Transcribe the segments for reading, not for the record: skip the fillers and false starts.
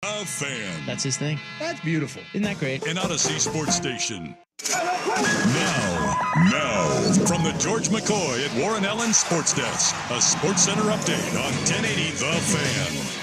A Fan. That's his thing. That's beautiful. Isn't that great? An Odyssey Sports Station. Now, from the George McCoy at Warren Allen Sports Desk, a Sports Center update on 1080 The Fan.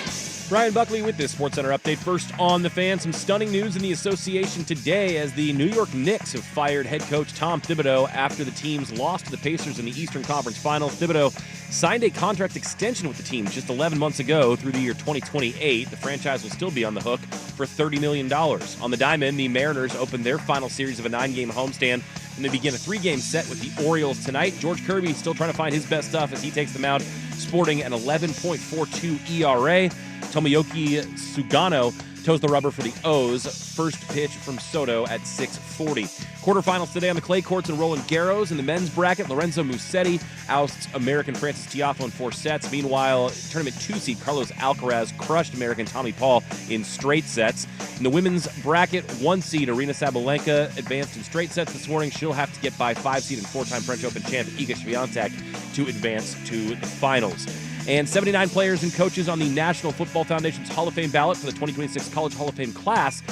Brian Buckley with this SportsCenter update. First on The Fan, some stunning news in the association today as the New York Knicks have fired head coach Tom Thibodeau after the team's loss to the Pacers in the Eastern Conference Finals. Thibodeau signed a contract extension with the team just 11 months ago through the year 2028. The franchise will still be on the hook for $30 million. On the diamond, the Mariners opened their final series of a 9-game homestand, and they begin a 3-game set with the Orioles tonight. George Kirby still trying to find his best stuff as he takes them out, sporting an 11.42 ERA. Tomoyuki Sugano toes the rubber for the O's. First pitch from Soto at 6:40. Quarterfinals today on the clay courts in Roland Garros. In the men's bracket, Lorenzo Musetti ousts American Francis Tiafoe in 4 sets. Meanwhile, tournament 2 seed Carlos Alcaraz crushed American Tommy Paul in straight sets. In the women's bracket, 1 seed Arina Sabalenka advanced in straight sets this morning. She'll have to get by 5 seed and 4-time French Open champ Iga Swiatek to advance to the finals. And 79 players and coaches on the National Football Foundation's Hall of Fame ballot for the 2026 College Hall of Fame class.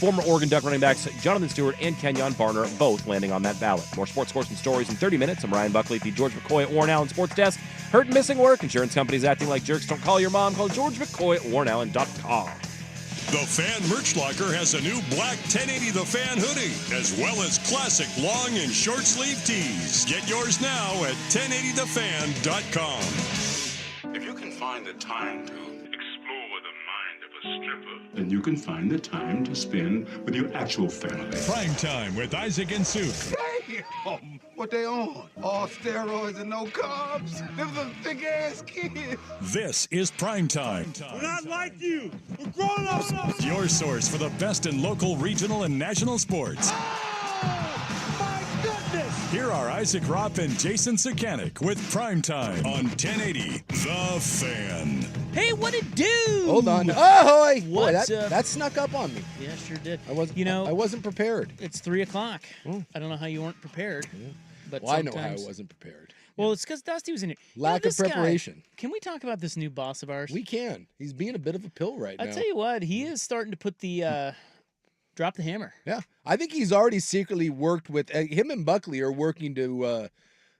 Former Oregon Duck running backs Jonathan Stewart and Kenyon Barner both landing on that ballot. More sports scores and stories in 30 minutes. I'm Ryan Buckley at the George McCoy at Warren Allen Sports Desk. Hurt and missing work? Insurance companies acting like jerks? Don't call your mom. Call George McCoy at warrenallen.com. The Fan Merch Locker has a new black 1080 The Fan hoodie, as well as classic long and short sleeve tees. Get yours now at 1080thefan.com. If you can find the time to explore the mind of a stripper, then you can find the time to spend with your actual family. Primetime with Isaac and Suk. Damn! What they on? All steroids and no carbs? Them some thick-ass kids. This is Primetime. We're not like you. We're grown-ups. Your source for the best in local, regional, and national sports. Oh, my goodness! Here are Isaac Ropp and Jason Sakanik with Primetime on 1080 The Fan. Hey, what it do? Hold on. Ahoy! Boy, What's that snuck up on me. Yeah, sure did. I wasn't prepared. It's 3 o'clock. I don't know how you weren't prepared. But Well, I know how I sometimes- wasn't prepared. Well, it's because Dusty was in here. Lack of this guy- preparation. Can we talk about this new boss of ours? We can. He's being a bit of a pill right now. I'll tell you what, he is starting to put the drop the hammer. Yeah. I think he's already secretly worked with him and Buckley are working to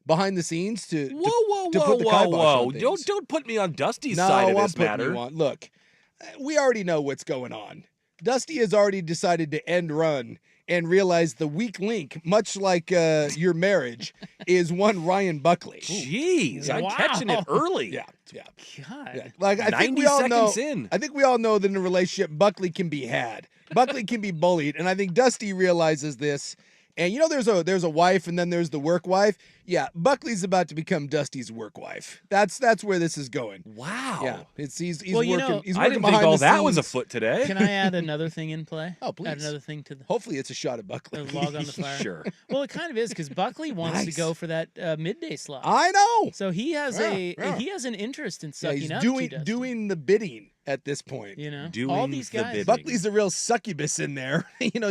behind the scenes to put the kibosh on things. Don't put me on Dusty's No, side of I'm this putting matter. you on. Look, we already know what's going on. Dusty has already decided to end run and realize the weak link, much like your marriage, is one Ryan Buckley. Jeez, I'm Wow. catching it early. Yeah. God. Yeah. Like I 90 think we all know. seconds in. I think we all know that in a relationship, Buckley can be had. Buckley can be bullied, and I think Dusty realizes this. And you know, there's a wife, and then there's the work wife. Yeah, Buckley's about to become Dusty's work wife. That's where this is going. Wow. Yeah, he's Well, you working. know, He's I working didn't think behind all the that was scenes. afoot today. Can I add another thing in play? Oh, please. Add another thing to the Hopefully, it's a shot at Buckley. log on the fire. Sure. Well, it kind of is because Buckley wants to Nice. go for that midday slot. I know. So he has Yeah. he has an interest in Yeah, sucking he's up doing to Dusty, doing the bidding at this point. you know, Doing all these the guys. bidding. Buckley's a real succubus in there,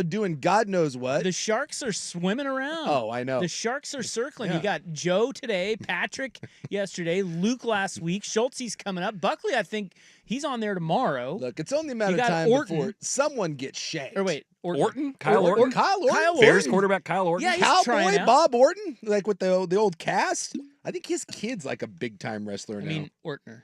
doing God knows what. The Sharks are swimming around. Oh, I know. The Sharks are circling. Yeah. You got Joe today, Patrick yesterday, Luke last week, Schultze's coming up. Buckley, I think he's on there tomorrow. Look, it's only a matter You of got time Orton. before someone gets shanked. Or wait, Orton? Kyle Orton? Kyle Orton. Kyle Bears Orton. quarterback Kyle Orton? Yeah, he's trying Cowboy out. Bob Orton, like with the old cast. I think his kid's like a big time wrestler I now. mean, Ortner.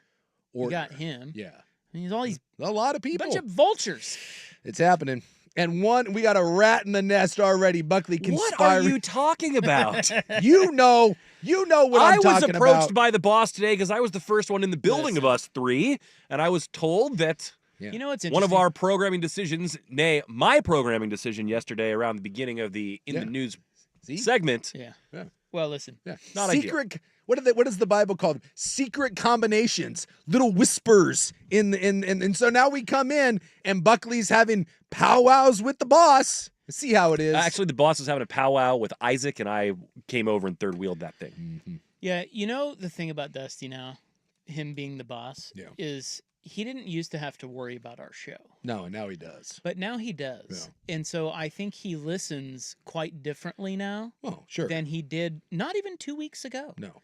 You Orton. got him. Yeah, And he's all these a lot of people. bunch of vultures. It's happening. And we got a rat in the nest already. Buckley What conspiring. are you talking about? You know what I I'm was talking approached about. by the boss today because I was the first one in the building Listen. of us three, and I was told that Yeah. You know what's interesting? one of our programming decisions, nay, my programming decision yesterday around the beginning of the In Yeah. the News See? segment. Yeah. Yeah. Well, listen. Yeah. Not secret. What is the Bible called? Secret combinations, little whispers and so now we come in and Buckley's having powwows with the boss. See how it is. Actually, the boss was having a powwow with Isaac, and I came over and third wheeled that thing. Mm-hmm. Yeah, you know the thing about Dusty now, him being the boss, Yeah. is he didn't used to have to worry about our show. No, and now he does. But now he does. And so I think he listens quite differently now Oh, sure. than he did not even 2 weeks ago. No.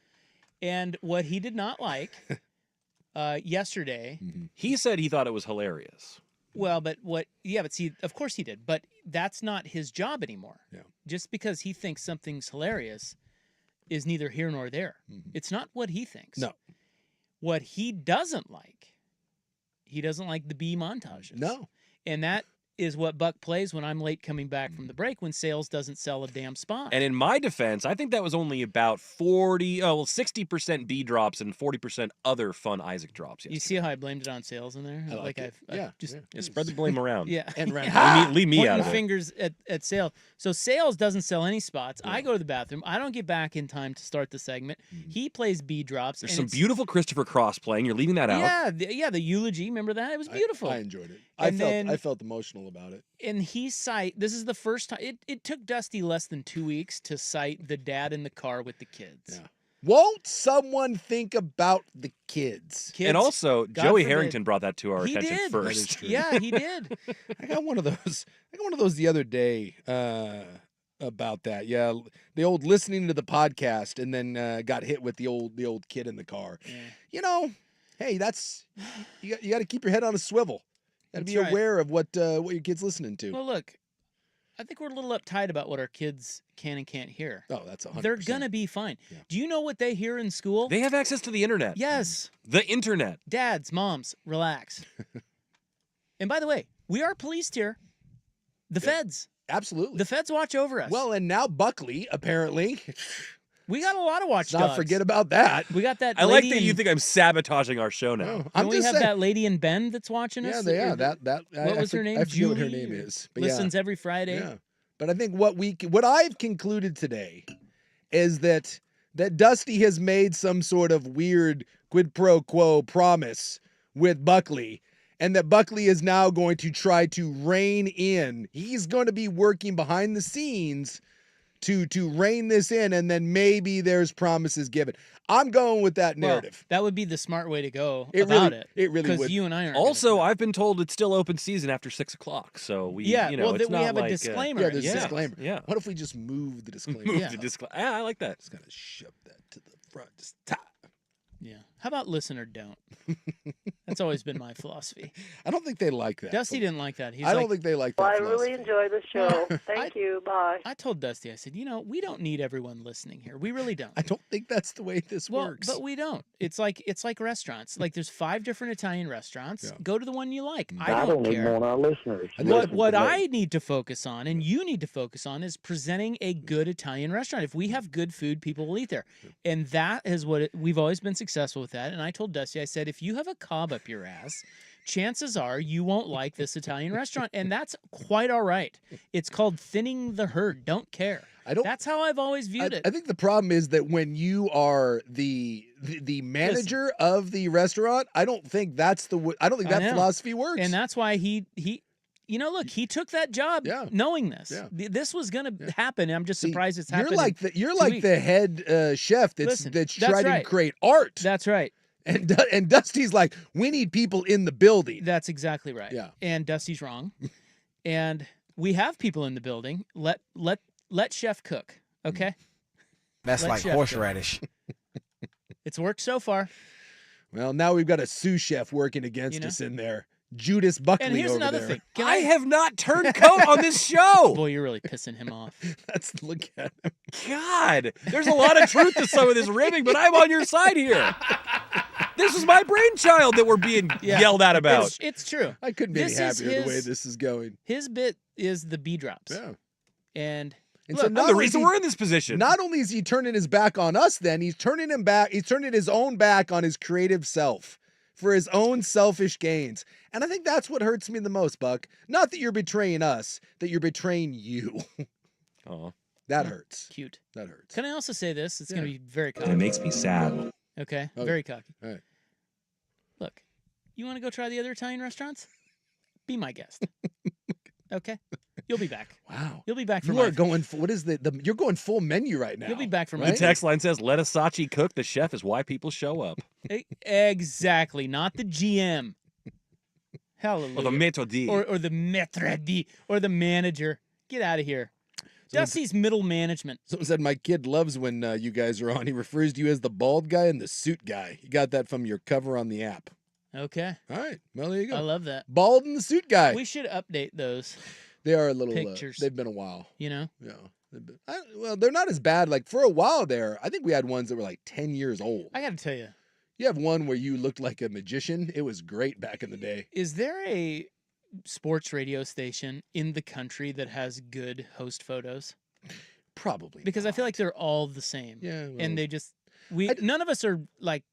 And what he did not like yesterday, He said he thought it was hilarious. Well, but what? Yeah, but see, of course he did. But that's not his job anymore. Yeah. Just because he thinks something's hilarious is neither here nor there. It's not what he thinks. No. What he doesn't like the bee montages. No. And that is what Buck plays when I'm late coming back from the break when sales doesn't sell a damn spot. And in my defense, I think that was only about 60% B drops and 40% other fun Isaac drops. You see how I blamed it on sales in there? I like it. I've just Yeah, spread the blame around. Yeah. And Leave me out pointing of it. fingers at sales. So sales doesn't sell any spots. I go to the bathroom. I don't get back in time to start the segment. He plays B drops. There's and some it's- beautiful Christopher Cross playing. You're leaving that out. Yeah, the eulogy. Remember that? It was beautiful. I enjoyed it. And I felt emotional about it. And he this is the first time it took Dusty less than 2 weeks to cite the dad in the car with the kids. Yeah. Won't someone think about the kids? Kids, And also, God Joey forbid. Harrington brought that to our He attention did. That is first. true. Yeah, he did. I got one of those. The other day about that. Yeah, the old listening to the podcast and then got hit with the old kid in the car. Yeah. You know, hey, that's you got to keep your head on a swivel. Got to That's be right. aware of what your kid's listening to. Well, look, I think we're a little uptight about what our kids can and can't hear. Oh, that's 100%. They're gonna be fine. Yeah. Do you know what they hear in school? They have access to the internet. Yes. The internet. Dads, moms, relax. And by the way, we are policed here. The feds. Absolutely. The feds watch over us. Well, and now Buckley apparently. we got a lot of watchdogs. Not forget about that. We got that. I like lady that you in- think I'm sabotaging our show now. Oh, Don't we just have saying. that lady in Bend that's watching Yeah, us? they Or- are. That. What was her name? I forget what her Julie, name or is. But yeah. listens every Friday. Yeah. But I think what I've concluded today is that Dusty has made some sort of weird quid pro quo promise with Buckley, and that Buckley is now going to try to rein in. He's going to be working behind the scenes to rein this in, and then maybe there's promises given. I'm going with that Well, narrative. that would be the smart way to go It about really- it. it really Because would. you and I aren't. Also, gonna- I've been told it's still open season after 6 o'clock. So we, yeah. you know, well, it's we not have like, a disclaimer. Yeah, there's a yeah. disclaimer. Yeah. What if we just move the disclaimer? Move Yeah. the yeah, I like that. Just gotta shove that to the front. Just tap. Yeah. How about listen or don't? That's always been my philosophy. I don't think they like that. Dusty didn't like that. He's I like, don't think they like that. Well, I philosophy. really enjoy the show. Thank you. Bye. I told Dusty, I said, we don't need everyone listening here. We really don't. I don't think that's the way this Well, works. but we don't. It's like restaurants. Like there's 5 different Italian restaurants. Yeah. Go to the one you like. I I don't care. our listeners. What I need to focus on and you need to focus on is presenting a good Italian restaurant. If we have good food, people will eat there. And that is we've always been successful with that. And I told Dusty, I said, if you have a cob up your ass, chances are you won't like this Italian restaurant. And that's quite all right. It's called thinning the herd. Don't care. That's how I've always viewed it. I think the problem is that when you are the manager of the restaurant, I don't think that's I don't think that philosophy works. And that's why he look, he took that job knowing this. Yeah. This was going to happen. And I'm just surprised it's happened. You're like the head chef that's that's trying right. to create art. That's right. And Dusty's like, we need people in the building. That's exactly right. Yeah. And Dusty's wrong. And we have people in the building. Let chef cook. Okay. That's Let like chef horseradish. It's worked so far. Well, now we've got a sous chef working against us in there. Judas Buckley And here's over another there. thing. I have not turned coat on this show. Boy, you're really pissing him off. Let's look at him. God, there's a lot of truth to some of this ribbing, but I'm on your side here. This is my brainchild that we're being yelled at about. It's true. I couldn't be any This is happier the way his- this is going. His bit is the B drops. Yeah. And And look, so not the only reason is he- we're in this position. Not only is he turning his back on us, then he's turning his own back on his creative self for his own selfish gains. And I think that's what hurts me the most, Buck. Not that you're betraying us, that you're betraying you. Oh, that hurts. cute. That hurts. Can I also say this? It's going to be very cocky. it makes me sad. Okay. Okay. Very cocky. All right. Look, you want to go try the other Italian restaurants? Be my guest. Okay. You'll be back. Wow. You'll be back for You are going for, what is you're going full menu right now. You'll be back for right? The text line says, "Let Asachi cook. The chef is why people show up." Exactly, not the GM. Hallelujah. Or the maître d'. Or the maître d', or the manager. Get out of here. Dusty's middle management. Someone said, my kid loves when you guys are on. He refers to you as the bald guy and the suit guy. You got that from your cover on the app. Okay. All right. Well, there you go. I love that. Bald in the suit guy. We should update those. They are a little pictures. They've been a while. You know? Yeah. Well, they're not as bad. Like for a while there, I think we had ones that were like 10 years old. I got to tell you. You have one where you looked like a magician. It was great back in the day. Is there a sports radio station in the country that has good host photos? Probably. Because not. I feel like they're all the same. Yeah. Well, And they just none of us are like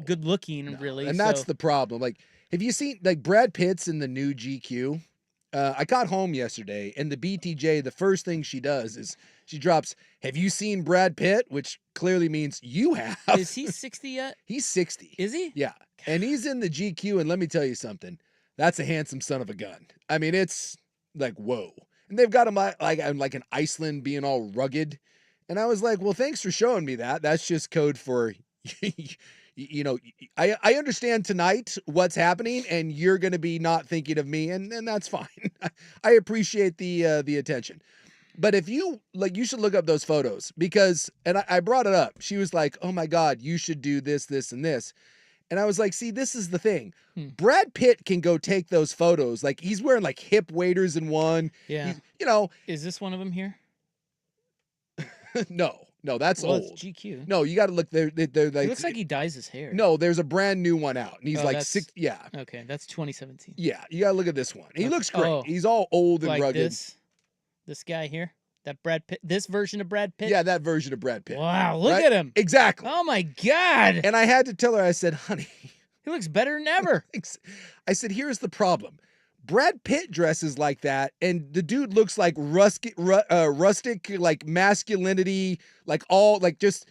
good looking really. And that's the problem. Like, have you seen like Brad Pitt's in the new GQ? I got home yesterday, and the BTJ, the first thing she does is she drops, "Have you seen Brad Pitt?" Which clearly means you have. Is he 60 yet? He's 60. Is he? Yeah. And he's in the GQ, and let me tell you something. That's a handsome son of a gun. I mean, it's like, whoa. And they've got him like in Iceland being all rugged. And I was like, well, thanks for showing me that. That's just code for, you know, I understand tonight what's happening, and you're going to be not thinking of me, and that's fine. I appreciate the attention. But if you like, you should look up those photos because, and I brought it up. She was like, oh my God, you should do this, this, and this. And I was like, see, this is the thing. Brad Pitt can go take those photos. Like he's wearing like hip waders in one. Yeah. You know. Is this one of them here? No, that's well, old. It's GQ. No, you got to look. They're like. It looks like he dyes his hair. No, there's a brand new one out, and he's like 6. Yeah. Okay, that's 2017. Yeah, you got to look at this one. He Okay. looks great. Oh. He's all old and Like rugged. this guy here, that Brad Pitt, this version of Brad Pitt. Yeah, that version of Brad Pitt. Wow, look Right? at him. Exactly. Oh my God. And I had to tell her. I said, honey. He looks better than ever. I said, here's the problem. Brad Pitt dresses like that, and the dude looks like rustic, like masculinity, like all like just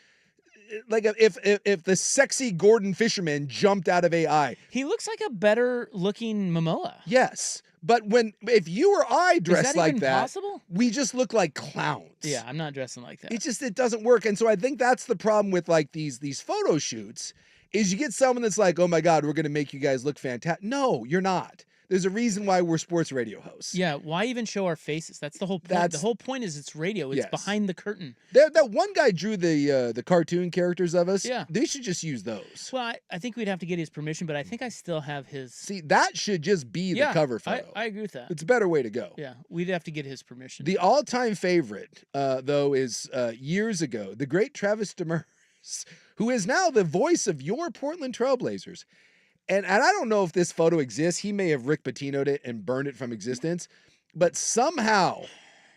like if the sexy Gordon Fisherman jumped out of AI. He looks like a better looking Momoa. Yes, but if you or I dress like even that, possible? we just look like clowns. Yeah, I'm not dressing like that. It doesn't work, and so I think that's the problem with like these photo shoots. Is you get someone that's like, oh my God, we're gonna make you guys look fantastic. No, you're not. There's a reason why we're sports radio hosts. Yeah, why even show our faces? That's the whole point. The whole point is it's radio. It's behind the curtain. That one guy drew the cartoon characters of us. Yeah. They should just use those. Well, I think we'd have to get his permission, but I think I still have his. See, that should just be the cover photo. I agree with that. It's a better way to go. Yeah, we'd have to get his permission. The all-time favorite, though, is years ago, the great Travis Demers, who is now the voice of your Portland Trailblazers. And I don't know if this photo exists. He may have Rick Pitino'd it and burned it from existence. But somehow,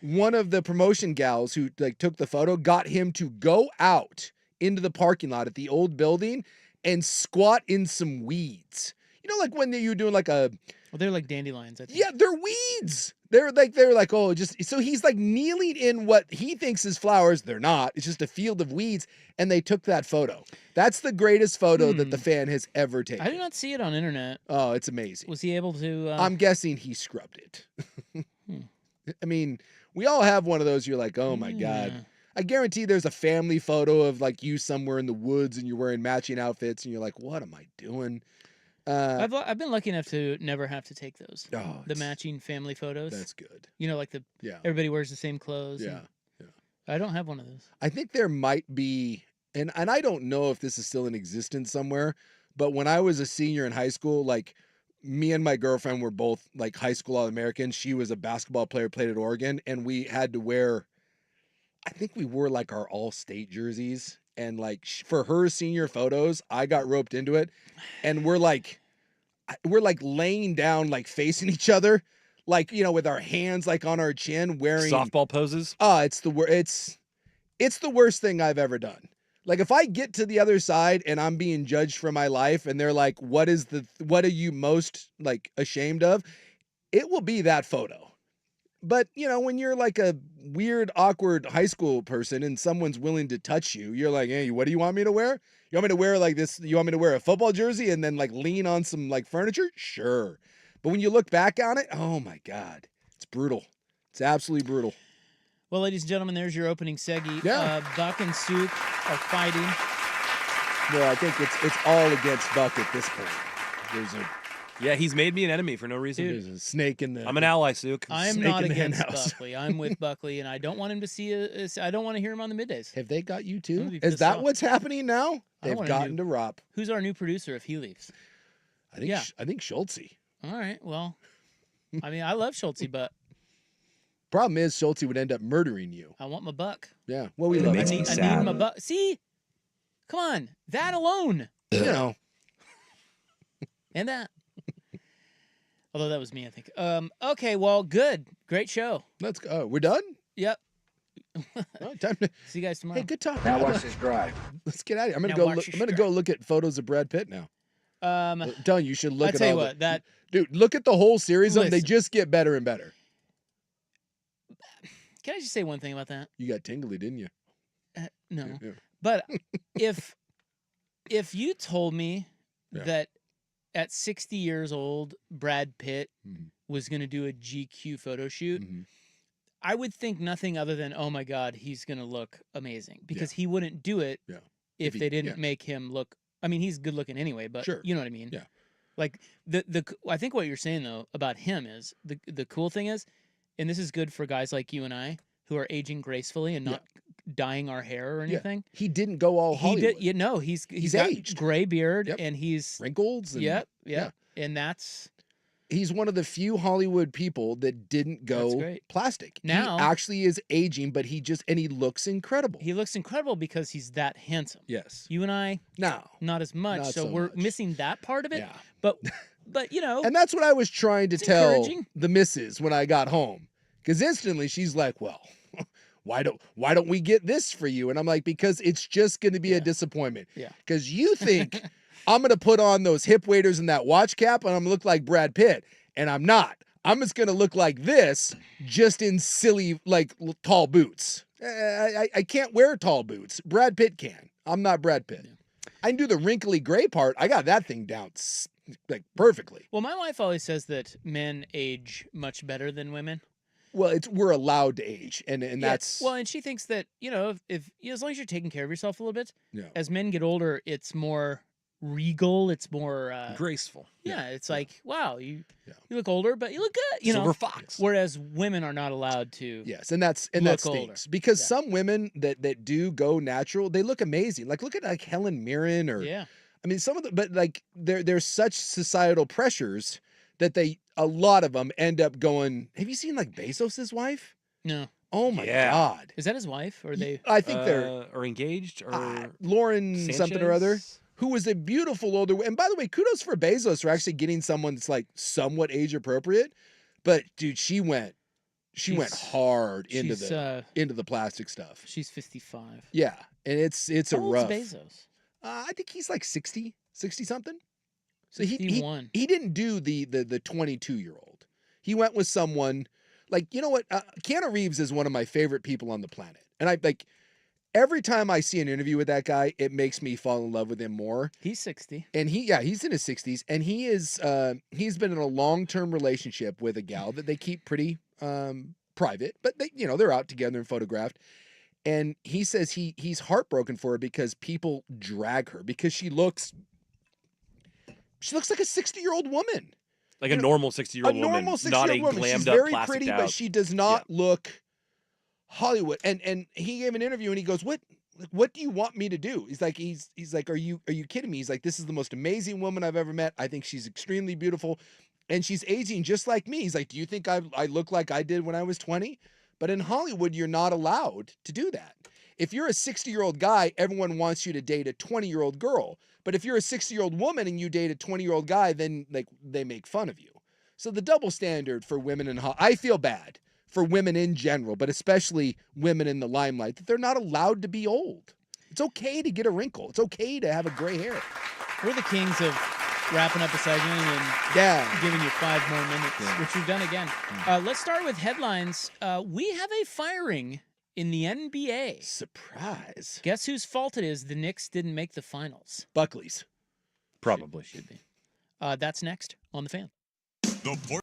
one of the promotion gals who like took the photo got him to go out into the parking lot at the old building and squat in some weeds. You know, like when you're doing like a... Well, they're like dandelions, I think. Yeah, they're weeds. They're like, oh, just... So he's like kneeling in what he thinks is flowers. They're not. It's just a field of weeds. And they took that photo. That's the greatest photo that the fan has ever taken. I did not see it on internet. Oh, it's amazing. Was he able to... I'm guessing he scrubbed it. I mean, we all have one of those. You're like, oh my God. I guarantee there's a family photo of like you somewhere in the woods and you're wearing matching outfits and you're like, what am I doing? I've been lucky enough to never have to take those. Oh, the matching family photos. That's good. You know, like everybody wears the same clothes. Yeah. I don't have one of those. I think there might be, and I don't know if this is still in existence somewhere, but when I was a senior in high school, like me and my girlfriend were both like high school All-Americans. She was a basketball player, played at Oregon, and we had to wear, I think we wore like our all-state jerseys. And like for her senior photos, I got roped into it, and we're like laying down, like facing each other, like, you know, with our hands like on our chin, wearing softball poses. It's the worst thing I've ever done. Like if I get to the other side and I'm being judged for my life, and they're like, what are you most like ashamed of? It will be that photo. But, you know, when you're like a weird, awkward high school person and someone's willing to touch you, you're like, hey, what do you want me to wear? You want me to wear like this? You want me to wear a football jersey and then like lean on some like furniture? Sure. But when you look back on it, oh my God, it's brutal. It's absolutely brutal. Well, ladies and gentlemen, there's your opening seggy. Yeah. Buck and Souk are fighting. Well, I think it's all against Buck at this point. Yeah, he's made me an enemy for no reason. There's a snake in the... I'm an ally, Souk. I'm not against Buckley. I'm with Buckley, and I don't want him to see I don't want to hear him on the middays. Have they got you too? Is that what's happening now? They've gotten to Rop. Who's our new producer if he leaves? I think Schultze. All right. Well, I mean, I love Schultze, but Problem is, Schultze would end up murdering you. I want my buck. Yeah. Well, we It love makes that. me I sad. need my buck. See? Come on. That alone. You know. And that. Although that was me, I think. Okay, well, good. Great show. Let's go. We're done? Yep. All right, time to. See you guys tomorrow. Hey, good talk. Now watch this drive. Let's get out of here. I'm gonna Now go. watch Look, your I'm gonna stride. go look at photos of Brad Pitt now. Um, I'm telling you, you should look I'll at tell you all what, that dude. Look at the whole series of them. They Listen. just get better and better. can I just say one thing about that? You got tingly, didn't you? No. Yeah. But if you told me Yeah. that at 60 years old Brad Pitt Mhm. was going to do a GQ photo shoot, Mhm. I would think nothing other than, oh my God, he's going to look amazing, because he wouldn't do it Yeah. if If he- they didn't yeah. make him look. I mean, he's good looking anyway, but Sure. you know what I mean? Yeah. Like I think what you're saying though about him is the cool thing is, and this is good for guys like you and I who are aging gracefully and not dyeing our hair or Yeah. anything. He didn't go all He Hollywood. did, you know, he's He's got aged. gray beard Yep. and he's Wrinkles. And, yep, yeah. and that's He's one of the few Hollywood people that didn't That's go great. plastic. Now- he actually is aging, but he looks incredible. he looks incredible because he's that handsome. Yes. You and I, Now. not as much, Not so so we're much. missing that part of it. Yeah. But you know, And that's what I was trying to It's tell encouraging. the missus when I got home. Because instantly she's like, well, why don't we get this for you? And I'm like, because it's just going to be a disappointment. Yeah. Because you think I'm going to put on those hip waders and that watch cap and I'm going to look like Brad Pitt. And I'm not. I'm just going to look like this, just in silly, like, tall boots. I can't wear tall boots. Brad Pitt can. I'm not Brad Pitt. I can do the wrinkly gray part. I got that thing down like perfectly. well, my wife always says that men age much better than women. Well, we're allowed to age, and Yeah, that's well, and she thinks that, you know, if as long as you're taking care of yourself a little bit, Yeah. as men get older, it's more regal. It's more Graceful. yeah. It's like, wow, you Yeah. you look older, but you look good. You Silver know, fox. whereas women are not allowed to. yes, and that Look stinks older. because Yeah. some women that do go natural, they look amazing. Like look at Helen Mirren or Yeah. I mean some of the but like there's such societal pressures that a lot of them end up going. Have you seen like Bezos's wife? No. Oh my Yeah. God! Is that his wife or they? I think they're or engaged or Lauren something or other. Sanchez? Who was a beautiful older and by the way, kudos for Bezos for actually getting someone that's like somewhat age appropriate. But dude, she went She's- hard into she's, the plastic stuff. She's 55. Yeah, and it's How a old's rough. Bezos? I think he's like 60 something. So he 61. didn't do the 22-year-old. He went with someone like, you know what? Keanu Reeves is one of my favorite people on the planet. And I like every time I see an interview with that guy, it makes me fall in love with him more. He's 60. And he's in his 60s and he's been in a long-term relationship with a gal that they keep pretty private, but they're out together and photographed. And he says he's heartbroken for her because people drag her because she looks like a 60-year-old woman. Like a normal 60-year-old woman, normal not a 60-year-old woman. glammed She's up, very plastic pretty, out. but she does not look Hollywood. And he gave an interview and he goes, "What do you want me to do?" He's like, "Are you kidding me?" He's like, "This is the most amazing woman I've ever met. I think she's extremely beautiful, and she's aging just like me." He's like, "Do you think I look like I did when I was 20?" But in Hollywood, you're not allowed to do that. If you're a 60-year-old guy, everyone wants you to date a 20-year-old girl. But if you're a 60-year-old woman and you date a 20-year-old guy, then like they make fun of you. So the double standard for women in I feel bad for women in general, but especially women in the limelight, that they're not allowed to be old. It's okay to get a wrinkle. It's okay to have a gray hair. We're the kings of wrapping up a segment and giving you 5 more minutes, which we've done again. Let's start with headlines. We have a firing in the NBA. Surprise. Guess whose fault it is the Knicks didn't make the finals? Buckley's. Probably. Should be. That's next on The Fan. The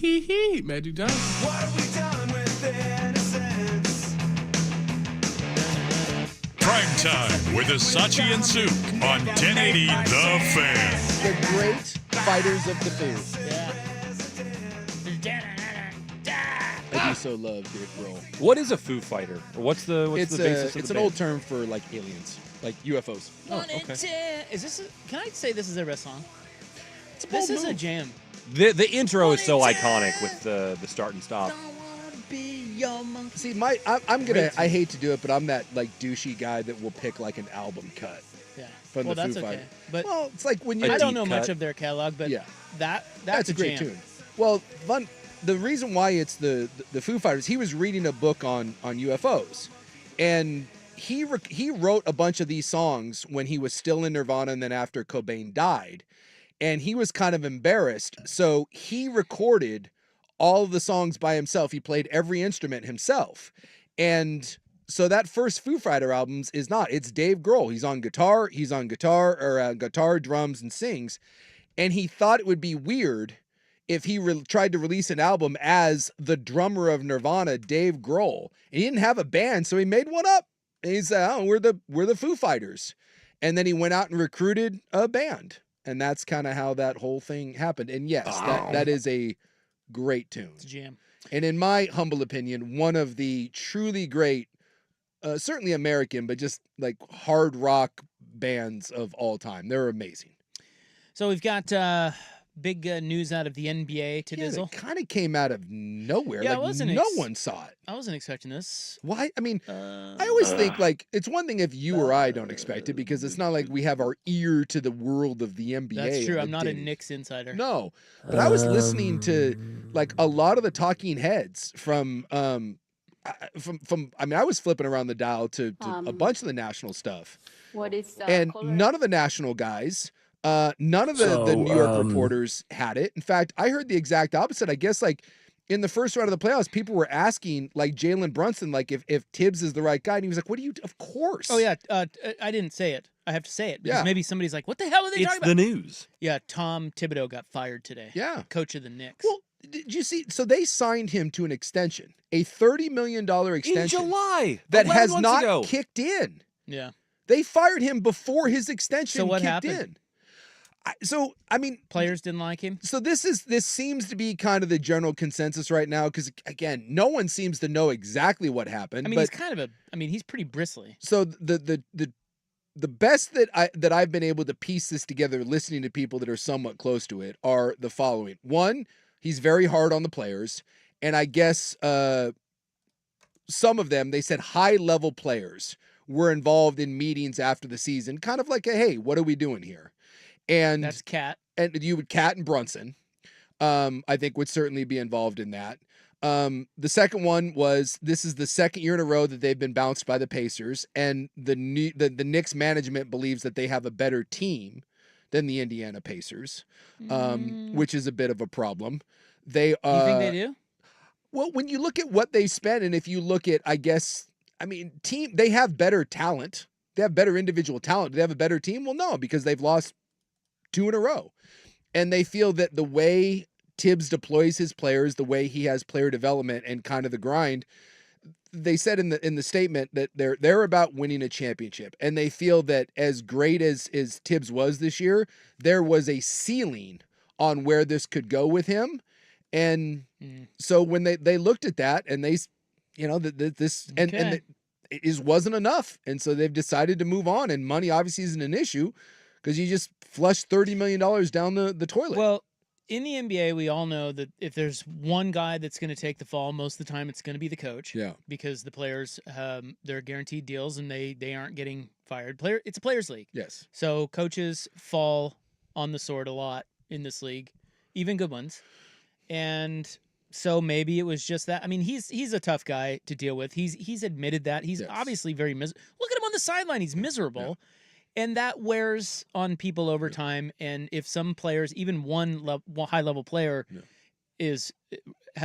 Hee hee, Magic Johnson. What have we done with innocence? Primetime with Asachi and Suk on 1080 The Fan. The great fighters of the food. I do so love Dave Grohl. What is a Foo Fighter? Or what's the basis of It's the an band? old term for like aliens, like UFOs. One in 10. Is this? Can I say this is their best song? bold This is a move. jam. The intro is so iconic with the start and stop. See, I'm gonna. I hate to do it, but I'm that like douchey guy that will pick like an album cut. Yeah. From Well, the that's Foo okay. Fighters. But Well, it's like when you. I don't deep know much cut. of their catalog, but Yeah. that's a great jam. tune. Well, the reason why it's the Foo Fighters, he was reading a book on UFOs, and he wrote a bunch of these songs when he was still in Nirvana, and then after Cobain died, and he was kind of embarrassed, so he recorded all of the songs by himself. He played every instrument himself, and so that first Foo Fighter albums it's Dave Grohl. He's on guitar, guitar, drums, and sings, and he thought it would be weird if he tried to release an album as the drummer of Nirvana, Dave Grohl. And he didn't have a band, so he made one up. And he said, "Oh, we're the Foo Fighters." And then he went out and recruited a band. And that's kind of how that whole thing happened. And yes, that is a great tune. It's a jam. And in my humble opinion, one of the truly great, certainly American, but just like hard rock bands of all time. They're amazing. So we've got big news out of the NBA to Dizzle. It kind of came out of nowhere. Yeah, like no one saw it. I wasn't expecting this. Why? I mean, I always think like it's one thing if you or I don't expect it because it's not like we have our ear to the world of the NBA. That's true. on I'm not a daily- Knicks insider. No, but I was listening to like a lot of the talking heads from I mean, I was flipping around the dial to a bunch of the national stuff, What is and color? none of the national guys. None of the New York reporters had it. In fact, I heard the exact opposite. I guess like in the first round of the playoffs, people were asking like Jalen Brunson, like if Tibbs is the right guy. And he was like, what do you, of course. Oh yeah. I didn't say it. I have to say it because Yeah. maybe somebody's like, what the hell are they It's talking the about? news. Yeah. Tom Thibodeau got fired today. Yeah. Coach of the Knicks. Well, did you see? So they signed him to an extension, a $30 million extension In July. that 11 has months not ago. kicked in. Yeah. They fired him before his extension So what kicked happened? in. I mean, Players didn't like him. so this seems to be kind of the general consensus right now because again, no one seems to know exactly what happened. I mean, but he's pretty bristly. so the best that I've been able to piece this together, listening to people that are somewhat close to it, are the following: one, he's very hard on the players, and I guess some of them, they said high level players were involved in meetings after the season, kind of like a hey, what are we doing here? And That's Cat. and Cat and Brunson, I think would certainly be involved in that. The second one was this is the second year in a row that they've been bounced by the Pacers, and the Knicks management believes that they have a better team than the Indiana Pacers, which is a bit of a problem. They You think they do? well, when you look at what they spent, and if you look at, they have better talent. They have better individual talent. Do they have a better team? Well, no, because they've lost 2 in a row. And they feel that the way Tibbs deploys his players, the way he has player development and kind of the grind, they said in the statement that they're about winning a championship. And they feel that as great as Tibbs was this year, there was a ceiling on where this could go with him. And so when they looked at that and they, it wasn't enough. And so they've decided to move on, and money obviously isn't an issue because you just flushed $30 million down the toilet. Well, in the NBA, we all know that if there's one guy that's going to take the fall, most of the time it's going to be the coach. Yeah. Because the players, they're guaranteed deals and they aren't getting fired. It's a players' league. Yes. So coaches fall on the sword a lot in this league, even good ones. And so maybe it was just that. I mean, he's a tough guy to deal with. He's admitted that. He's obviously very miserable. Look at him on the sideline. He's miserable. Yeah. And that wears on people over time. And if some players, even one high-level player has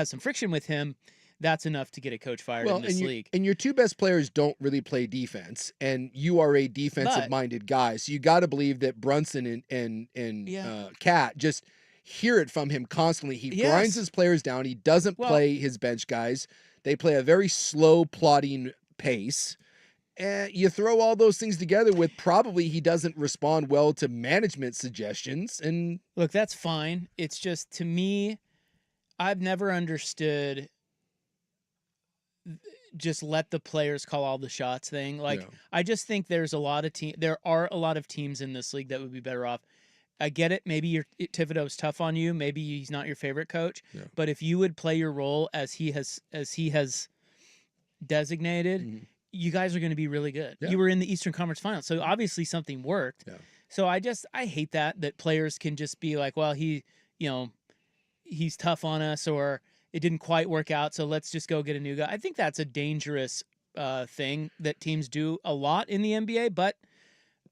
some friction with him, that's enough to get a coach fired in this league. And your two best players don't really play defense, and you are a defensive-minded guy. So you got to believe that Brunson and Cat just hear it from him constantly. He Yes. grinds his players down. He doesn't play his bench guys. They play a very slow, plodding pace. And you throw all those things together with probably he doesn't respond well to management suggestions. And look, that's fine. It's just, to me, I've never understood just let the players call all the shots thing. Like, I just think there are a lot of teams in this league that would be better off. I get it. Maybe Thibodeau's tough on you. Maybe he's not your favorite coach. But if you would play your role as he has designated, you guys are going to be really good. You were in the Eastern Conference Finals, so obviously something worked. So I hate that players can just be like, well, he's tough on us, or it didn't quite work out, so let's just go get a new guy. I think that's a dangerous thing that teams do a lot in the NBA, but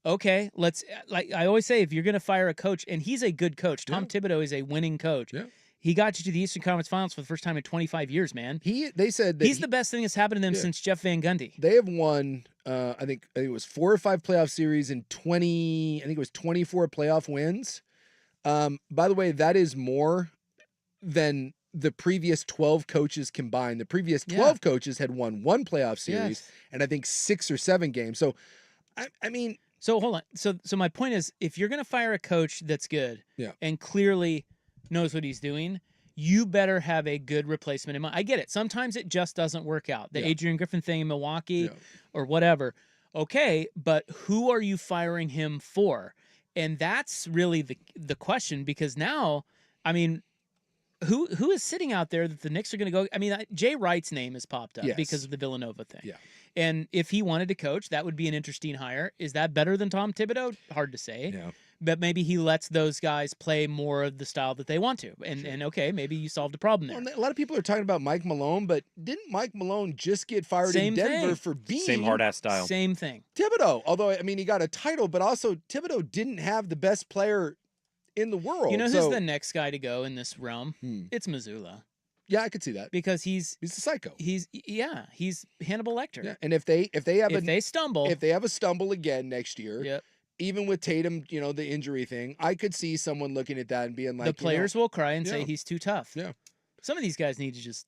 okay, like I always say, if you're going to fire a coach, and he's a good coach, Tom Thibodeau is a winning coach. He got you to the Eastern Conference Finals for the first time in 25 years, man. They said that he's the best thing that's happened to them since Jeff Van Gundy. They have won, I think it was 4 or 5 playoff series and 24 playoff wins. By the way, that is more than the previous 12 coaches combined. The previous 12 coaches had won 1 playoff series and I think 6 or 7 games. So, I mean... So, hold on. So my point is, if you're going to fire a coach that's good and clearly knows what he's doing, you better have a good replacement in mind. I get it. Sometimes it just doesn't work out. The Adrian Griffin thing in Milwaukee or whatever. Okay, but who are you firing him for? And that's really the question, because now, I mean, who is sitting out there that the Knicks are going to go? I mean, Jay Wright's name has popped up because of the Villanova thing. And if he wanted to coach, that would be an interesting hire. Is that better than Tom Thibodeau? Hard to say. But maybe he lets those guys play more of the style that they want to. And okay, maybe you solved a problem there. Well, a lot of people are talking about Mike Malone, but didn't Mike Malone just get fired in Denver for being... Same hard-ass style. Same thing. Thibodeau. Although, I mean, he got a title, but also Thibodeau didn't have the best player in the world. You know who's the next guy to go in this realm? It's Missoula. Yeah, I could see that. Because he's a psycho. He's Hannibal Lecter. Yeah, and if they stumble. If they have a stumble again next year, even with Tatum, the injury thing, I could see someone looking at that and being like, the players will cry and say Yeah. he's too tough. Yeah. Some of these guys need to just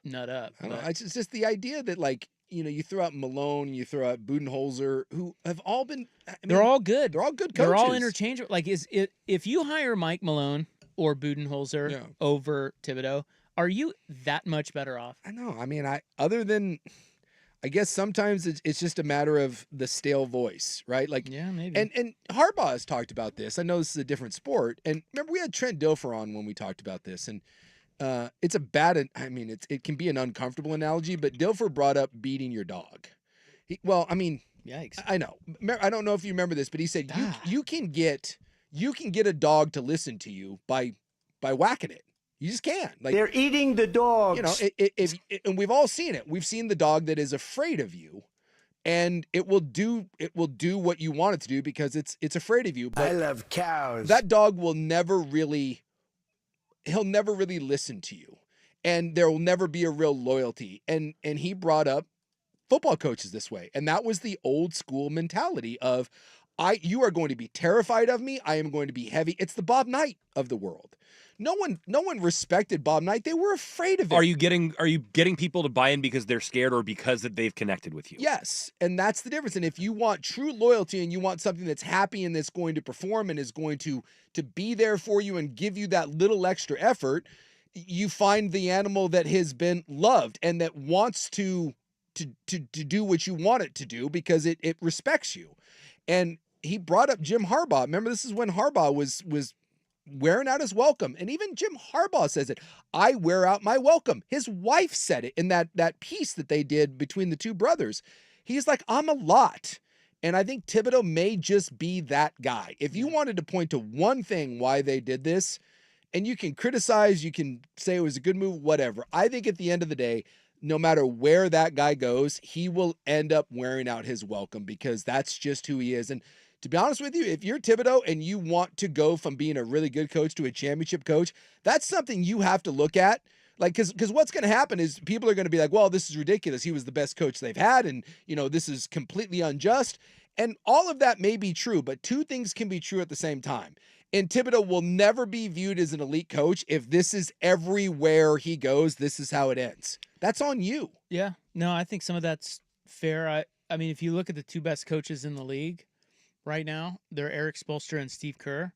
nut up. I don't know. It's just the idea that, like, you throw out Malone, you throw out Budenholzer, who have all been... they're all good. They're all good coaches. They're all interchangeable. Like, if you hire Mike Malone or Budenholzer over Thibodeau, are you that much better off? I know. I mean, I guess sometimes it's just a matter of the stale voice, right? Like, yeah, maybe. And Harbaugh has talked about this. I know this is a different sport. And remember, we had Trent Dilfer on when we talked about this. And it's a bad... I mean, it can be an uncomfortable analogy, but Dilfer brought up beating your dog. Yikes. I know. I don't know if you remember this, but he said you can get a dog to listen to you by whacking it. You just can. Like, they're eating the dog. And we've all seen it. We've seen the dog that is afraid of you, and it will do what you want it to do because it's afraid of you. But I love cows. That dog will never really listen to you, and there will never be a real loyalty. And he brought up football coaches this way, and that was the old school mentality of, you are going to be terrified of me. I am going to be heavy. It's the Bob Knight of the world. No one respected Bob Knight. They were afraid of him. Are you getting people to buy in because they're scared or because that they've connected with you? Yes, and that's the difference. And if you want true loyalty and you want something that's happy and that's going to perform and is going to be there for you and give you that little extra effort, you find the animal that has been loved and that wants to do what you want it to do because it respects you. And he brought up Jim Harbaugh. Remember, this is when Harbaugh was wearing out his welcome. And even Jim Harbaugh says it. I wear out my welcome. His wife said it in that piece that they did between the two brothers. He's like, I'm a lot. And I think Thibodeau may just be that guy. If you wanted to point to one thing why they did this, and you can criticize, you can say it was a good move, whatever. I think at the end of the day, no matter where that guy goes, he will end up wearing out his welcome because that's just who he is. And to be honest with you, if you're Thibodeau and you want to go from being a really good coach to a championship coach, that's something you have to look at. Like, because what's going to happen is people are going to be like, well, this is ridiculous. He was the best coach they've had. And, this is completely unjust. And all of that may be true, but two things can be true at the same time. And Thibodeau will never be viewed as an elite coach if this is everywhere he goes, this is how it ends. That's on you. Yeah. No, I think some of that's fair. I mean, if you look at the two best coaches in the league right now, they're Eric Spoelstra and Steve Kerr.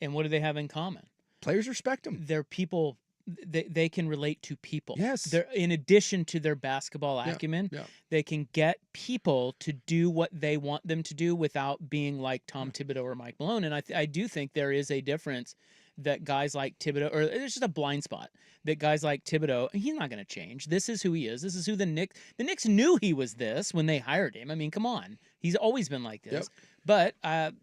And what do they have in common? Players respect them. They're people. They can relate to people. Yes. They're, in addition to their basketball acumen, they can get people to do what they want them to do without being like Tom Thibodeau or Mike Malone. And I do think there is a difference that guys like Thibodeau, or there's just a blind spot that guys like Thibodeau, he's not going to change. This is who he is. This is who the Knicks knew he was this when they hired him. I mean, come on. He's always been like this. But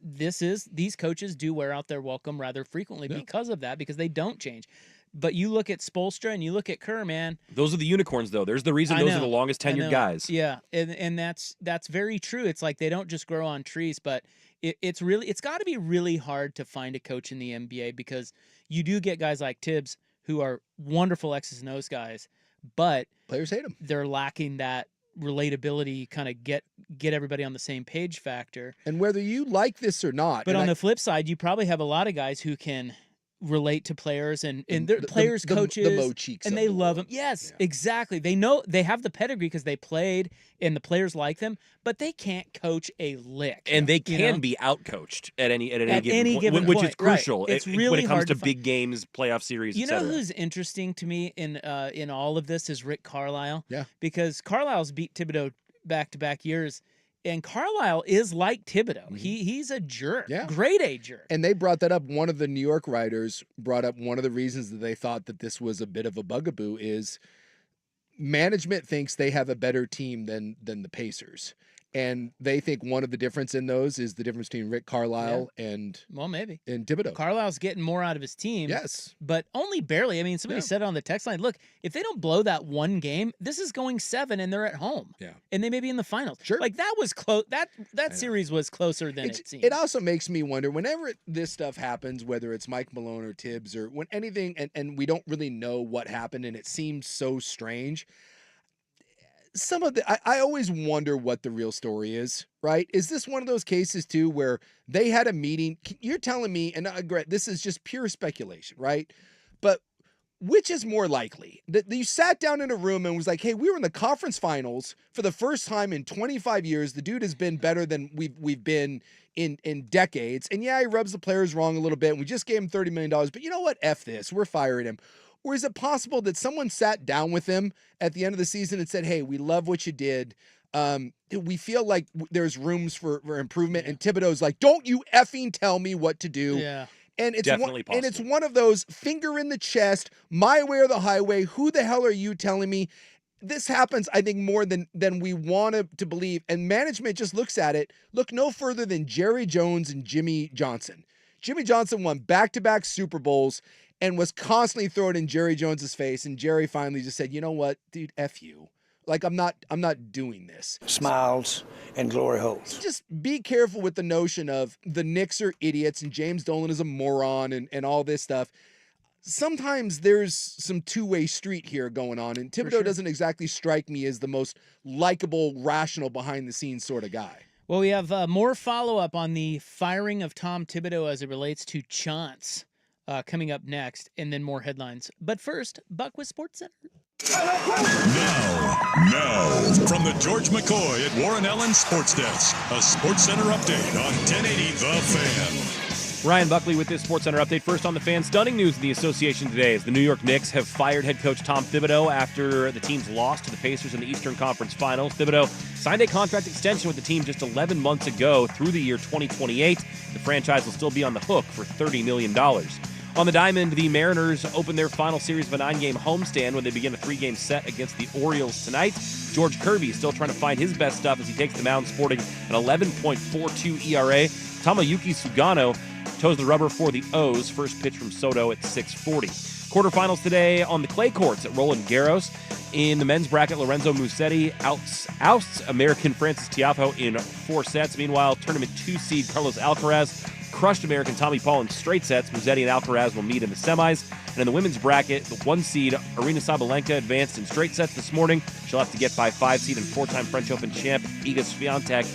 these coaches do wear out their welcome rather frequently because of that, because they don't change. But you look at Spoelstra and you look at Kerr, man. Those are the unicorns, though. There's the reason those are the longest tenured guys. Yeah, and that's very true. It's like they don't just grow on trees, but it's got to be really hard to find a coach in the NBA, because you do get guys like Tibbs who are wonderful X's and O's guys, but players hate them. They're lacking that relatability, kind of get everybody on the same page factor. And whether you like this or not. But on the flip side, you probably have a lot of guys who can relate to players and their players, coaches, the Mo Cheeks and they love them. Yes, exactly. They know they have the pedigree because they played and the players like them, but they can't coach a lick. And they can be outcoached at any given point, which is crucial. It's really when it comes hard to big games, playoff series. You know who's interesting to me in all of this is Rick Carlisle. Yeah, because Carlisle's beat Thibodeau back-to-back years. And Carlisle is like Thibodeau. Mm-hmm. He's a jerk. Yeah. Grade A jerk. And they brought that up. One of the New York writers brought up one of the reasons that they thought that this was a bit of a bugaboo is management thinks they have a better team than the Pacers. And they think one of the difference in those is the difference between Rick Carlisle and Thibodeau. Carlisle's getting more out of his team. Yes. But only barely. I mean, somebody said it on the text line, look, if they don't blow that one game, this is going 7 and they're at home. Yeah. And they may be in the finals. Sure. Like that was close. That series was closer than it seemed. It also makes me wonder, whenever this stuff happens, whether it's Mike Malone or Tibbs or when anything, and we don't really know what happened and it seems so strange. I always wonder what the real story is, right? Is this one of those cases too where they had a meeting? You're telling me, and this is just pure speculation, right? But which is more likely? That you sat down in a room and was like, hey, we were in the conference finals for the first time in 25 years. The dude has been better than we've been in decades. And yeah, he rubs the players wrong a little bit. And we just gave him $30 million. But you know what? F this. We're firing him. Or is it possible that someone sat down with him at the end of the season and said, hey, we love what you did. We feel like there's rooms for improvement. And Thibodeau's like, don't you effing tell me what to do. Yeah. And it's one of those finger in the chest, my way or the highway. Who the hell are you telling me? This happens, I think, more than we want to believe. And management just looks at it. Look no further than Jerry Jones and Jimmy Johnson. Jimmy Johnson won back-to-back Super Bowls and was constantly throwing in Jerry Jones's face. And Jerry finally just said, you know what, dude, F you. Like, I'm not doing this. Smiles and glory holes. Just be careful with the notion of the Knicks are idiots and James Dolan is a moron and all this stuff. Sometimes there's some two-way street here going on. And Thibodeau doesn't exactly strike me as the most likable, rational, behind-the-scenes sort of guy. Well, we have more follow-up on the firing of Tom Thibodeau as it relates to Chance. Coming up next, and then more headlines. But first, Buck with SportsCenter. Now, from the George McCoy at Warren Allen Sports Desk, a SportsCenter update on 1080 The Fan. Ryan Buckley with this SportsCenter update. First on the Fan, stunning news in the association today as the New York Knicks have fired head coach Tom Thibodeau after the team's loss to the Pacers in the Eastern Conference Finals. Thibodeau signed a contract extension with the team just 11 months ago through the year 2028. The franchise will still be on the hook for $30 million. On the diamond, the Mariners open their final series of a 9-game homestand when they begin a 3-game set against the Orioles tonight. George Kirby still trying to find his best stuff as he takes the mound sporting an 11.42 ERA. Tomoyuki Sugano toes the rubber for the O's. First pitch from Soto at 6:40. Quarterfinals today on the clay courts at Roland Garros. In the men's bracket, Lorenzo Musetti ousts American Francis Tiafoe in 4 sets. Meanwhile, tournament 2 seed Carlos Alcaraz crushed American Tommy Paul in straight sets. Musetti and Alcaraz will meet in the semis. And in the women's bracket, the 1 seed Aryna Sabalenka advanced in straight sets this morning. She'll have to get by 5 seed and 4-time French Open champ Iga Swiatek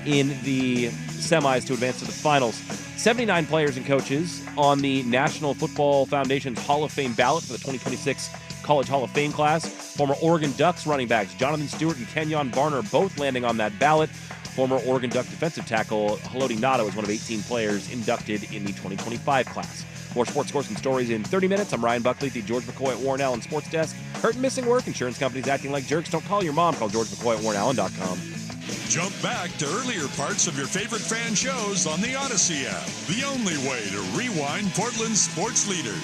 in the semis to advance to the finals. 79 players and coaches on the National Football Foundation's Hall of Fame ballot for the 2026 College Hall of Fame class. Former Oregon Ducks running backs Jonathan Stewart and Kenyon Barner both landing on that ballot. Former Oregon Duck defensive tackle Haloti Ngata is one of 18 players inducted in the 2025 class. More sports scores and stories in 30 minutes. I'm Ryan Buckley at the George McCoy at Warren Allen Sports Desk. Hurt and missing work, insurance companies acting like jerks. Don't call your mom. Call George McCoy at WarrenAllen.com. Jump back to earlier parts of your favorite fan shows on the Odyssey app. The only way to rewind Portland's sports leader.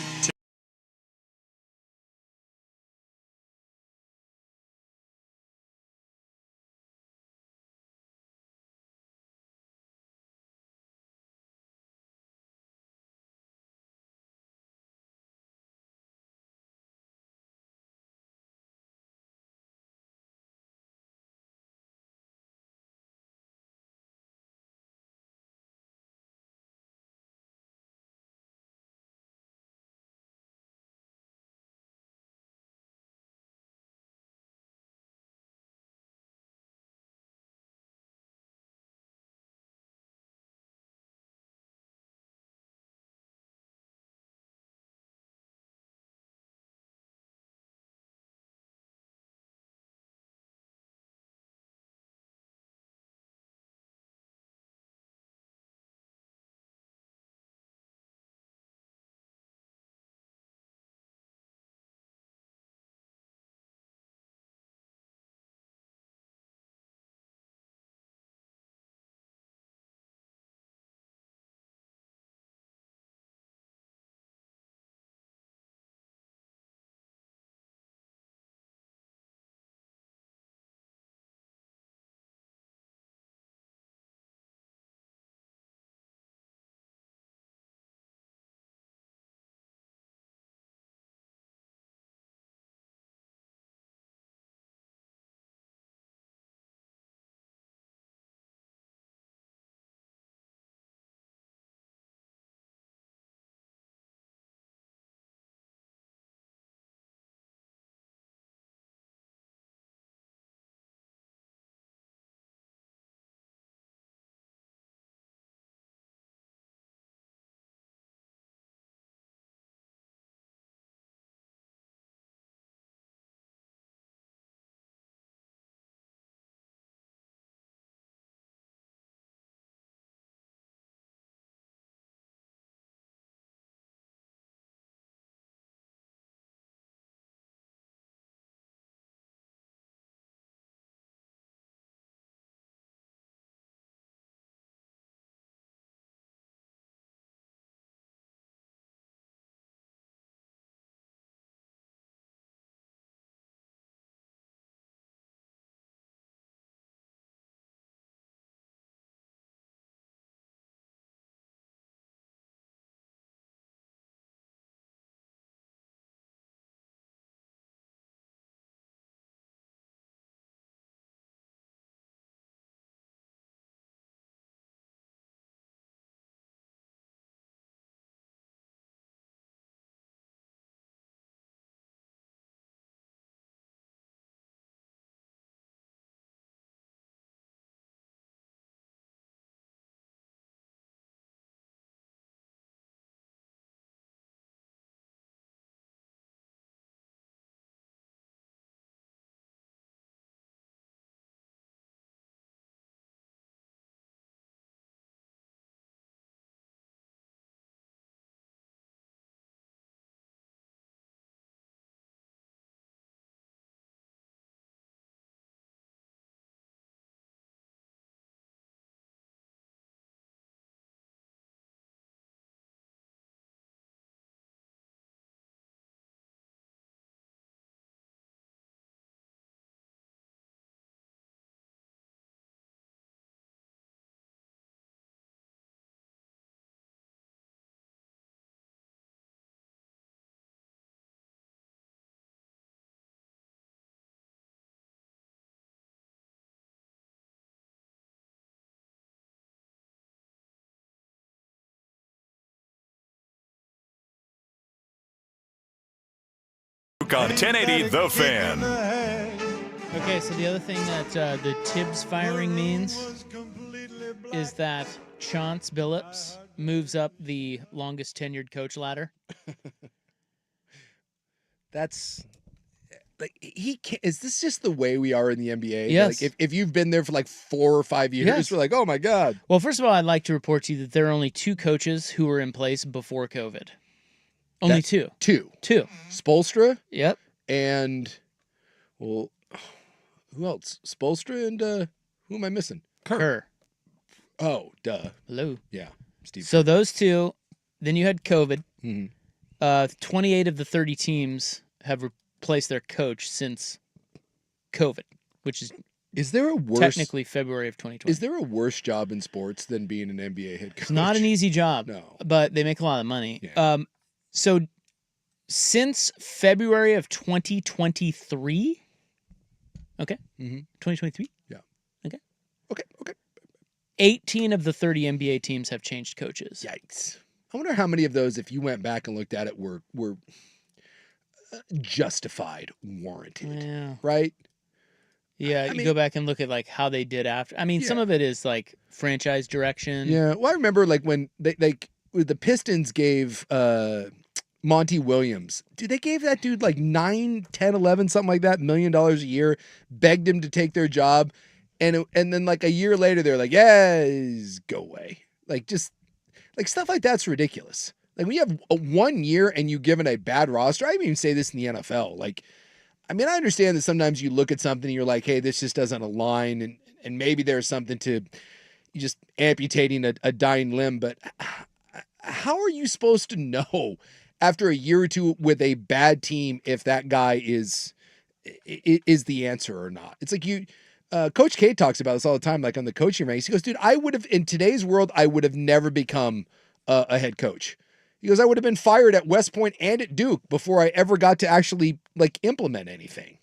On 1080 The Fan. Okay, so the other thing that the Tibbs firing means is that Chance Billups moves up the longest tenured coach ladder. That's like he can't, is this just the way we are in the NBA? Yes. Like if you've been there for like 4 or 5 years, Yes. we're like, oh my God. Well, first of all, I'd like to report to you that there are only 2 coaches who were in place before COVID. Only 2. 2. 2. Spoelstra Yep. and well, who else? Spoelstra and who am I missing? Kerr. Oh, duh. Hello. Yeah. Steve. So those 2, then you had COVID. Mhm. 28 of the 30 teams have replaced their coach since COVID, which is there a worse technically February of 2020. Is there a worse job in sports than being an NBA head coach? It's not an easy job. No. But they make a lot of money. Yeah. So since February of 2023, okay? 2023? Yeah. Okay. Okay. 18 of the 30 NBA teams have changed coaches. Yikes. I wonder how many of those, if you went back and looked at it, were justified, warranted, Yeah. right? Yeah, I you mean- go back and look at like how they did after. I mean, some Yeah. of it is like franchise direction. Yeah. Well, I remember like when the Pistons gave Monty Williams, dude, they gave that dude like 9, 10, 11, something like that, $1 million a year, begged him to take their job. And then like a year later, they're like, yeah, go away. Like just like stuff like that's ridiculous. Like when you have 1 year and you given a bad roster, I even say this in the NFL. Like, I mean, I understand that sometimes you look at something and you're like, hey, this just doesn't align. And maybe there's something to you just amputating a dying limb. But how are you supposed to know after a year or two with a bad team if that guy is the answer or not? It's like Coach K talks about this all the time, like on the coaching ranks. He goes, dude, I would have, in today's world, I would have never become a head coach. He goes, I would have been fired at West Point and at Duke before I ever got to actually like implement anything.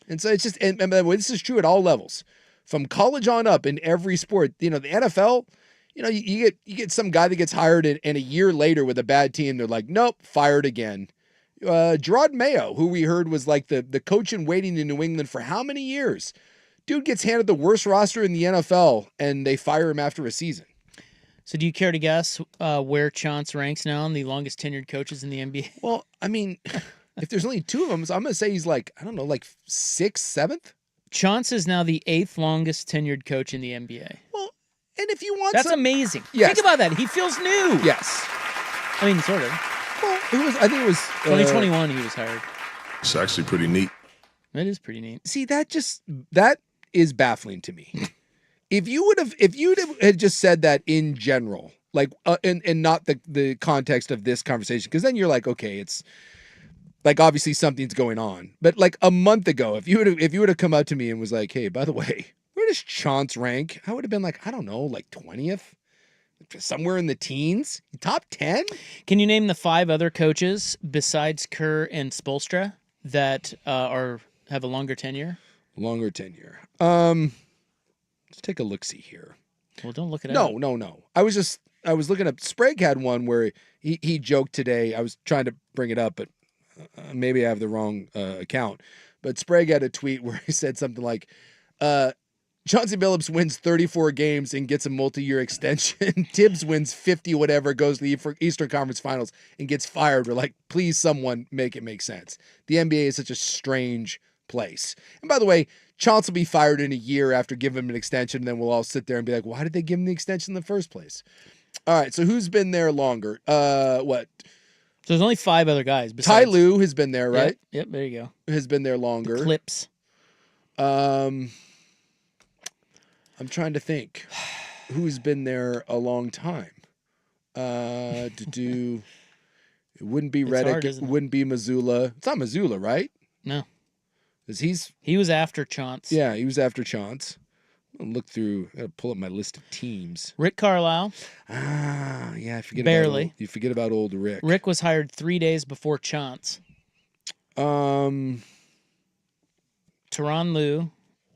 And so it's just, and by the way, this is true at all levels, from college on up in every sport. You know, the NFL, you know, you get some guy that gets hired and a year later with a bad team, they're like, nope, fired again. Gerard Mayo, who we heard was like the coach in waiting in New England for how many years? Dude gets handed the worst roster in the NFL, and they fire him after a season. So do you care to guess where Chance ranks now on the longest tenured coaches in the NBA? Well, I mean, if there's only 2 of them, so I'm going to say he's like, I don't know, like 6th, 7th? Chance is now the 8th longest tenured coach in the NBA. Well, and if you want That's amazing. Yes. Think about that. He feels new. Yes. I mean, sort of. Well, I think it was 2021 he was hired. It's actually pretty neat. That is pretty neat. See, that is baffling to me. If you had just said that in general, like, and not the context of this conversation, because then you're like, okay, it's like obviously something's going on. But like a month ago, if you would have come up to me and was like, hey, by the way, where does Chance rank? I would have been like, I don't know, like 20th, somewhere in the teens, top 10. Can you name the 5 other coaches besides Kerr and Spoelstra that have a longer tenure? Longer tenure. Let's take a look-see here. Well, don't look it No, up. no. I was looking up. Sprague had one where he joked today. I was trying to bring it up, but maybe I have the wrong account. But Sprague had a tweet where he said something like, Chauncey Billups wins 34 games and gets a multi-year extension. Tibbs wins 50 whatever, goes to the Eastern Conference Finals and gets fired. We're like, please, someone make it make sense. The NBA is such a strange place. And by the way, Chauncey will be fired in a year after giving him an extension, and then we'll all sit there and be like, why did they give him the extension in the first place? All right, so who's been there longer? What? So there's only 5 other guys. Ty Besides... Lue has been there, right? Yep, there you go. Has been there longer. The Clips. I'm trying to think who's been there a long time. It wouldn't be Redick. Hard, it wouldn't be Missoula. It's not Missoula, right? No. Because he was after Chance. Yeah, he was after Chance. I'll look through. I gotta pull up my list of teams. Rick Carlisle. Yeah, I forget. Barely. You forget about old Rick. Rick was hired 3 days before Chance. Tyronn Lue.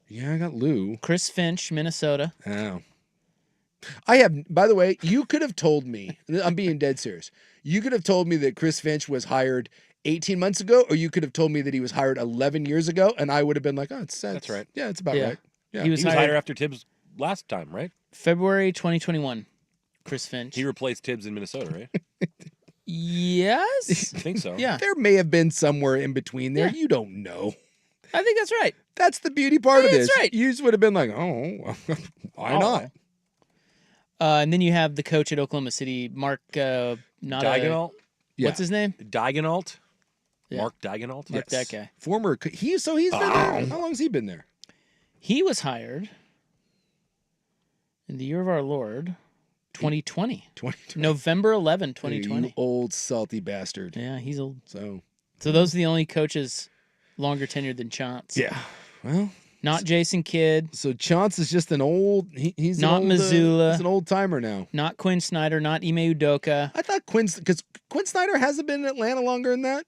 Yeah, I got Lou. Chris Finch, Minnesota. Oh. I have, by the way, you could have told me, I'm being dead serious. You could have told me that Chris Finch was hired 18 months ago, or you could have told me that he was hired 11 years ago, and I would have been like, oh, that's right. Yeah, it's about right. Yeah. He was hired after Tibbs last time, right? February 2021. Chris Finch. He replaced Tibbs in Minnesota, right? Yes. I think so. Yeah. There may have been somewhere in between there. Yeah. You don't know. I think that's right. That's the beauty part of this. That's right. You just would have been like, oh, why not? And then you have the coach at Oklahoma City, Mark. Diagonal. What's his name? Diagonalt. Yeah. Mark Diagonalt. Mark, that guy. Former. He's been there. How long has he been there? He was hired in the year of our Lord, 2020. 2020. November 11, 2020. You old salty bastard. Yeah, he's old. So those are the only coaches longer tenured than Chance. yeah. Well, not Jason Kidd. So Chance is just an old. He's not an old, Missoula. He's an old timer now. Not Quinn Snyder. Not Ime Udoka. I thought because Quinn Snyder hasn't been in Atlanta longer than that.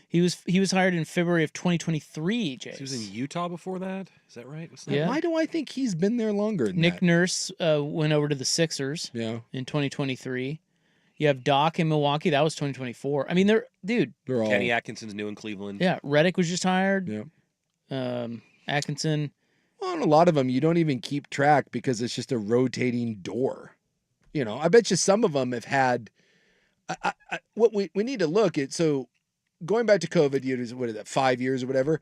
He was hired in February of 2023. Jace. He was in Utah before that. Is that right? Yeah. Why do I think he's been there longer than Nick that? Nurse went over to the Sixers. Yeah. In 2023. You have Doc in Milwaukee. That was 2024. I mean, they're all. Kenny Atkinson's new in Cleveland. Yeah. Reddick was just hired. Yeah. Atkinson. Well, and a lot of them you don't even keep track because it's just a rotating door. You know, I bet you some of them have had. What we need to look at. So going back to COVID, what is that, 5 years or whatever?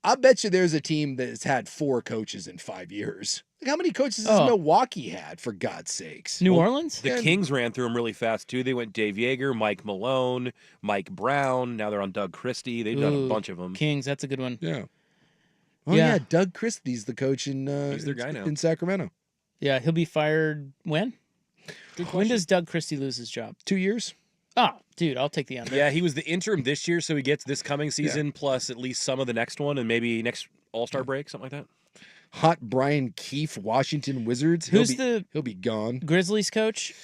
I bet you there's a team that has had 4 coaches in 5 years. Like how many coaches has Milwaukee had, for God's sakes? New Orleans? The Kings ran through them really fast, too. They went Dave Yeager, Mike Malone, Mike Brown. Now they're on Doug Christie. They've done a bunch of them. Kings, that's a good one. Yeah. Oh, yeah. Doug Christie's the coach He's their guy now. in Sacramento. Yeah, he'll be fired when? When does Doug Christie lose his job? 2 years. Oh, dude, I'll take the under. Yeah, he was the interim this year, so he gets this coming season plus at least some of the next one and maybe next All-Star break, something like that. Hot Brian Keefe, Washington Wizards. He'll be gone. Grizzlies coach?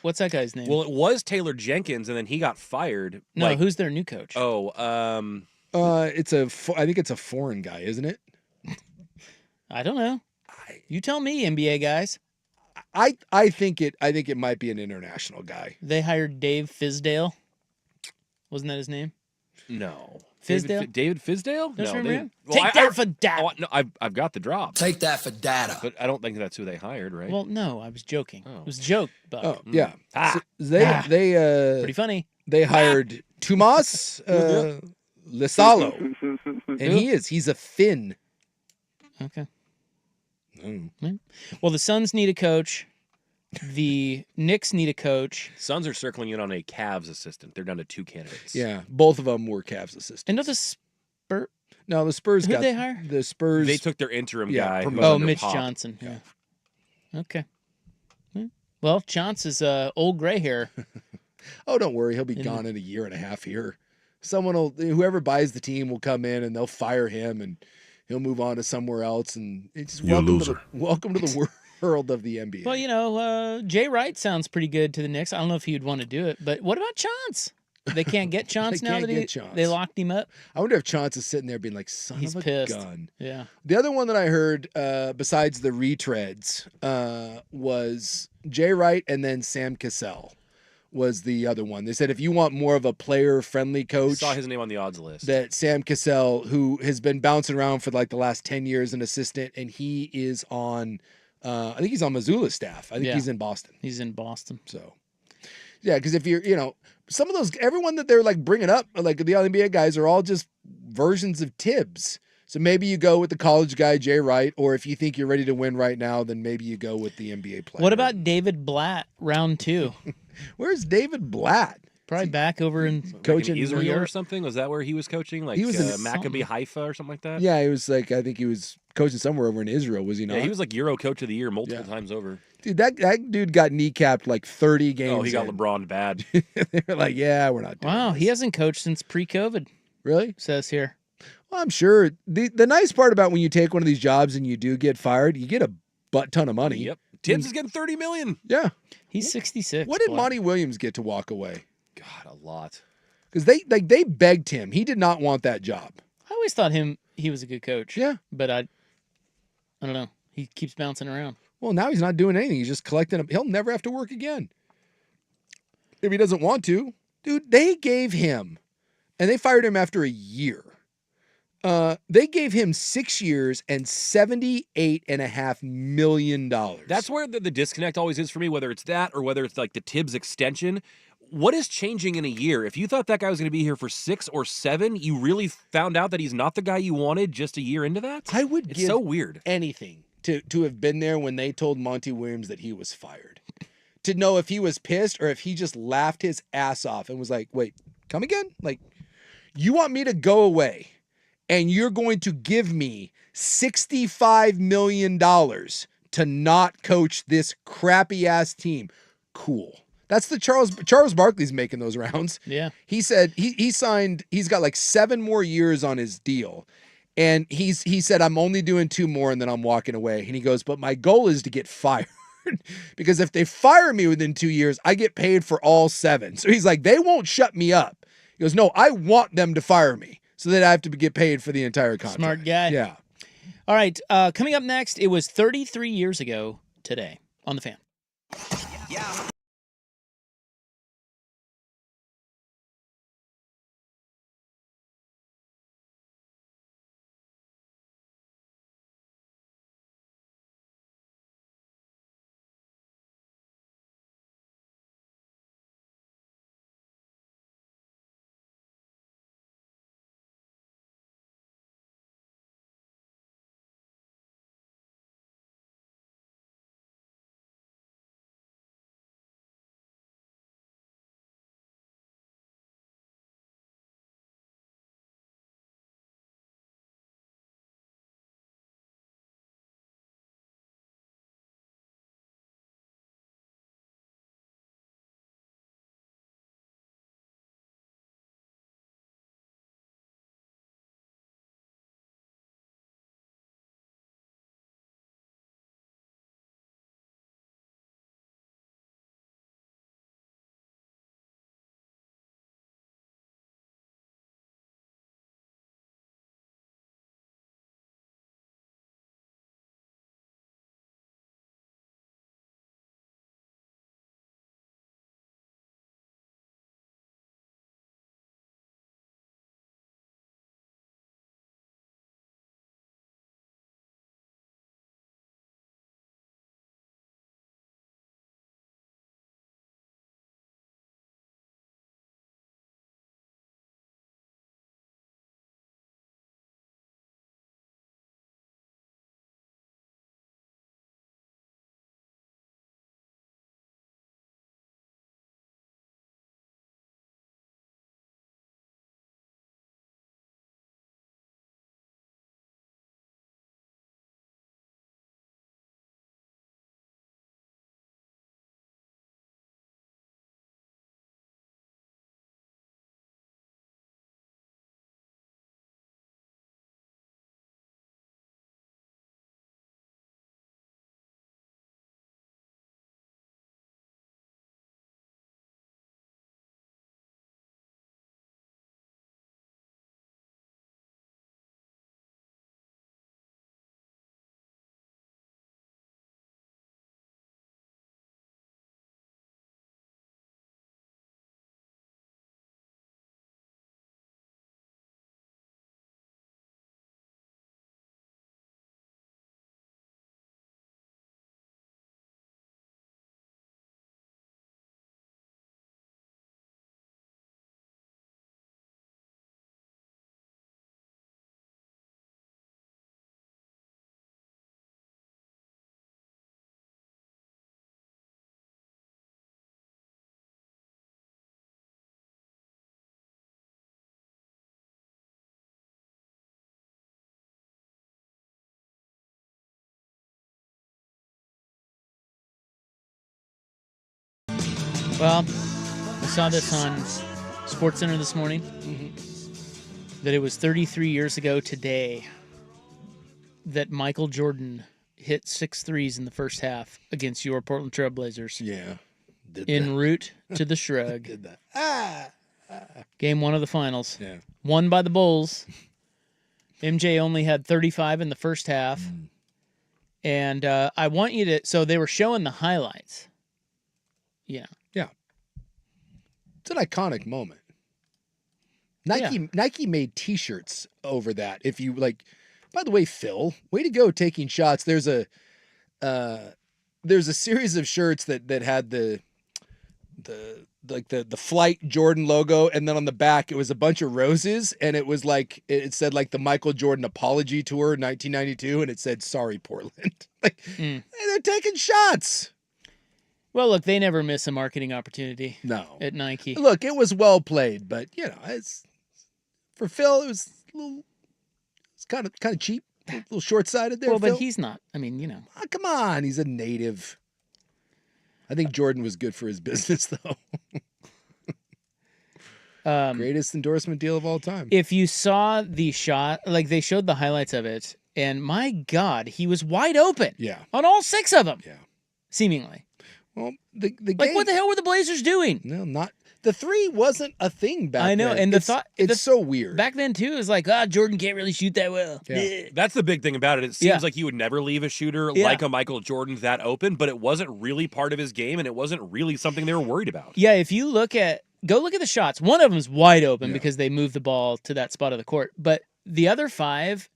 What's that guy's name? Well, it was Taylor Jenkins, and then he got fired. No, who's their new coach? Oh, I think it's a foreign guy, isn't it? I don't know. You tell me, NBA guys. I think it might be an international guy. They hired Dave Fizdale. Wasn't that his name? No. Fizdale? David Fizdale? Don't you No. remember him? Take that for data. Oh, no, I've got the drop. Take that for data. But I don't think that's who they hired, right? Well, no, I was joking. It was a joke, Buck. Oh, yeah. Ah. So they Pretty funny. They hired Tomas Lesalo. And he's a Finn. Okay. Well, the Suns need a coach. The Knicks need a coach. Suns are circling in on a Cavs assistant. They're down to 2 candidates. Yeah, both of them were Cavs assistants. And the Spurs. No, the Spurs Who'd they hire? The Spurs. They took their interim guy. who was Oh, under Mitch Pop. Johnson. Yeah. Okay. Well, Chance is old gray hair. Oh, don't worry. He'll be gone in a year and a half here. Whoever buys the team will come in and they'll fire him and he'll move on to somewhere else. And it's welcome to the world of the NBA. Well, Jay Wright sounds pretty good to the Knicks. I don't know if he would want to do it, but what about Chance? They can't get Chance now that they locked him up. I wonder if Chance is sitting there being like, He's of a pissed. Gun. Yeah. The other one that I heard, besides the retreads, was Jay Wright and then Sam Cassell was the other one. They said if you want more of a player-friendly coach, I saw his name on the odds list. That Sam Cassell, who has been bouncing around for like the last 10 years, an assistant, and he is on. I think he's on Missoula's staff. I think he's in Boston. He's in Boston. So, yeah, because if you're, some of those, everyone that they're like bringing up, like the NBA guys, are all just versions of Tibbs. So maybe you go with the college guy, Jay Wright, or if you think you're ready to win right now, then maybe you go with the NBA player. What about David Blatt, round 2? Where's David Blatt? Probably back over in coaching Israel or something. Was that where he was coaching? Like he was in Maccabi Haifa or something like that? Yeah, he was like, I think he was coaching somewhere over in Israel, was he not? Yeah, he was like Euro Coach of the Year multiple times over. Dude, that dude got kneecapped like 30 games. Oh, he got LeBron bad. They were like, yeah, we're not doing this. He hasn't coached since pre-COVID. Really? Says here. Well, I'm sure. The nice part about when you take one of these jobs and you do get fired, you get a butt ton of money. Yep. Tibbs is getting $30 million. Yeah. He's 66. What did Monty Williams get to walk away? God, a lot. Because they begged him. He did not want that job. I always thought he was a good coach. Yeah. But I don't know. He keeps bouncing around. Well, now he's not doing anything. He's just collecting them. He'll never have to work again. If he doesn't want to. Dude, they gave him, and they fired him after a year, They gave him 6 years and $78.5 million. That's where the disconnect always is for me, whether it's that or whether it's like the Tibbs extension. What is changing in a year? If you thought that guy was going to be here for 6 or 7, you really found out that he's not the guy you wanted just a year into that? I would it's give so weird. anything to have been there when they told Monty Williams that he was fired. To know if he was pissed or if he just laughed his ass off and was like, wait, come again? Like, you want me to go away and you're going to give me $65 million to not coach this crappy ass team. Cool. That's the Charles Barkley's making those rounds. Yeah. He said he signed, he's got like 7 more years on his deal. And he said, I'm only doing 2 more and then I'm walking away. And he goes, but my goal is to get fired. Because if they fire me within 2 years, I get paid for all 7. So he's like, they won't shut me up. He goes, no, I want them to fire me so that I have to get paid for the entire contract. Smart guy. Yeah. All right. Coming up next, it was 33 years ago today on The Fan. Yeah. Well, I saw this on SportsCenter this morning, that it was 33 years ago today that Michael Jordan hit 6 threes in the first half against your Portland Trail Blazers. Yeah. En route to the Shrug. Did that. Game 1 of the finals. Yeah. Won by the Bulls. MJ only had 35 in the first half. And I want you to... So they were showing the highlights. Yeah. Yeah. It's an iconic moment. Nike made T-shirts over that. If you like, by the way, Phil, way to go taking shots. There's a series of shirts that had the flight Jordan logo, and then on the back it was a bunch of roses, and it was like it said like the Michael Jordan apology tour 1992, and it said sorry Portland. Like they're taking shots. Well, look, they never miss a marketing opportunity. No. At Nike. Look, it was well played, but it's for Phil. It was a little. It's kind of cheap, a little short-sighted there. Well, but Phil. he's not. I mean, Oh, come on, he's a native. I think Jordan was good for his business, though. Greatest endorsement deal of all time. If you saw the shot, like they showed the highlights of it, and my God, he was wide open. Yeah. On all 6 of them. Yeah. Seemingly. Well, the game. Like, what the hell were the Blazers doing? No, not the 3 wasn't a thing back then. I know, then. and it's so weird. Back then too, it was like, Jordan can't really shoot that well. Yeah. That's the big thing about it. It seems like he would never leave a shooter like a Michael Jordan that open, but it wasn't really part of his game, and it wasn't really something they were worried about. Yeah, if you go look at the shots. One of them's wide open because they moved the ball to that spot of the court, but the other 5,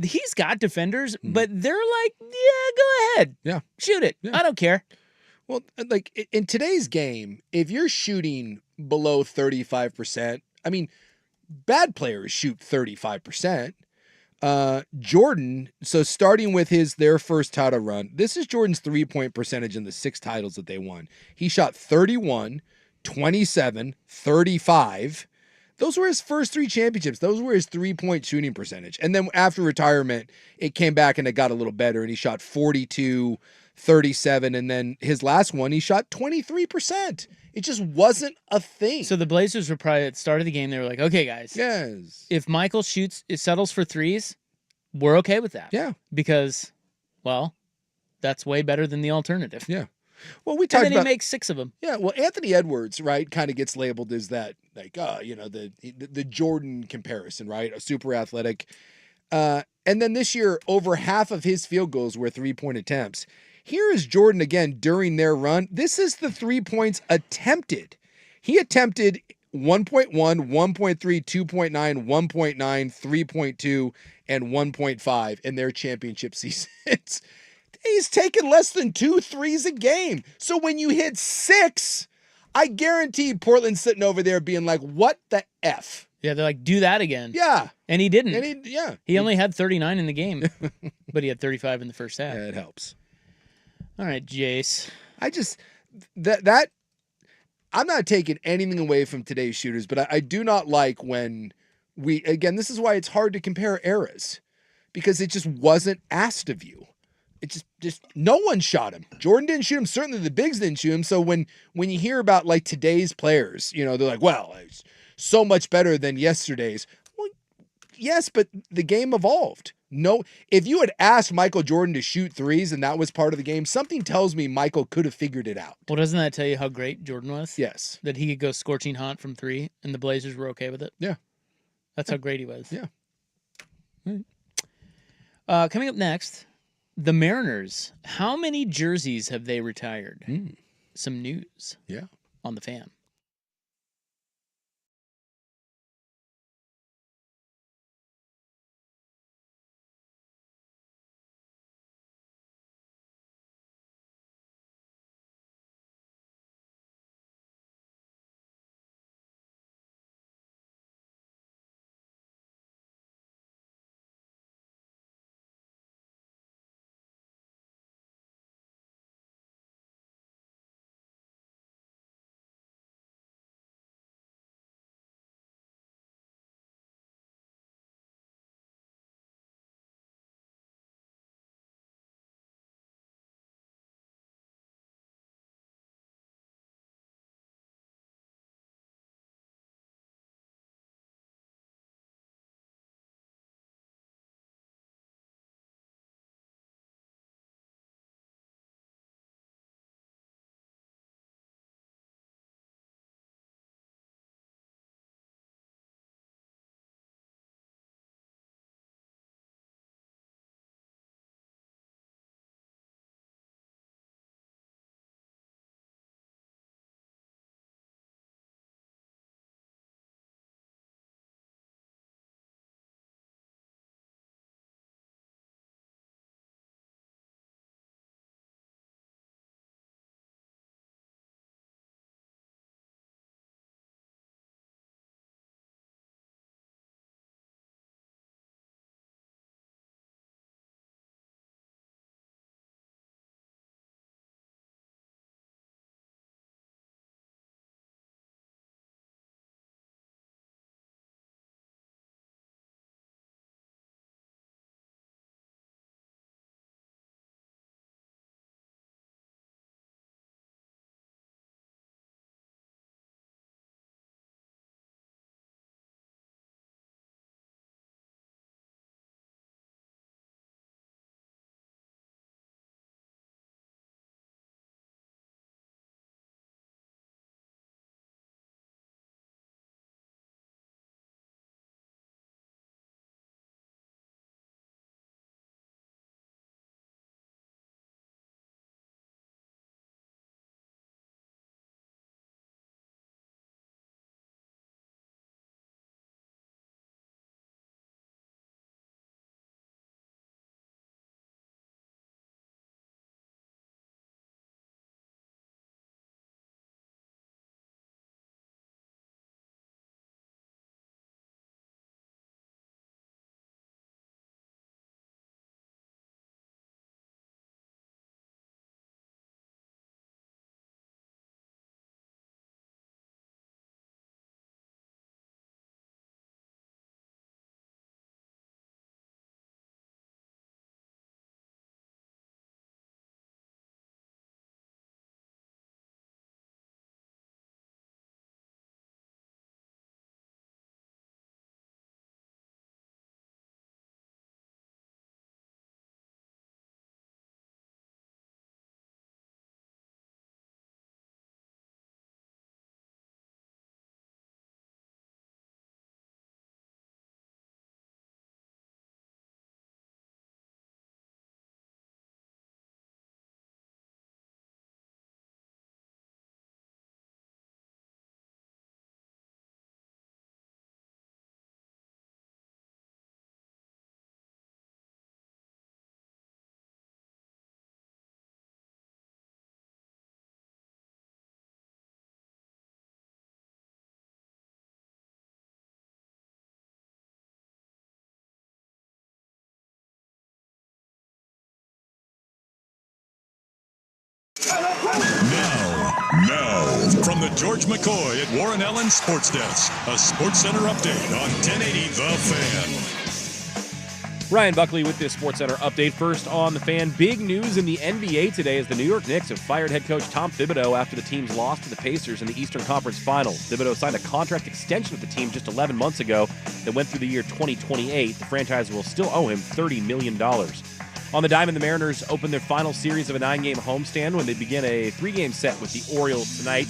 he's got defenders, but they're like, yeah, go ahead, shoot it. I don't care. Well, like in today's game, if you're shooting below 35%, I mean, bad players shoot 35%. Jordan, so starting with their first title run, this is Jordan's 3-point percentage in the 6 titles that they won. He shot 31, 27, 35. Those were his first 3 championships. Those were his 3-point shooting percentage. And then after retirement, it came back and it got a little better, and he shot 42, 37, and then his last one, he shot 23%. It just wasn't a thing. So the Blazers were probably at the start of the game, they were like, okay, guys. Yes. If Michael settles for 3s, we're okay with that. Yeah. Because, well, that's way better than the alternative. Yeah. Well, we talked and then about he makes 6 of them. Yeah, well, Anthony Edwards, right, kind of gets labeled as that, like, the Jordan comparison, right? A super athletic. And then this year, over half of his field goals were 3-point attempts. Here is Jordan again during their run. This is the 3 points attempted. He attempted 1.1, 1.3, 2.9, 1.9, 3.2, and 1.5 in their championship seasons. He's taken less than 2 threes a game. So when you hit 6, I guarantee Portland's sitting over there being like, what the F? Yeah, they're like, do that again. Yeah. And he didn't. And he only had 39 in the game, but he had 35 in the first half. Yeah, it helps. All right, Jace. I just, I'm not taking anything away from today's shooters, but I do not like when again, this is why it's hard to compare eras, because it just wasn't asked of you. It just no one shot him. Jordan didn't shoot him. Certainly the bigs didn't shoot him. So when you hear about like today's players, they're like, well, it's so much better than yesterday's. Well, yes, but the game evolved. No, if you had asked Michael Jordan to shoot 3s and that was part of the game, something tells me Michael could have figured it out. Well, doesn't that tell you how great Jordan was? Yes. That he could go scorching hot from 3 and the Blazers were okay with it? Yeah. That's how great he was. Yeah. Right. Coming up next, the Mariners. How many jerseys have they retired? Some news. Yeah. On the Fan. Now, from the George McCoy at Warren Allen Sports Desk, a Sports Center update on 1080 The Fan. Ryan Buckley with this SportsCenter update. First on the Fan, big news in the NBA today as the New York Knicks have fired head coach Tom Thibodeau after the team's loss to the Pacers in the Eastern Conference Finals. Thibodeau signed a contract extension with the team just 11 months ago that went through the year 2028. The franchise will still owe him $30 million. On the diamond, the Mariners open their final series of a 9-game homestand when they begin a 3-game set with the Orioles tonight.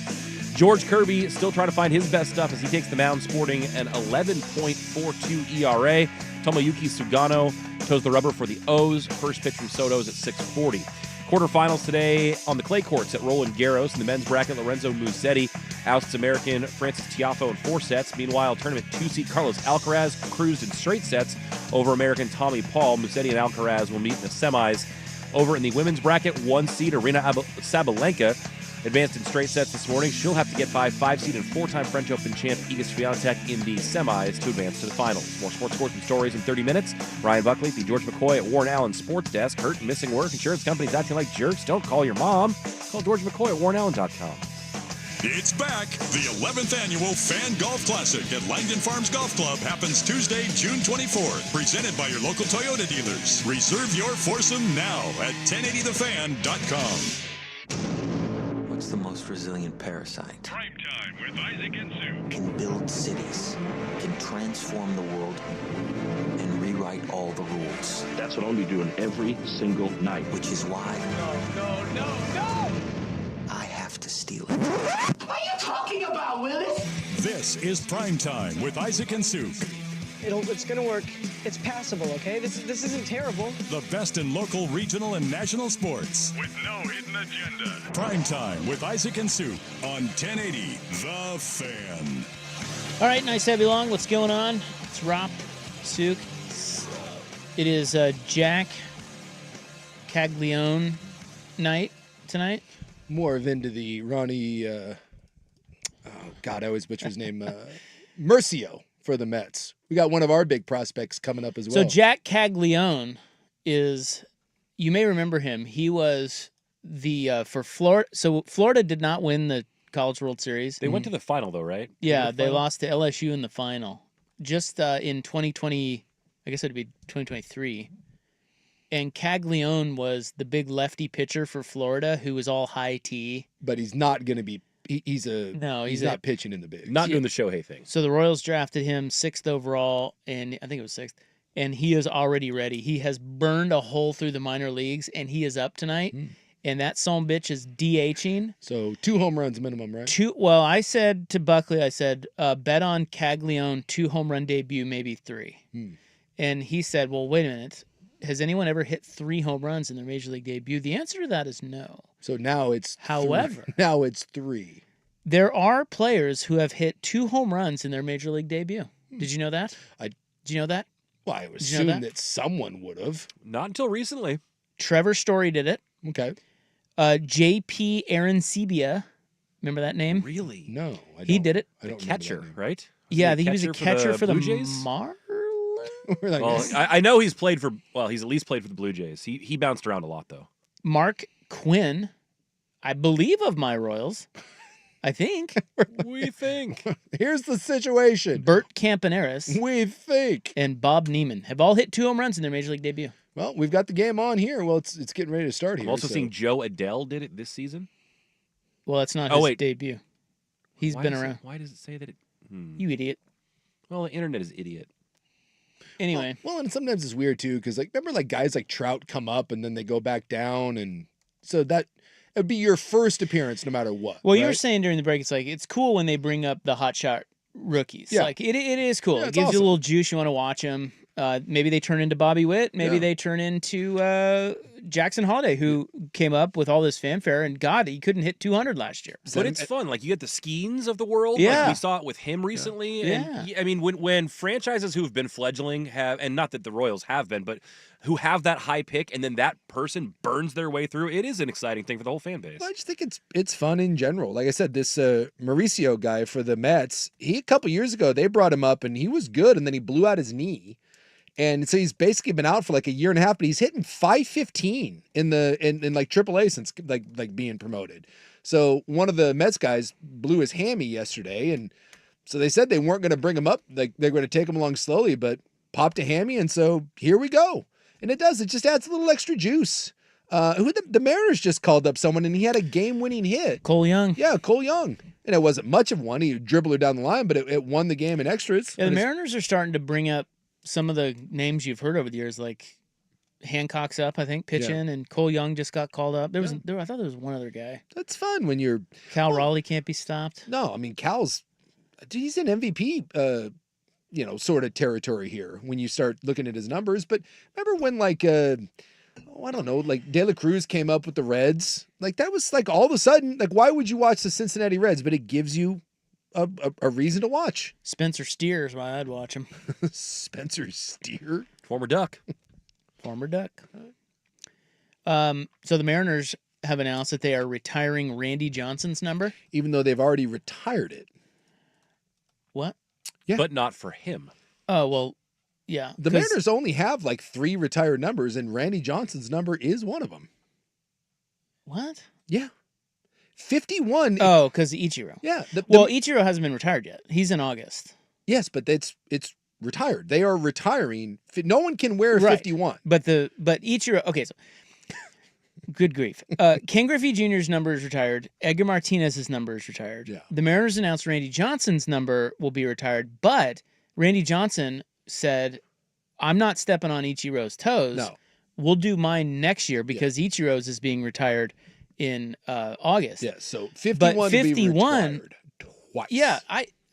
George Kirby still trying to find his best stuff as he takes the mound sporting an 11.42 ERA. Tomoyuki Sugano toes the rubber for the O's. First pitch from Soto's at 6:40. Quarterfinals today on the clay courts at Roland Garros. In the men's bracket, Lorenzo Musetti ousts American Francis Tiafoe in 4 sets. Meanwhile, tournament 2-seed Carlos Alcaraz cruised in straight sets over American Tommy Paul. Musetti and Alcaraz will meet in the semis. Over in the women's bracket, 1-seed Arina Sabalenka advanced in straight sets this morning. She'll have to get by 5-seed and 4-time French Open champ Iga Swiatek in the semis to advance to the finals. More sports scores and stories in 30 minutes. Ryan Buckley, the George McCoy at Warren Allen Sports Desk. Hurt and missing work. Insurance companies acting like jerks. Don't call your mom. Call George McCoy at warrenallen.com. It's back. The 11th annual Fan Golf Classic at Langdon Farms Golf Club happens Tuesday, June 24th. Presented by your local Toyota dealers. Reserve your foursome now at 1080thefan.com. What's the most resilient parasite? Primetime with Isaac and Sue. Can build cities, can transform the world, and rewrite all the rules. That's what I'll be doing every single night. Which is why... No! I have to steal it. What are you talking about, Willis? This is Primetime with Isaac and Sue. It's gonna work. It's passable, okay? This isn't terrible. The best in local, regional, and national sports. With no hidden agenda. Primetime with Isaac and Sue on 1080 The Fan. All right, nice heavy long. What's going on? It's Rob, Suk. It is Jack Caglione night tonight. More of into the Ronnie, I always butcher his name, Murcio for the Mets. We got one of our big prospects coming up as well. So Jack Caglione is, you may remember him. He was the, for Florida. So Florida did not win the College World Series. They went to the final, though, right? Yeah, they lost to LSU in the final. Just in 2020, I guess it would be 2023. And Caglione was the big lefty pitcher for Florida who was all high T. But he's not going to be. He's not pitching in the big. Not doing the Shohei thing. So the Royals drafted him 6th overall, and I think it was 6th. And he is already ready. He has burned a hole through the minor leagues, and he is up tonight. And that son-bitch is DHing. So 2 home runs minimum, right? 2. Well, I said to Buckley, bet on Caglione 2 home run debut, maybe 3. And he said, well, wait a minute. Has anyone ever hit 3 home runs in their major league debut? The answer to that is no. So now it's However, now it's 3. There are players who have hit 2 home runs in their major league debut. Did you know that? Did you know that? Well, I would assume that someone would have. Not until recently. Trevor Story did it. Okay. J.P. Arencibia. Remember that name? Really? No. He did it. I don't catcher, right? Yeah, I think he was a catcher for the Blue Jays? Marlins. Well, I know he's played for. Well, he's at least played for the Blue Jays. He bounced around a lot, though. Mark Quinn, I believe of my Royals. I think. We think. Here's the situation. Bert Campaneris. We think. And Bob Neiman have all hit 2 home runs in their major league debut. Well, we've got the game on here. Well, it's getting ready to start here. I'm also seeing Joe Adell did it this season. Well, that's not his debut. He's been around. Why does it say that? You idiot. Well, the internet is idiot. Anyway. Well, and sometimes it's weird too, because remember guys like Trout come up and then they go back down, and so that it'd be your first appearance no matter what. Well, right? you were saying during the break, it's cool when they bring up the hotshot rookies. Yeah. It is cool. Yeah, it gives you a little juice. You want to watch them. Maybe they turn into Bobby Witt. Maybe they turn into Jackson Holiday, who came up with all this fanfare. And God, he couldn't hit 200 last year. But it's fun. Like, you get the Skeens of the world. Yeah. Like we saw it with him recently. Yeah. And I mean, when franchises who've been fledgling have, and not that the Royals have been, but who have that high pick and then that person burns their way through, it is an exciting thing for the whole fan base. Well, I just think it's fun in general. Like I said, this Mauricio guy for the Mets, a couple years ago, they brought him up and he was good, and then he blew out his knee. And so he's basically been out for like a year and a half, but he's hitting .515 in like AAA since like being promoted. So one of the Mets guys blew his hammy yesterday, and so they said they weren't going to bring him up. Like they're going to take him along slowly, but popped a hammy, and so here we go. And it just adds a little extra juice. The Mariners just called up someone, and he had a game-winning hit. Cole Young. Yeah, Cole Young. And it wasn't much of one. He dribbled her down the line, but it won the game in extras. Yeah, the Mariners are starting to bring up some of the names you've heard over the years, like Hancock's up, I think, pitching, and Cole Young just got called up. I thought there was one other guy. That's fun when you're... Cal Raleigh can't be stopped. No, I mean, he's in MVP, sort of territory here when you start looking at his numbers. But remember when, like, I don't know, like De La Cruz came up with the Reds? Like, that was like all of a sudden, like, why would you watch the Cincinnati Reds? But it gives you a reason to watch. Spencer Steer is why I'd watch him. Spencer Steer? Former Duck. Former Duck. So the Mariners have announced that they are retiring Randy Johnson's number. Even though they've already retired it. What? Yeah. But not for him. Oh, well, yeah. The Mariners only have like 3 retired numbers, and Randy Johnson's number is one of them. What? Yeah. 51. Oh, because Ichiro. Yeah. Ichiro hasn't been retired yet. He's in August. Yes, but it's retired. They are retiring. No one can wear 51. But Ichiro. Okay, so good grief. Ken Griffey Jr.'s number is retired. Edgar Martinez's number is retired. Yeah. The Mariners announced Randy Johnson's number will be retired, but Randy Johnson said, "I'm not stepping on Ichiro's toes. No. We'll do mine next year because Ichiro's is being retired in August." Yeah. So 51. But 51 twice. Yeah,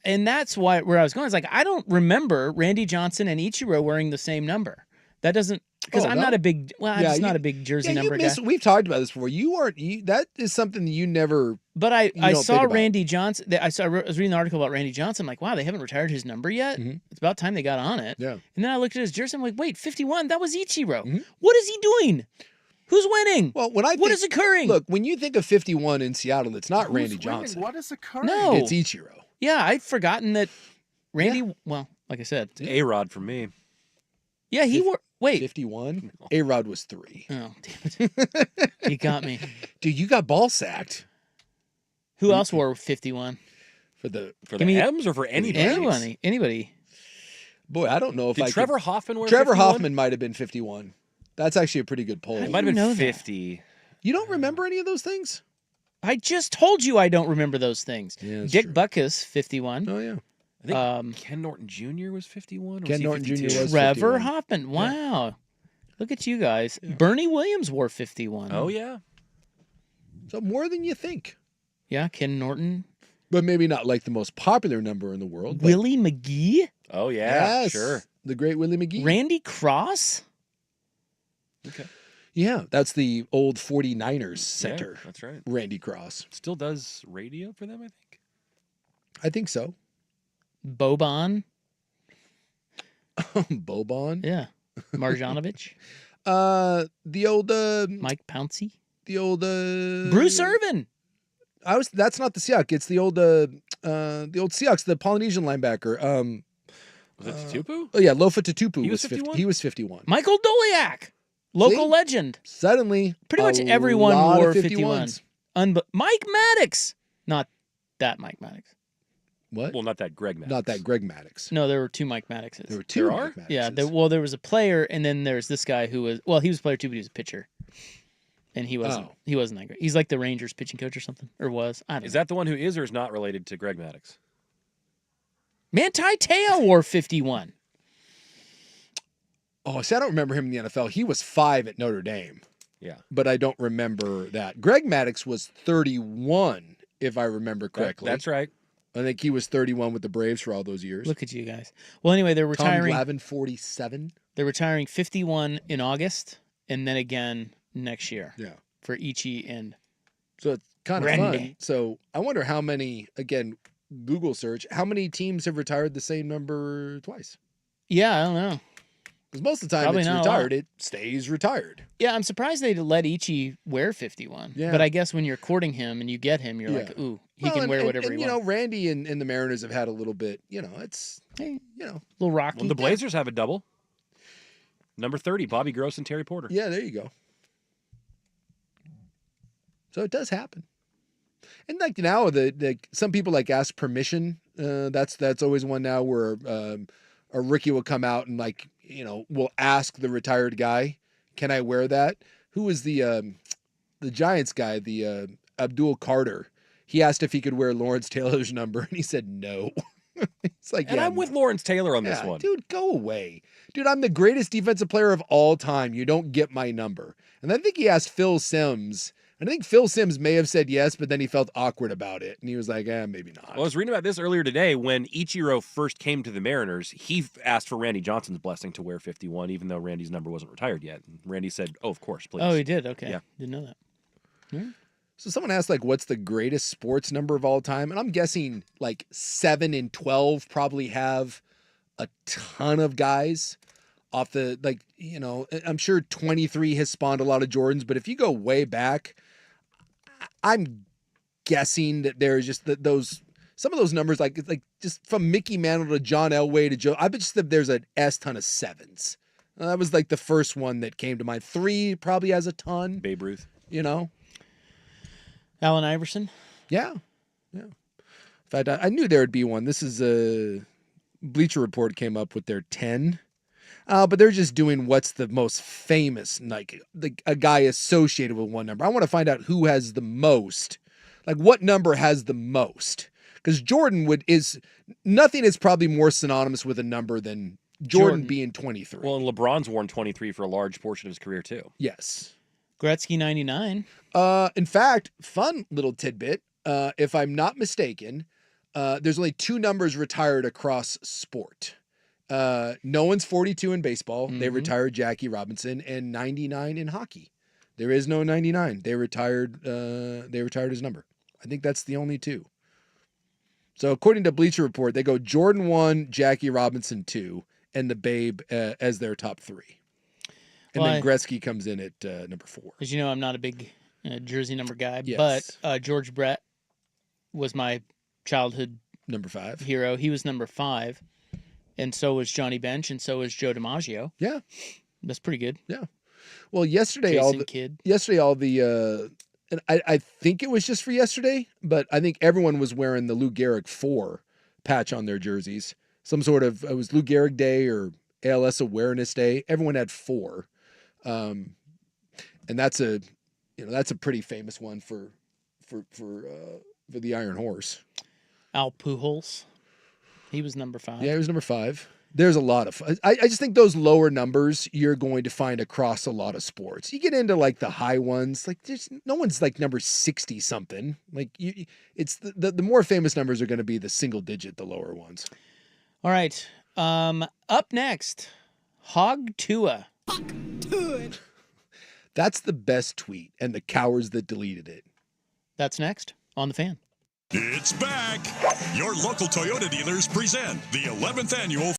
and that's where I was going. It's like I don't remember Randy Johnson and Ichiro wearing the same number. That doesn't because I'm not a big I'm just not a big jersey number guy. We've talked about this before. That is something that you never. But I saw Randy Johnson. I was reading an article about Randy Johnson. I'm like, wow, they haven't retired his number yet. Mm-hmm. It's about time they got on it. Yeah. And then I looked at his jersey. I'm like, wait, 51. That was Ichiro. Mm-hmm. What is he doing? Who's winning? Well, what is occurring? Look, when you think of 51 in Seattle, it's not Randy Johnson. What is occurring? No, it's Ichiro. Yeah, I'd forgotten that Randy. Yeah. Well, like I said, it's A-Rod for me. Yeah, he wore. Wait, 51. No. A-Rod was 3. Oh, damn it! You got me, dude. You got ball sacked. Who else wore 51? For the M's or for anybody? Anybody. Boy, I don't know if Did Trevor Hoffman wear Trevor 51? Hoffman might have been 51. That's actually a pretty good poll. It might have been 50. You don't remember any of those things? I just told you I don't remember those things. Yeah, Dick Butkus, 51. Oh, yeah. I think Ken Norton Jr. was 51. Ken Norton Jr. was Trevor 51. Hoffman. Wow. Yeah. Look at you guys. Yeah. Bernie Williams wore 51. Oh, yeah. So more than you think. Yeah, Ken Norton. But maybe not like the most popular number in the world. Willie McGee? Oh, yeah. Yes, sure. The great Willie McGee. Randy Cross? Okay. Yeah, that's the old 49ers center. Yeah, that's right. Randy Cross. Still does radio for them, I think. I think so. Boban? Boban? Yeah. Marjanovic? The old Mike Pouncey? The old Bruce Irvin. That's not the Seahawks. It's the old Seahawks, the Polynesian linebacker. Was it Tutupu? Oh yeah, Lofa Tutupu He was 51? He was 51. Michael Doliak. Local legend. Suddenly pretty much everyone wore 51. Mike Maddox. Not that Mike Maddox. What? Well, not that Greg Maddox. Not that Greg Maddox. No, there were 2 Mike Maddoxes. There were 2 Mike Maddoxes. Yeah, there was a player, and then there's this guy who was, well, he was a player too, but he was a pitcher. And he wasn't that great. He's like the Rangers pitching coach or something, or was. I don't know. Is that the one who is or is not related to Greg Maddox? Manti Te'o wore 51. Oh, see, I don't remember him in the NFL. He was 5 at Notre Dame. Yeah. But I don't remember that. Greg Maddox was 31, if I remember correctly. That's right. I think he was 31 with the Braves for all those years. Look at you guys. Well, anyway, they're retiring. Tom Glavine, 47. They're retiring 51 in August, and then again next year. Yeah. For Ichi and So it's kind of Randy. fun. So I wonder how many, again, Google search, how many teams have retired the same number twice? Yeah, I don't know. Because most of the time Probably it's not a lot. retired, it stays retired. Yeah, I'm surprised they let Ichi wear 51. Yeah. But I guess when you're courting him and you get him, you're like, ooh, he can wear whatever he wants. wants. Randy and the Mariners have had a little bit, it's, a little rocky. Well, the Blazers have a double. Number 30, Bobby Gross and Terry Porter. Yeah, there you go. So it does happen. And like now, some people like ask permission. That's always one now where a rookie will come out and will ask the retired guy, "Can I wear that?" Who was the Giants guy, the Abdul Carter? He asked if he could wear Lawrence Taylor's number, and he said no. It's like, and I'm with Lawrence Taylor on this one. Dude, go away. Dude, I'm the greatest defensive player of all time. You don't get my number. And I think he asked Phil Simms. And I think Phil Simms may have said yes, but then he felt awkward about it. And he was like, maybe not. Well, I was reading about this earlier today. When Ichiro first came to the Mariners, he asked for Randy Johnson's blessing to wear 51, even though Randy's number wasn't retired yet. And Randy said, "Oh, of course, please." Oh, he did? Okay. Yeah. Didn't know that. Yeah. So someone asked, what's the greatest sports number of all time? And I'm guessing 7 and 12 probably have a ton of guys off the, I'm sure 23 has spawned a lot of Jordans, but if you go way back, I'm guessing that there's just some of those numbers, like just from Mickey Mantle to John Elway to Joe, I bet just that there's an S ton of 7s. That was the first one that came to mind. 3 probably has a ton. Babe Ruth. Allen Iverson? Yeah. In fact, I knew there would be one. This is a Bleacher Report came up with their 10. But they're just doing what's the most famous, a guy associated with one number. I want to find out who has the most. What number has the most? Because nothing is probably more synonymous with a number than Jordan being 23. Well, and LeBron's worn 23 for a large portion of his career, too. Yes. Gretzky 99. In fact, fun little tidbit. If I'm not mistaken, there's only 2 numbers retired across sport. No one's 42 in baseball. They retired Jackie Robinson, and 99 in hockey. There is no 99. They retired his number. I think that's the only 2. So according to Bleacher Report, they go Jordan 1, Jackie Robinson 2, and the Babe as their top 3. And then Gretzky comes in at number 4. As you know, I'm not a big jersey number guy, Yes. but George Brett was my childhood number 5 hero. He was number 5, and so was Johnny Bench, and so was Joe DiMaggio. Yeah, that's pretty good. Yeah. Well, yesterday and I think it was just for yesterday, but I think everyone was wearing the Lou Gehrig 4 patch on their jerseys. Some sort of it was Lou Gehrig Day or ALS Awareness Day. Everyone had 4. And that's a pretty famous one for the Iron Horse. Al Pujols, he was number 5. Yeah, he was number 5. There's a lot of. I just think those lower numbers you're going to find across a lot of sports. You get into the high ones, there's no one's number 60 something. It's the more famous numbers are going to be the single digit, the lower ones. All right. Up next, Hog Tua. That's the best tweet, and the cowards that deleted it. That's next on The Fan. It's back. Your local Toyota dealers present the 11th annual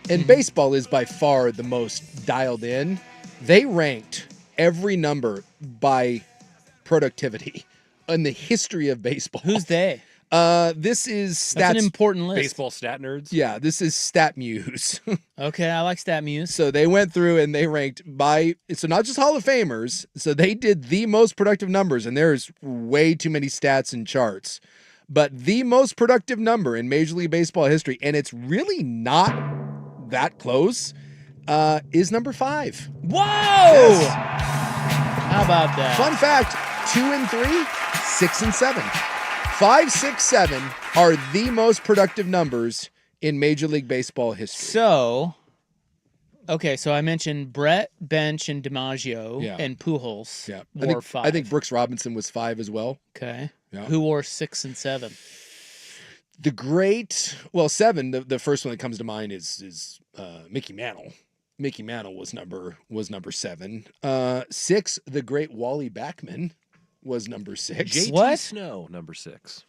and baseball is by far the most dialed in. They ranked every number by productivity in the history of baseball. Who's they? This is Stats. That's an important list. Baseball stat nerds. Yeah, this is StatMuse. Okay, I like StatMuse. So they went through and they ranked by, so not just Hall of Famers, so they did the most productive numbers, and there's way too many stats and charts, but the most productive number in Major League Baseball history, and it's really not that close, is number 5. Whoa! Yes. How about that? Fun fact, 2 and 3, 6 and 7. 5, 6, 7 are the most productive numbers in Major League Baseball history. So, okay, so I mentioned Brett, Bench, and DiMaggio and Pujols wore 5. I think Brooks Robinson was 5 as well. Okay. Yeah. Who wore 6 and 7? The great, well, 7, the first one that comes to mind is Mickey Mantle. Mickey Mantle was number 7. 6, the great Wally Backman was number 6. JT What? Snow, number 6.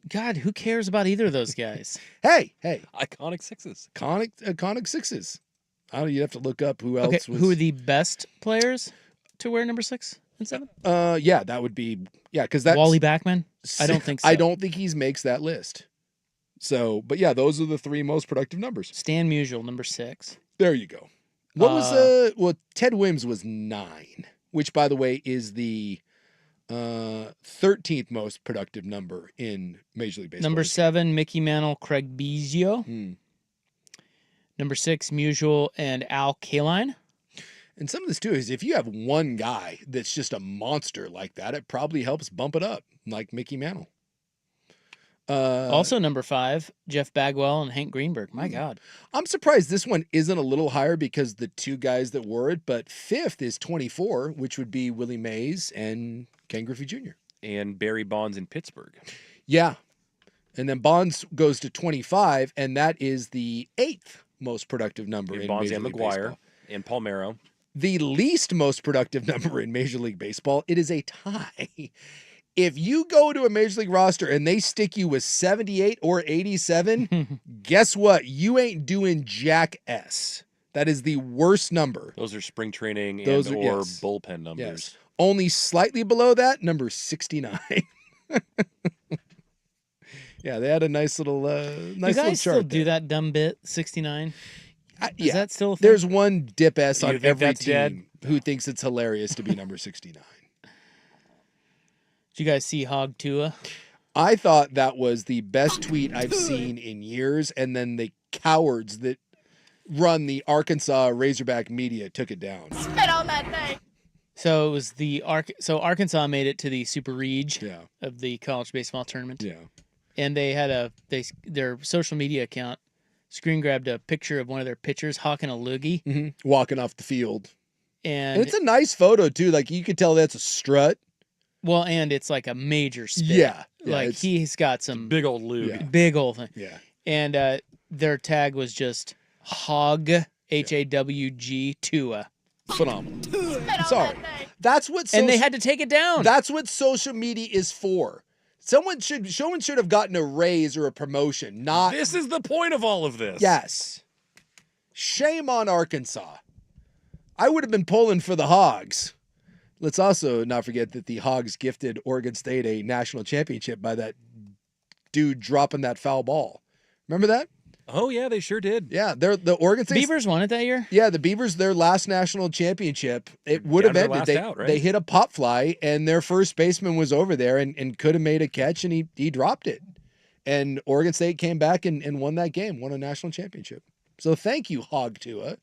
God, who cares about either of those guys? Hey. Iconic 6s. Iconic 6s. I don't. You have to look up who else. Okay, was... who are the best players to wear number 6 and 7? Yeah, that would be because that's Wally Backman. I don't think so. I don't think he makes that list. So, but yeah, those are the 3 most productive numbers. Stan Musial, number 6. There you go. What was Ted Williams was 9, which by the way is the 13th most productive number in Major League Baseball. Number 7, Mickey Mantle, Craig Biggio. Number 6, Musial and Al Kaline. And some of this too is if you have one guy that's just a monster like that, it probably helps bump it up, like Mickey Mantle. Also number 5, Jeff Bagwell and Hank Greenberg. My God. I'm surprised this one isn't a little higher because the 2 guys that wore it, but 5th is 24, which would be Willie Mays and Ken Griffey Jr. And Barry Bonds in Pittsburgh. Yeah. And then Bonds goes to 25, and that is the 8th most productive number in Bonds Major and League McGuire Baseball. and Palmeiro. The least most productive number in Major League Baseball, it is a tie. If you go to a Major League roster and they stick you with 78 or 87, guess what? You ain't doing jack S. That is the worst number. Those are spring training or bullpen numbers. Yes. Only slightly below that, number 69. Yeah, they had a nice little You chart. guys still do that dumb bit, 69? Is that still a thing? There's one dip S You on think every that's team dead? who thinks it's hilarious to be number 69. Did you guys see Hog Tua? I thought that was the best tweet I've seen in years, and then the cowards that run the Arkansas Razorback media took it down. Spit on that thing. So it was so Arkansas made it to the Super Reg of the college baseball tournament. Yeah. And they had their social media account screen grabbed a picture of one of their pitchers hawking a loogie. Walking off the field. And it's a nice photo, too. Like, you could tell that's a strut. Well, and it's like a major spit. Yeah. Like, he's got some big old lube. Yeah. Big old thing. Yeah. And their tag was just Hog, Hawg, Tua. Phenomenal. Sorry. That's what and they had to take it down. That's what social media is for. Someone should have gotten a raise or a promotion, not... This is the point of all of this. Yes. Shame on Arkansas. I would have been pulling for the Hogs. Let's also not forget that the Hogs gifted Oregon State a national championship by that dude dropping that foul ball. Remember that? Oh, yeah, they sure did. Yeah, the Oregon State... Beavers won it that year? Yeah, the Beavers, their last national championship, it would have ended. They hit a pop fly, and their first baseman was over there and could have made a catch, and he dropped it. And Oregon State came back and won that game, won a national championship. So thank you, Hog Tua.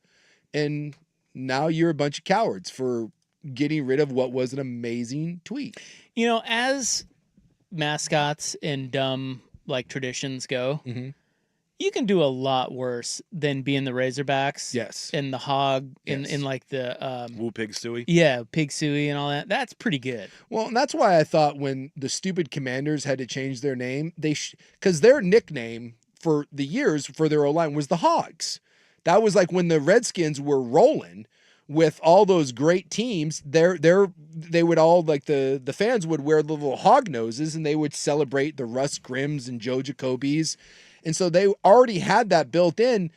And now you're a bunch of cowards for getting rid of what was an amazing tweet. You know, as mascots and dumb traditions go, you can do a lot worse than being the Razorbacks. Yes. And the Hog in like the Woo Pig Suey. Yeah, Pig Suey and all that. That's pretty good. Well, and that's why I thought when the stupid Commanders had to change their name, because their nickname for the years for their O-line was the Hogs. That was like when the Redskins were rolling with all those great teams, they would all, like, the fans would wear the little hog noses and they would celebrate the Russ Grimms and Joe Jacobys. And so they already had that built in.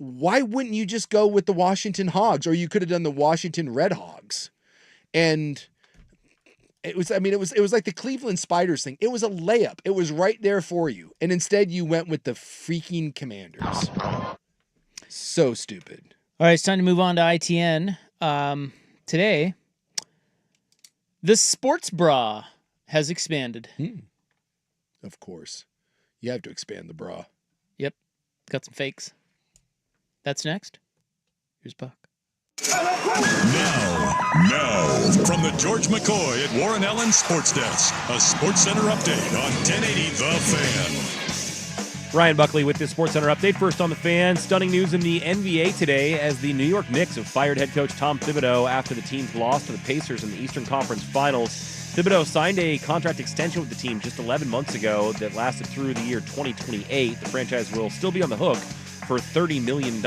why wouldn't you just go with the Washington Hogs? Or you could have done the Washington Red Hogs. And it was like the Cleveland Spiders thing. It was a layup. It was right there for you. And instead you went with the freaking Commanders. So stupid. All right, it's time to move on to ITN. Today, the sports bra has expanded. Of course. You have to expand the bra. Yep. Got some fakes. That's next. Here's Buck. Now, from the George McCoy at Warren Allen Sports Desk, a Sports Center update on 1080 The Fan. Ryan Buckley with this Sports Center update. First on The Fan, stunning news in the NBA today as the New York Knicks have fired head coach Tom Thibodeau after the team's loss to the Pacers in the Eastern Conference Finals. Thibodeau signed a contract extension with the team just 11 months ago that lasted through the year 2028. The franchise will still be on the hook for $30 million.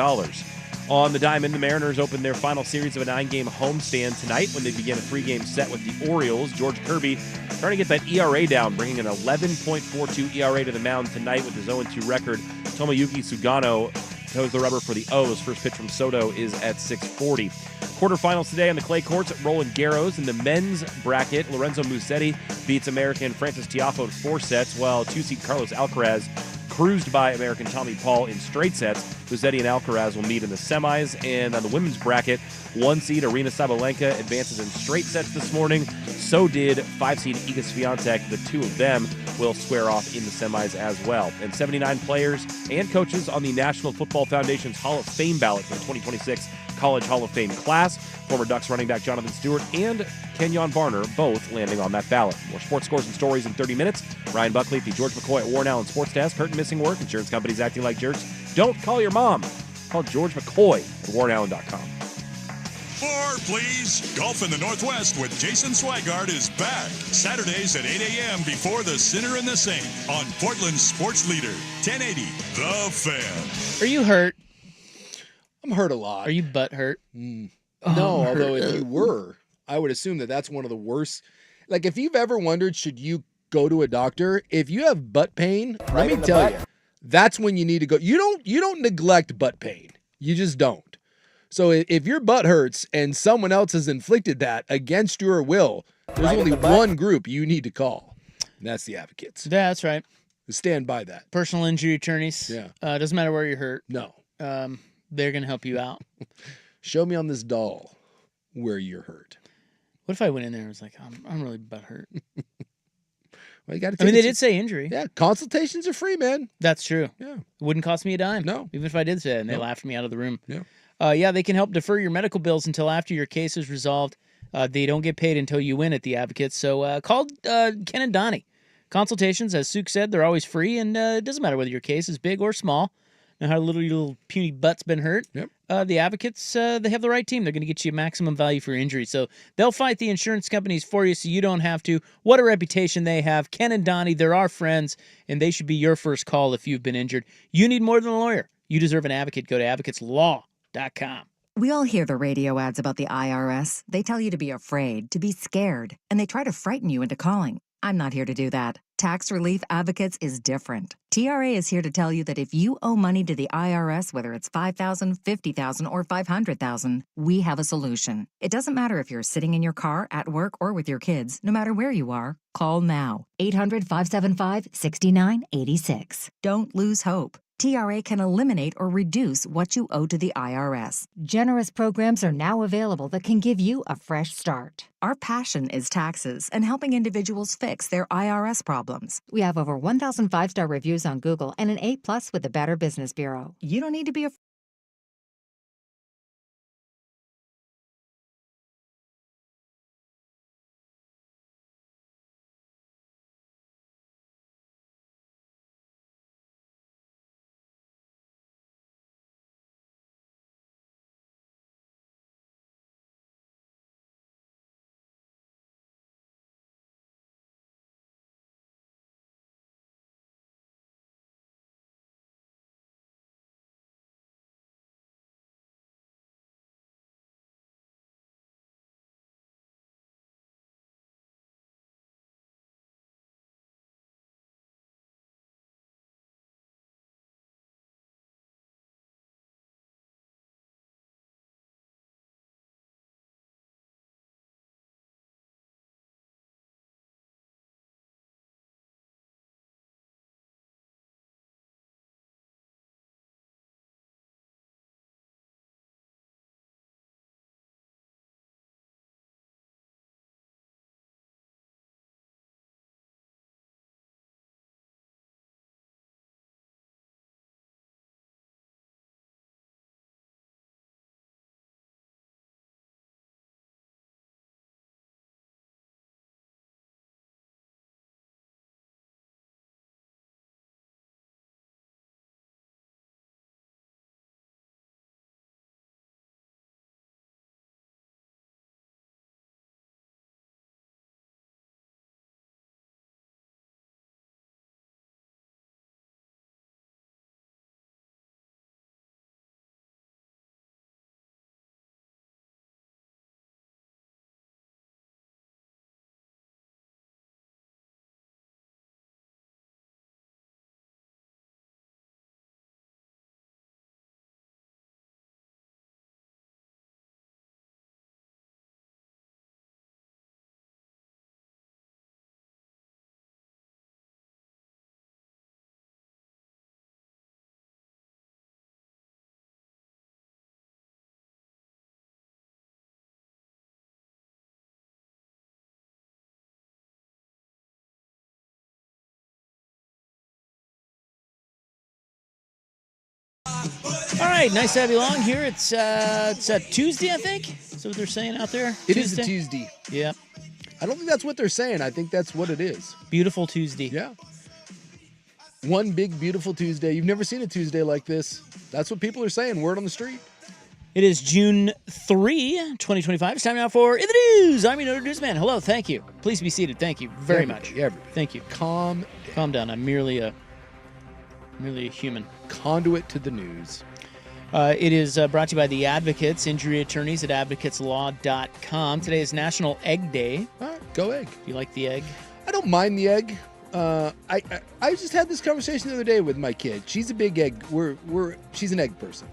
On the diamond, the Mariners opened their final series of a 9-game homestand tonight when they began a 3-game set with the Orioles. George Kirby trying to get that ERA down, bringing an 11.42 ERA to the mound tonight with his 0-2 record. Tomoyuki Sugano toes the rubber for the O's. First pitch from Soto is at 6:40. Quarterfinals today on the clay courts at Roland Garros. In the men's bracket, Lorenzo Musetti beats American Francis Tiafoe in 4 sets, while 2-seed Carlos Alcaraz cruised by American Tommy Paul in straight sets. Musetti and Alcaraz will meet in the semis. And on the women's bracket, 1-seed Arina Sabalenka advances in straight sets this morning. So did 5-seed Iga Swiatek. The two of them will square off in the semis as well. And 79 players and coaches on the National Football Foundation's Hall of Fame ballot for the 2026 College Hall of Fame class. Former Ducks running back Jonathan Stewart and Kenyon Barner both landing on that ballot. More sports scores and stories in 30 minutes. Ryan Buckley at the George McCoy at Warren Allen Sports Desk. Hurt and missing work. Insurance companies acting like jerks. Don't call your mom. Call George McCoy at warrenallen.com. More, please. Golf in the Northwest with Jason Swigart is back. Saturdays at 8 a.m. before the Sinner and the Saint on Portland's sports leader, 1080 The Fan. Are you hurt? I'm hurt a lot. Are you butt hurt? No, although if you were, I would assume that that's one of the worst. Like, if you've ever wondered, should you go to a doctor? If you have butt pain, let me tell you, that's when you need to go. You don't neglect butt pain. You just don't. So if your butt hurts and someone else has inflicted that against your will, there's only one group you need to call. And that's the Advocates. Yeah, that's right. Stand by that. Personal injury attorneys. Yeah. Doesn't matter where you're hurt. No. They're going to help you out. Show me on this doll where you're hurt. What if I went in there and was like, I'm really butt hurt? Well, you gotta they did say injury. Yeah, consultations are free, man. That's true. Yeah. It wouldn't cost me a dime. No. Even if I did say it and they laughed me out of the room. Yeah. They can help defer your medical bills until after your case is resolved. They don't get paid until you win at the Advocates. So call Ken and Donnie. Consultations, as Suk said, they're always free, and it doesn't matter whether your case is big or small. Now, how your little puny butt's been hurt. Yep. The Advocates, they have the right team. They're going to get you maximum value for your injury. So they'll fight the insurance companies for you so you don't have to. What a reputation they have. Ken and Donnie, they're our friends, and they should be your first call if you've been injured. You need more than a lawyer. You deserve an advocate. Go to advocateslaw.com. We all hear the radio ads about the IRS. They tell you to be afraid, to be scared, and they try to frighten you into calling. I'm not here to do that. Tax Relief Advocates is different. TRA is here to tell you that if you owe money to the IRS, whether it's $5,000, $50,000, or $500,000, we have a solution. It doesn't matter if you're sitting in your car, at work, or with your kids. No matter where you are, call now. 800-575-6986. Don't lose hope. TRA can eliminate or reduce what you owe to the IRS. Generous programs are now available that can give you a fresh start. Our passion is taxes and helping individuals fix their IRS problems. We have over 1,000 5-star reviews on Google and an A+ with the Better Business Bureau. You don't need to be afraid. right, nice to have you along here. It's a Tuesday, I think. Is what they're saying out there? It is a Tuesday. Yeah. I don't think that's what they're saying. I think that's what it is. Beautiful Tuesday. Yeah. One big, beautiful Tuesday. You've never seen a Tuesday like this. That's what people are saying. Word on the street. It is June 3, 2025. It's time now for In the News. I'm your newsman. Hello, thank you. Please be seated. Thank you very much. Everybody. Thank you. Calm down. I'm merely a human. Conduit to the news. It is brought to you by the Advocates, injury attorneys at advocateslaw.com. Today is National Egg Day. All right, go egg. Do you like the egg? I don't mind the egg. I just had this conversation the other day with my kid. She's a big egg. She's an egg person.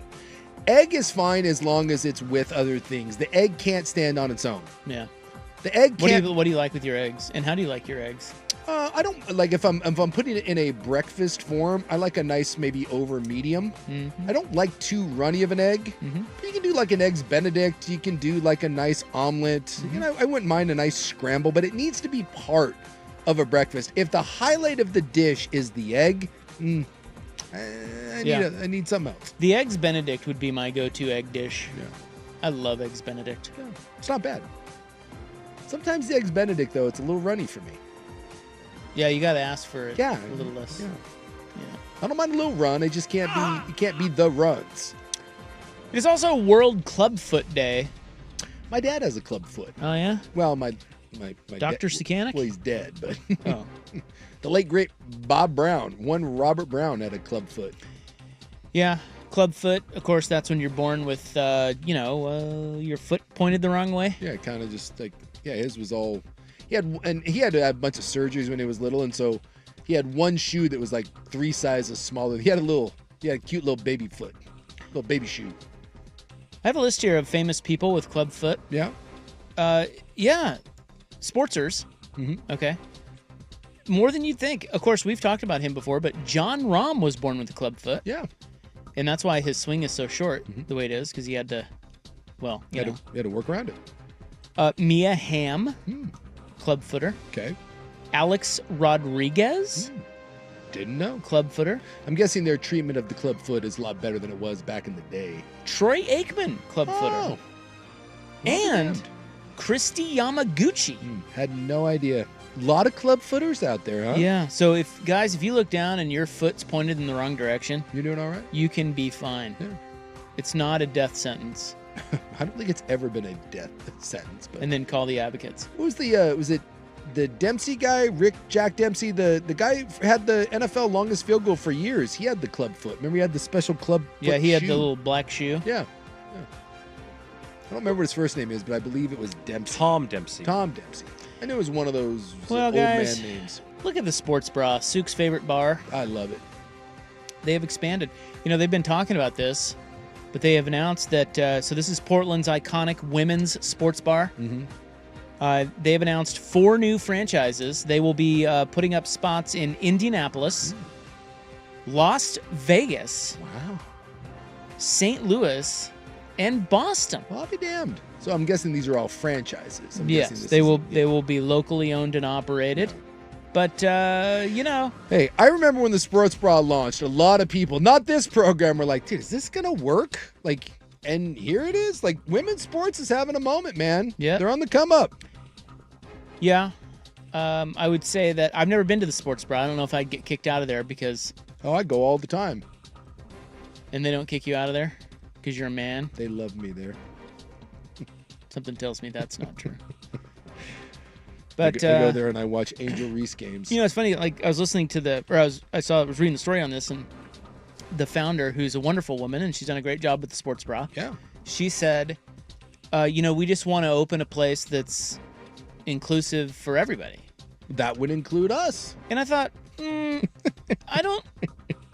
Egg is fine as long as it's with other things. The egg can't stand on its own. Yeah. The egg can't. What do you like with your eggs? And how do you like your eggs? I don't like if I'm putting it in a breakfast form. I like a nice maybe over medium. Mm-hmm. I don't like too runny of an egg. Mm-hmm. You can do like an eggs Benedict. You can do like a nice omelet. Mm-hmm. You know, I wouldn't mind a nice scramble, but it needs to be part of a breakfast. If the highlight of the dish is the egg, I need something else. The eggs Benedict would be my go-to egg dish. Yeah. I love eggs Benedict. Yeah. It's not bad. Sometimes the eggs Benedict though, it's a little runny for me. Yeah, you got to ask for it. Yeah, a little less. Yeah. I don't mind a little run. It just can't be. It can't be the runs. It is also World Clubfoot Day. My dad has a club foot. Oh yeah. Well, my Dr. Sekanic? Well, he's dead, but oh. The late great Bob Brown, one Robert Brown, had a club foot. Yeah, clubfoot. Of course, that's when you're born with your foot pointed the wrong way. Yeah, kind of just like his was all. He had to have a bunch of surgeries when he was little, and so he had one shoe that was like 3 sizes smaller. He had a cute little baby foot, little baby shoe. I have a list here of famous people with clubfoot. Yeah. Yeah, sportsers. Mm-hmm. Okay. More than you'd think. Of course, we've talked about him before, but John Rahm was born with a clubfoot. Yeah. And that's why his swing is so short the way it is, because he had to, he had to work around it. Mia Hamm, clubfooter. Okay. Alex Rodriguez. Didn't know. Clubfooter. I'm guessing their treatment of the clubfoot is a lot better than it was back in the day. Troy Aikman, clubfooter. Oh. And Christy Yamaguchi. Had no idea. A lot of club footers out there, huh? Yeah. So if you look down and your foot's pointed in the wrong direction, you're doing all right. You can be fine. Yeah. It's not a death sentence. I don't think it's ever been a death sentence. But and then call the Advocates. What was was it the Dempsey guy, Jack Dempsey, the guy had the NFL longest field goal for years. He had the club foot. Remember, he had the special club foot Yeah, he had shoe? the little black shoe. Yeah. I don't remember what his first name is, but I believe it was Dempsey. Tom Dempsey. Tom Dempsey. I knew it was one of those old guys, man names. Look at the sports bra, Sook's favorite bar. I love it. They have expanded. They've been talking about this, but they have announced that, so this is Portland's iconic women's sports bar. Mm-hmm. They have announced 4 new franchises. They will be putting up spots in Indianapolis, Las Vegas, St. Louis, and Boston. Well, I'll be damned. So I'm guessing these are all franchises. Yes, they will be locally owned and operated. Yeah. But, Hey, I remember when the sports bra launched, a lot of people, not this program, were like, dude, is this going to work? And here it is. Women's sports is having a moment, man. Yeah. They're on the come up. Yeah. I would say that I've never been to the sports bra. I don't know if I'd get kicked out of there because... Oh, I go all the time. And they don't kick you out of there because you're a man? They love me there. Something tells me that's not true. But I go there and I watch Angel Reese games. It's funny. I was listening to I was reading the story on this, and the founder, who's a wonderful woman, and she's done a great job with the sports bra. Yeah. She said, we just want to open a place that's inclusive for everybody. That would include us. And I thought, I don't.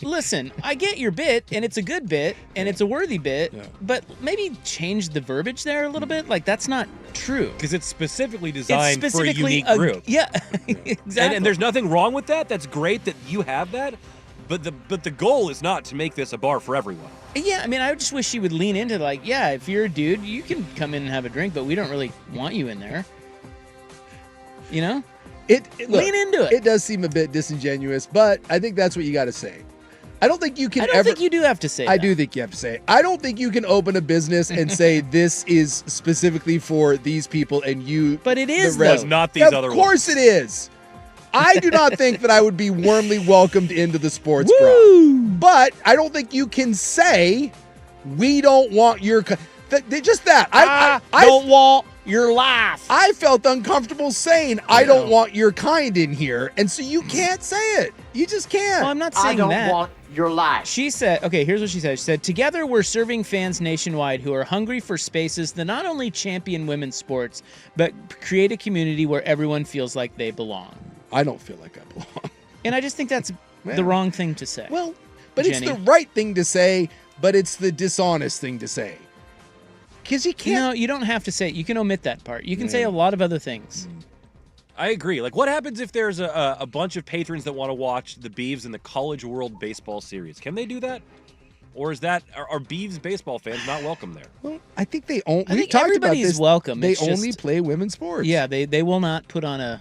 Listen, I get your bit, and it's a good bit, and it's a worthy bit, but maybe change the verbiage there a little bit. That's not true. Because it's specifically designed for a unique group. Yeah, exactly. And there's nothing wrong with that. That's great that you have that. But the goal is not to make this a bar for everyone. Yeah, I just wish she would lean into if you're a dude, you can come in and have a drink, but we don't really want you in there. Lean into it. It does seem a bit disingenuous, but I think that's what you got to say. I don't think you can I don't think you do have to say I that. do think you have to say it. I don't think you can open a business and say this is specifically for these people and you. But it is, the rest. though. Not these other Of course it is. I do not think that I would be warmly welcomed into the sports bra. But I don't think you can say we don't want your just that. I don't want your life. I felt uncomfortable saying I don't want your kind in here, and so you can't say it. You just can't. Well, I'm not saying that. I don't want your life. She said, okay, here's what she said. She said, together we're serving fans nationwide who are hungry for spaces that not only champion women's sports, but create a community where everyone feels like they belong. I don't feel like I belong. And I just think that's the wrong thing to say. Well, but Jenny. it's the right thing to say, but it's the dishonest thing to say. Because you can't. No, you don't have to say it. You can omit that part. You can say a lot of other things. I agree. Like, what happens if there's a bunch of patrons that want to watch the Beavs in the College World Baseball Series? Can they do that? Or is that are Beavs baseball fans not welcome there? Well, I think they only. I think everybody's welcome. They It's only just- play women's sports. Yeah, they will not put on a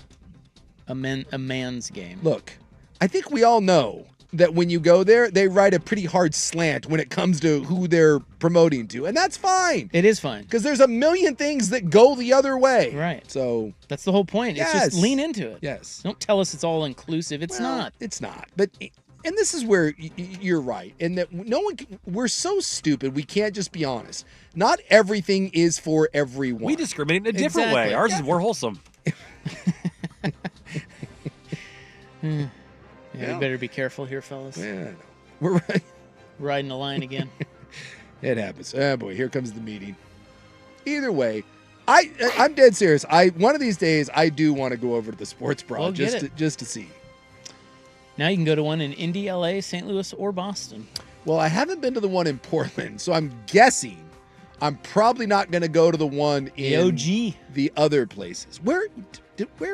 man's game. Look, I think we all know that when you go there, they write a pretty hard slant when it comes to who they're promoting to, and that's fine. It is fine. Because there's a million things that go the other way. Right. So that's the whole point. It's Yes. just lean into it. Yes. Don't tell us it's all inclusive. It's Well, not. It's not. But and this is where you're right, and that we're so stupid. We can't just be honest. Not everything is for everyone. We discriminate in a different way. Ours is more wholesome. Yeah, we better be careful here, fellas. Yeah, I know. We're right. Riding the line again. It happens. Oh boy, here comes the meeting. Either way, I'm dead serious. One of these days I do want to go over to the sports bra Well, get just to see. Now you can go to one in Indy, LA, St. Louis, or Boston. Well, I haven't been to the one in Portland, so I'm guessing I'm probably not going to go to the one in OG. The other places. Where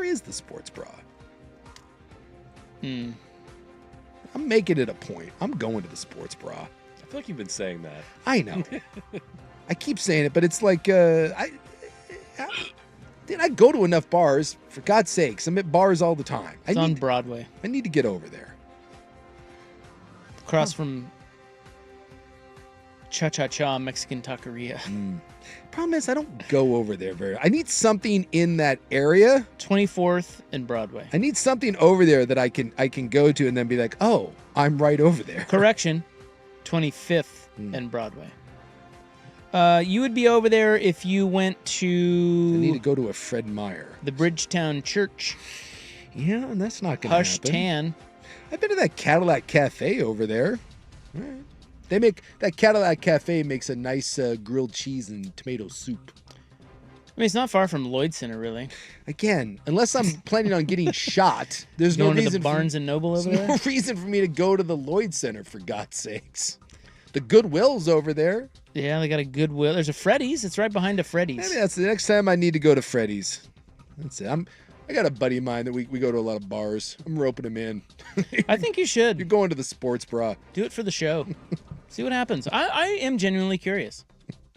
is the sports bra? I'm making it a point. I'm going to the sports bra. I feel like you've been saying that. I know. I keep saying it, but it's like I go to enough bars. For God's sakes, I'm at bars all the time. It's on Broadway. I need to get over there. Across from Cha-Cha-Cha Mexican Taqueria. Problem is, I don't go over there very. I need something in that area. 24th and Broadway. I need something over there that I can go to and then be like, oh, I'm right over there. Correction, 25th and Broadway. You would be over there if you went to... I need to go to a Fred Meyer. The Bridgetown Church. Yeah, and that's not going to happen. Hush Tan. I've been to that Cadillac Cafe over there. All right. They make that Cadillac Cafe makes a nice grilled cheese and tomato soup. I mean, it's not far from Lloyd Center, really. Again, unless I'm planning on getting shot, there's no Going to reason the Barnes and Noble over there. No reason for me to go to the Lloyd Center, for God's sakes. The Goodwill's over there. Yeah, they got a Goodwill. There's a Freddy's. It's right behind a Freddy's. Maybe that's the next time I need to go to Freddy's. That's it. I got a buddy of mine that we go to a lot of bars. I'm roping him in. I think you should. You're going to the sports bra. Do it for the show. See what happens. I am genuinely curious.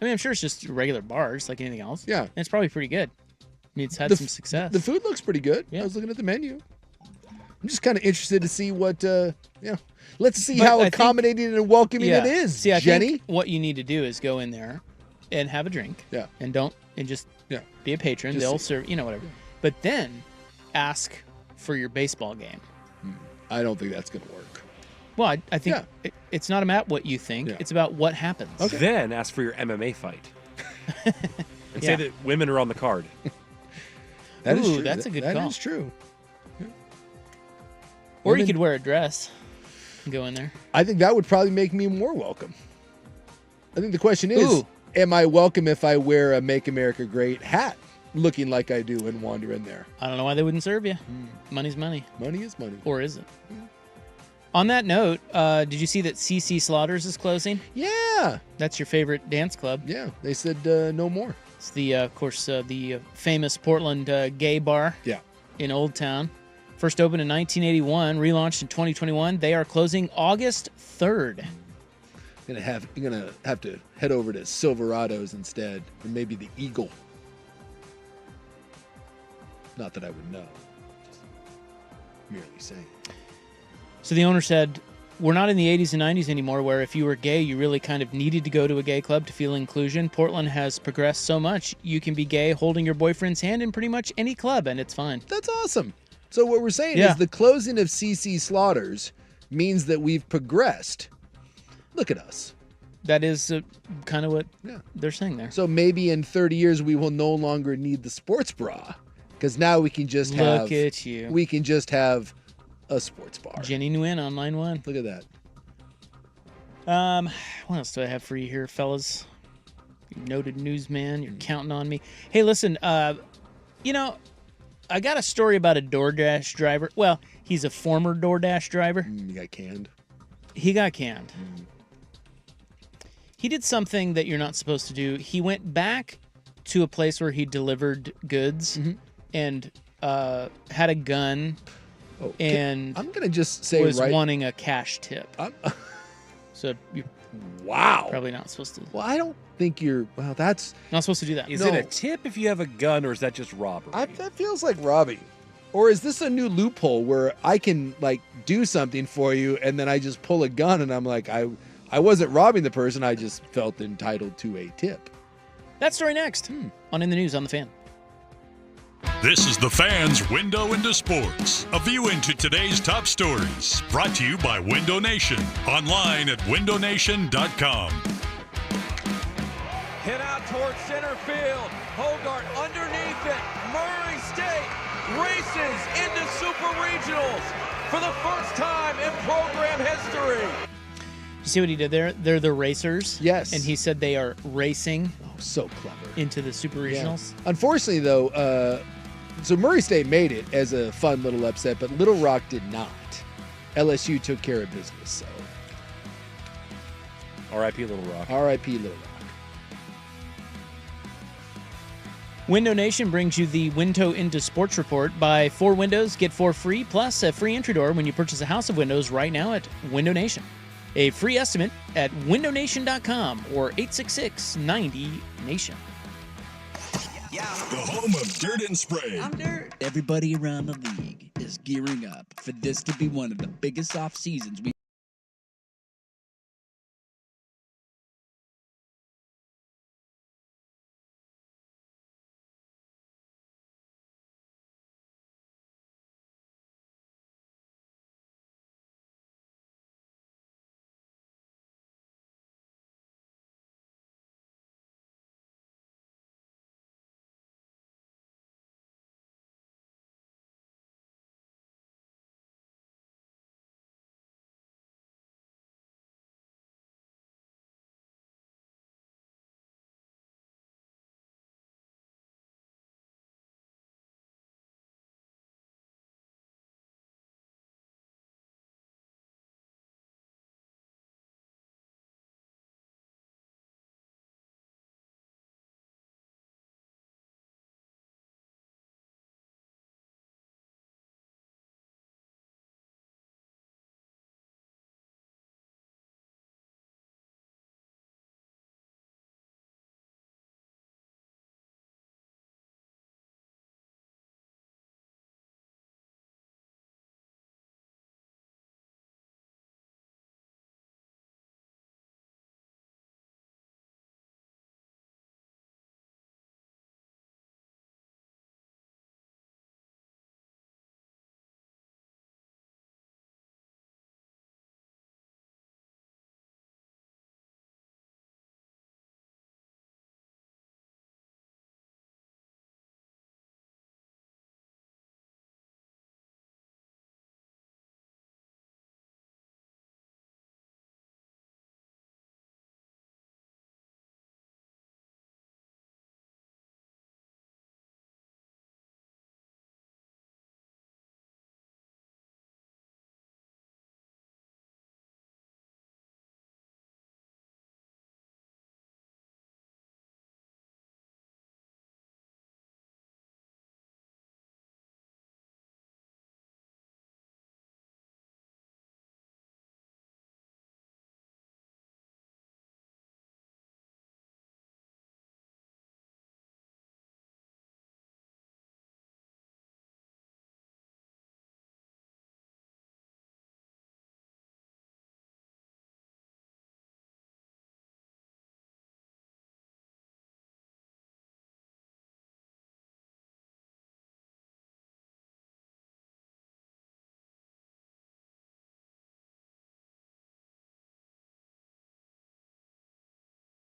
I mean, I'm sure it's just regular bars like anything else. Yeah. And it's probably pretty good. I mean, it's had some success. The food looks pretty good. Yeah. I was looking at the menu. I'm just kind of interested to see what, let's see But how I think- accommodating and welcoming it is, See, I Jenny. think what you need to do is go in there and have a drink. Yeah. And just be a patron. Just They'll see. serve, whatever. But then ask for your baseball game. I don't think that's going to work. Well, I think it's not about what you think. Yeah. It's about what happens. Okay. Then ask for your MMA fight. And say that women are on the card. That is Ooh, true. that's a good That call. is true. Yeah. Or Women- you could wear a dress and go in there. I think that would probably make me more welcome. I think the question is, Ooh. am I welcome if I wear a Make America Great hat looking like I do and wander in there? I don't know why they wouldn't serve you. Money's money. Money is money. Or is it? On that note, did you see that CC Slaughters is closing? Yeah. That's your favorite dance club. Yeah. They said no more. It's the, of course, the famous Portland gay bar. Yeah. In Old Town. First opened in 1981, relaunched in 2021. They are closing August 3rd. You're gonna have to head over to Silverados instead, or maybe the Eagle. Not that I would know. Just merely saying. So the owner said, we're not in the 80s and 90s anymore where if you were gay, you really kind of needed to go to a gay club to feel inclusion. Portland has progressed so much. You can be gay holding your boyfriend's hand in pretty much any club, and it's fine. That's awesome. So what we're saying is the closing of CC Slaughters means that we've progressed. Look at us. That is kind of what they're saying there. So maybe in 30 years we will no longer need the sports bra because now we can just have. Look at you. We can just have a sports bar. Jenny Nguyen on line 1. Look at that. What else do I have for you here, fellas? You noted newsman, you're counting on me. Hey, listen, you know, I got a story about a DoorDash driver. Well, he's a former DoorDash driver. He got canned. He got canned. He did something that you're not supposed to do. He went back to a place where he delivered goods and had a gun and I'm gonna just say was wanting a cash tip. So you probably not supposed to. Well, I don't think you're. Well, that's not supposed to do that. Is it a tip if you have a gun, or is that just robbery? That feels like robbing. Or is this a new loophole where I can like do something for you and then I just pull a gun and I'm like I wasn't robbing the person, I just felt entitled to a tip. That story next on In the News on the Fan. This is the Fan's Window into Sports, a view into today's top stories, brought to you by Window Nation, online at windownation.com. Hit out towards center field. Hogart underneath it. Murray State races into Super Regionals for the first time in program history. You see what he did there? They're the racers. Yes. And he said they are racing. Oh, so clever. Into the Super Regionals. Yeah. Unfortunately, though, so Murray State made it as a fun little upset, but Little Rock did not. LSU took care of business, so. R.I.P. Little Rock. R.I.P. Little Rock. Window Nation brings you the Window into Sports Report. Buy 4 windows, get 4 free, plus a free entry door when you purchase a house of windows right now at Window Nation. A free estimate at windownation.com or 866-90-NATION. The home of Dirt and Spray. I'm Dirt. Everybody around the league is gearing up for this to be one of the biggest off seasons we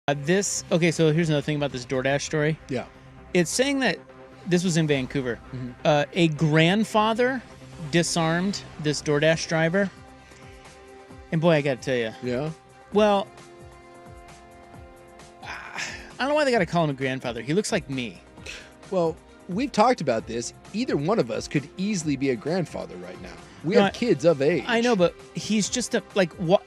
Okay, so here's another thing about this DoorDash story. Yeah. It's saying that this was in Vancouver. A grandfather disarmed this DoorDash driver. And boy, I got to tell you. Yeah. Well, I don't know why they got to call him a grandfather. He looks like me. Well, we've talked about this. Either one of us could easily be a grandfather right now. We have kids of age. I know, but he's just what?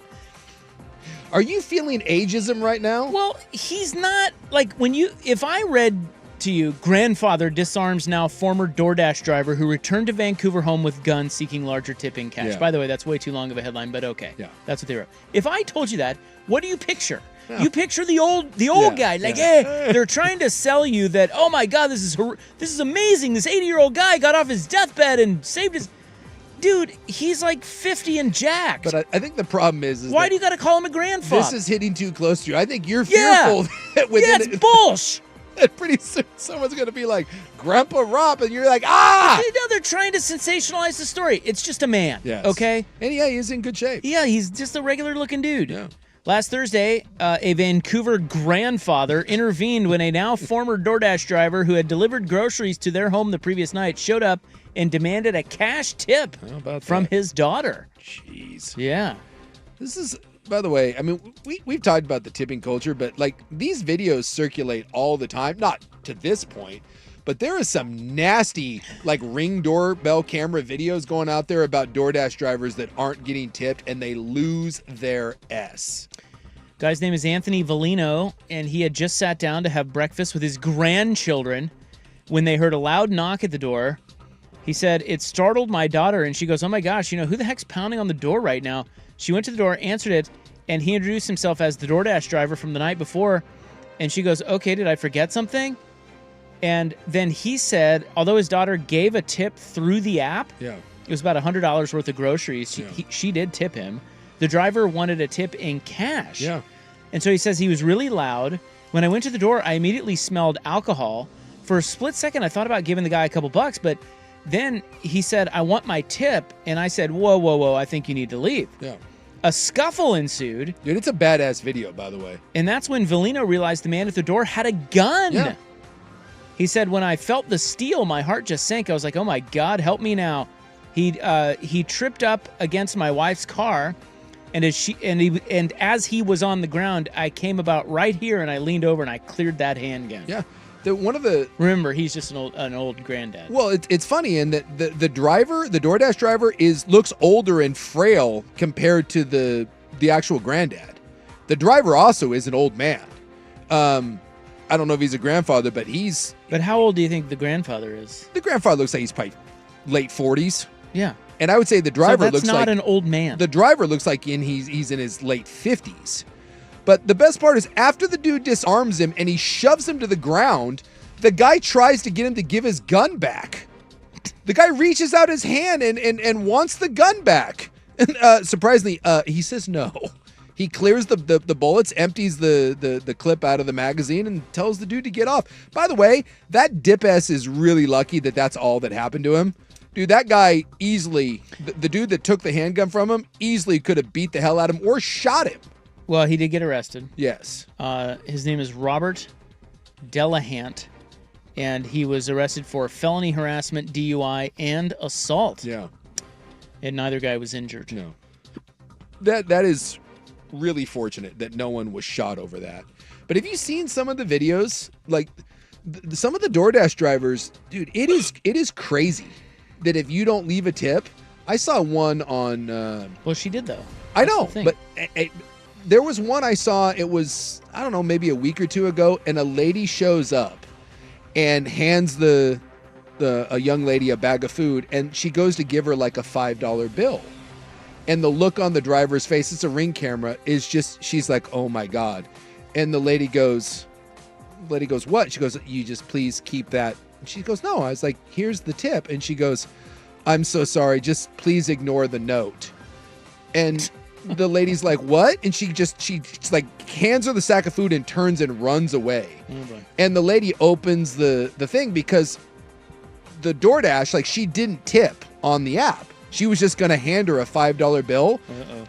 Are you feeling ageism right now? Well, he's not if I read to you, grandfather disarms now former DoorDash driver who returned to Vancouver home with gun seeking larger tipping cash. Yeah. By the way, that's way too long of a headline, but okay. Yeah. That's what they wrote. If I told you that, what do you picture? Yeah. You picture the old guy, hey, they're trying to sell you that. Oh my God, this is amazing. This 80-year-old guy got off his deathbed and saved his. Dude, he's like 50 and jacked. But I think the problem is why do you got to call him a grandfather? This is hitting too close to you. I think you're fearful that it's bullshit. That pretty soon someone's going to be like, Grandpa Rob, and you're like, ah! No, they're trying to sensationalize the story. It's just a man, yes. Okay? And yeah, he is in good shape. Yeah, he's just a regular-looking dude. Yeah. Last Thursday, a Vancouver grandfather intervened when a now former DoorDash driver who had delivered groceries to their home the previous night showed up and demanded a cash tip from his daughter. Jeez. Yeah. This is, by the way, I mean, we've talked about the tipping culture, but like these videos circulate all the time, not to this point, but there is some nasty like Ring doorbell camera videos going out there about DoorDash drivers that aren't getting tipped and they lose their S. Guy's name is Anthony Valino, and he had just sat down to have breakfast with his grandchildren when they heard a loud knock at the door. He said, it startled my daughter, and she goes, oh my gosh, who the heck's pounding on the door right now? She went to the door, answered it, and he introduced himself as the DoorDash driver from the night before. And she goes, okay, did I forget something? And then he said, although his daughter gave a tip through the app, it was about $100 worth of groceries. She did tip him. The driver wanted a tip in cash. Yeah. And so he says he was really loud. When I went to the door, I immediately smelled alcohol. For a split second, I thought about giving the guy a couple bucks, but then he said, I want my tip. And I said, whoa, I think you need to leave. Yeah. A scuffle ensued. Dude, it's a badass video, by the way. And that's when Valino realized the man at the door had a gun. Yeah. He said, when I felt the steel, my heart just sank. I was like, oh my God, help me now. He tripped up against my wife's car. And as he was on the ground, I came about right here and I leaned over and I cleared that handgun. Yeah. Remember, he's just an old granddad. Well, it's funny in that the DoorDash driver looks older and frail compared to the actual granddad. The driver also is an old man. I don't know if he's a grandfather, but he's. But how old do you think the grandfather is? The grandfather looks like he's probably late 40s. Yeah. And I would say the driver looks like. That's not an old man. The driver looks like he's in his late 50s. But the best part is after the dude disarms him and he shoves him to the ground, the guy tries to get him to give his gun back. The guy reaches out his hand and wants the gun back. And surprisingly, he says no. He clears the bullets, empties the clip out of the magazine, and tells the dude to get off. By the way, that dip-ass is really lucky that that's all that happened to him. Dude, that guy easily, the dude that took the handgun from him, easily could have beat the hell out of him or shot him. Well, he did get arrested. Yes. His name is Robert Delahant, and he was arrested for felony harassment, DUI, and assault. Yeah. And neither guy was injured. No. That is really fortunate that no one was shot over that. But have you seen some of the videos? Like some of the DoorDash drivers, dude, it is crazy that if you don't leave a tip. I saw one on. Well, she did though. I know, but there was one I saw. It was, I don't know, maybe a week or two ago, and a lady shows up and hands a young lady a bag of food, and she goes to give her like a $5 bill. And the look on the driver's face, it's a Ring camera, is just, she's like, oh my God. And the lady goes, what? She goes, you just please keep that. And she goes, no. I was like, here's the tip. And she goes, I'm so sorry. Just please ignore the note. And the lady's like, what? And she like hands her the sack of food and turns and runs away. Oh, and the lady opens the thing because the DoorDash, like, she didn't tip on the app. she was just going to hand her a $5 bill.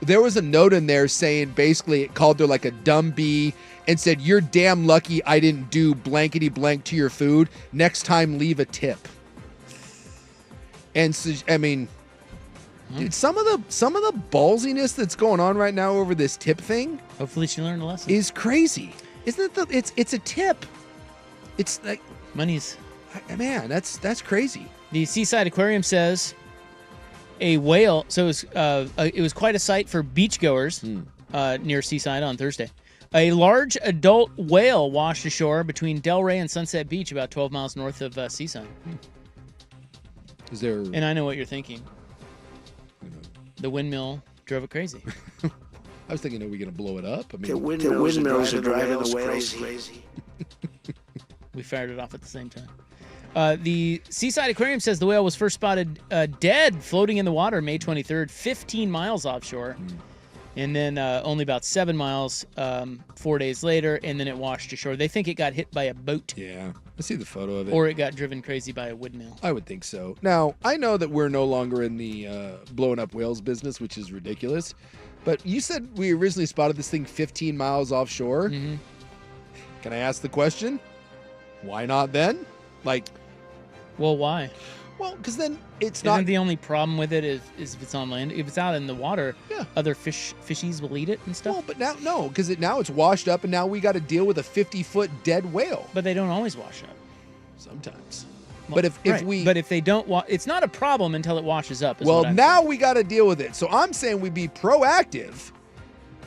There was a note in there saying basically it called her like a dumb bee and said, "You're damn lucky I didn't do blankety blank to your food. Next time, leave a tip." And so, I mean, dude, some of the ballsiness that's going on right now over this tip thing. Hopefully, she learned a lesson. Is crazy, isn't it? It's a tip. It's like money's. Man, that's crazy. The Seaside Aquarium says a whale. So it was quite a sight for beachgoers near Seaside on Thursday. A large adult whale washed ashore between Delray and Sunset Beach, about 12 miles north of Seaside. Is there? And I know what you're thinking. The windmill drove it crazy. I was thinking, are we going to blow it up? I mean, The windmills are driving the whales crazy. We fired it off at the same time. The Seaside Aquarium says the whale was first spotted dead floating in the water May 23rd, 15 miles offshore. And then only about 7 miles 4 days later, and then it washed ashore. They think it got hit by a boat. Yeah, I see the photo of it. Or it got driven crazy by a windmill. I would think so. Now, I know that we're no longer in the blowing up whales business, which is ridiculous. But you said we originally spotted this thing 15 miles offshore. Mm-hmm. Can I ask the question? Why not then? Well, why? Well, because then it's Isn't the only problem with it is if it's on land. If it's out in the water, other fishies will eat it and stuff. Well, but now, because now it's washed up, and now we got to deal with a 50-foot dead whale. But they don't always wash up. Sometimes. Well, But if they don't, it's not a problem until it washes up. Well, now we got to deal with it. So I'm saying we be proactive,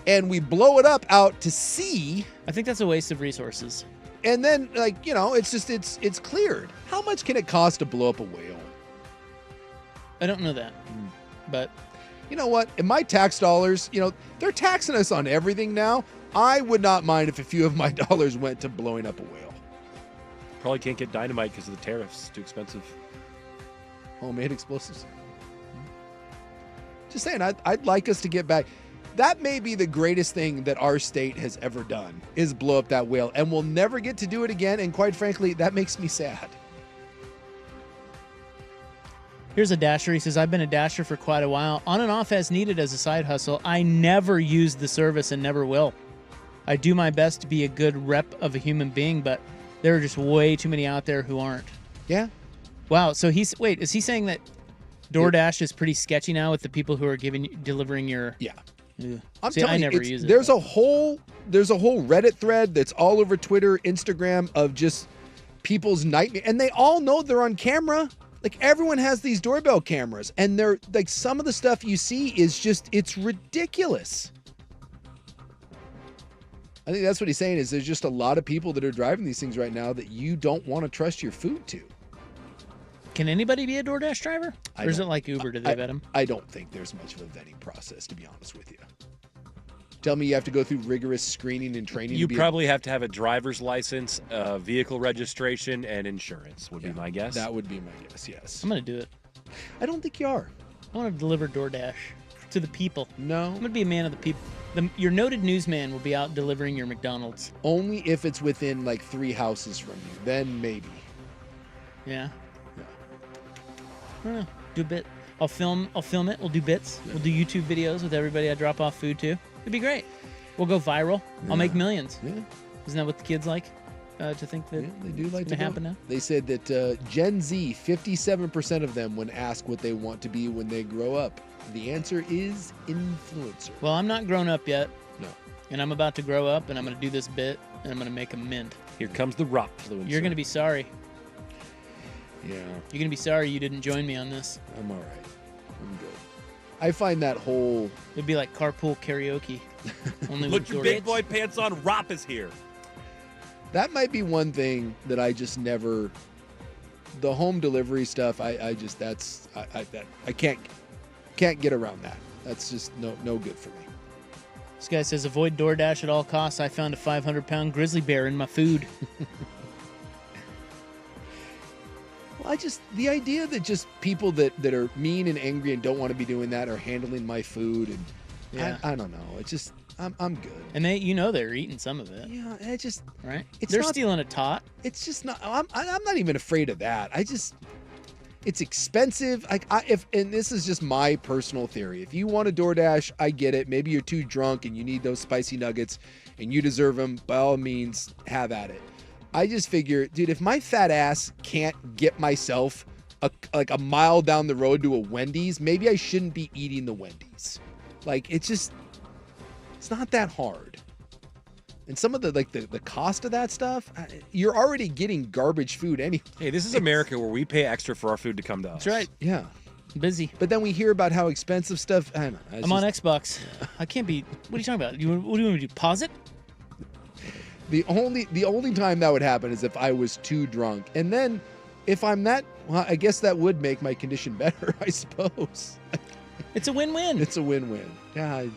and we blow it up out to sea. I think that's a waste of resources. And then, it's cleared. How much can it cost to blow up a whale? I don't know that, but you know what? In my tax dollars, they're taxing us on everything now. I would not mind if a few of my dollars went to blowing up a whale. Probably can't get dynamite because of the tariffs. Too expensive. Homemade explosives. Just saying, I'd like us to get back. That may be the greatest thing that our state has ever done, is blow up that whale. And we'll never get to do it again. And quite frankly, that makes me sad. Here's a dasher. He says, I've been a dasher for quite a while, on and off as needed as a side hustle. I never use the service and never will. I do my best to be a good rep of a human being, but there are just way too many out there who aren't. Yeah. Wow. So is he saying that DoorDash is pretty sketchy now with the people who are delivering your... Yeah. I'm telling you, use it. There's a whole Reddit thread that's all over Twitter, Instagram of just people's nightmare, and they all know they're on camera. Like, everyone has these doorbell cameras, and they're like, some of the stuff you see is just, it's ridiculous. I think that's what he's saying, is there's just a lot of people that are driving these things right now that you don't want to trust your food to. Can anybody be a DoorDash driver? Or is it like Uber? Do they vet them? I don't think there's much of a vetting process, to be honest with you. Tell me you have to go through rigorous screening and training. You probably have to have a driver's license, vehicle registration, and insurance would be my guess. That would be my guess, yes. I'm going to do it. I don't think you are. I want to deliver DoorDash to the people. No. I'm going to be a man of the people. Your noted newsman will be out delivering your McDonald's. Only if it's within like 3 houses from you. Then maybe. Yeah. I don't know. Do a bit. I'll film it. We'll do bits. Yeah. We'll do YouTube videos with everybody I drop off food to. It'd be great. We'll go viral. Yeah. I'll make millions. Yeah. Isn't that what the kids like to think that they do like to happen now? They said that Gen Z, 57% of them, when asked what they want to be when they grow up, the answer is influencer. Well, I'm not grown up yet. No. And I'm about to grow up, and I'm going to do this bit, and I'm going to make a mint. Here comes the rockfluencer. You're going to be sorry. Yeah. You're going to be sorry you didn't join me on this. I'm all right. I'm good. I find that whole... It'd be like carpool karaoke. Only Look, your big boy pants on. Rop is here. That might be one thing that I just never... The home delivery stuff, I can't get around that. That's just no good for me. This guy says, avoid DoorDash at all costs. I found a 500-pound grizzly bear in my food. Well, the idea that just people that are mean and angry and don't want to be doing that are handling my food, and yeah. I don't know. It's just, I'm good. And they're eating some of it. Yeah, right. They're stealing a tot. It's just not. I'm not even afraid of that. It's expensive. And this is just my personal theory. If you want a DoorDash, I get it. Maybe you're too drunk and you need those spicy nuggets and you deserve them. By all means, have at it. I just figure, dude, if my fat ass can't get myself a mile down the road to a Wendy's, maybe I shouldn't be eating the Wendy's. Like, it's not that hard. And some of the cost of that stuff, you're already getting garbage food anyway. Hey, this is America where we pay extra for our food to come to us. That's right. Yeah. Busy. But then we hear about how expensive stuff. I don't know. I'm on Xbox. I can't be. What are you talking about? What do you want me to do? Pause it? The only time that would happen is if I was too drunk. And then if I'm that, well, I guess that would make my condition better, I suppose. It's a win-win. It's a win-win. Yeah, I've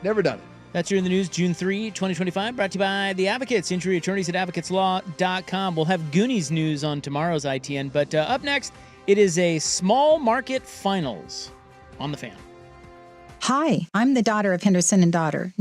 never done it. That's your in the news, June 3, 2025, brought to you by The Advocates, injury attorneys at advocateslaw.com. We'll have Goonies news on tomorrow's ITN, but up next, it is a small market finals on the Fan. Hi, I'm the daughter of Henderson and Daughter.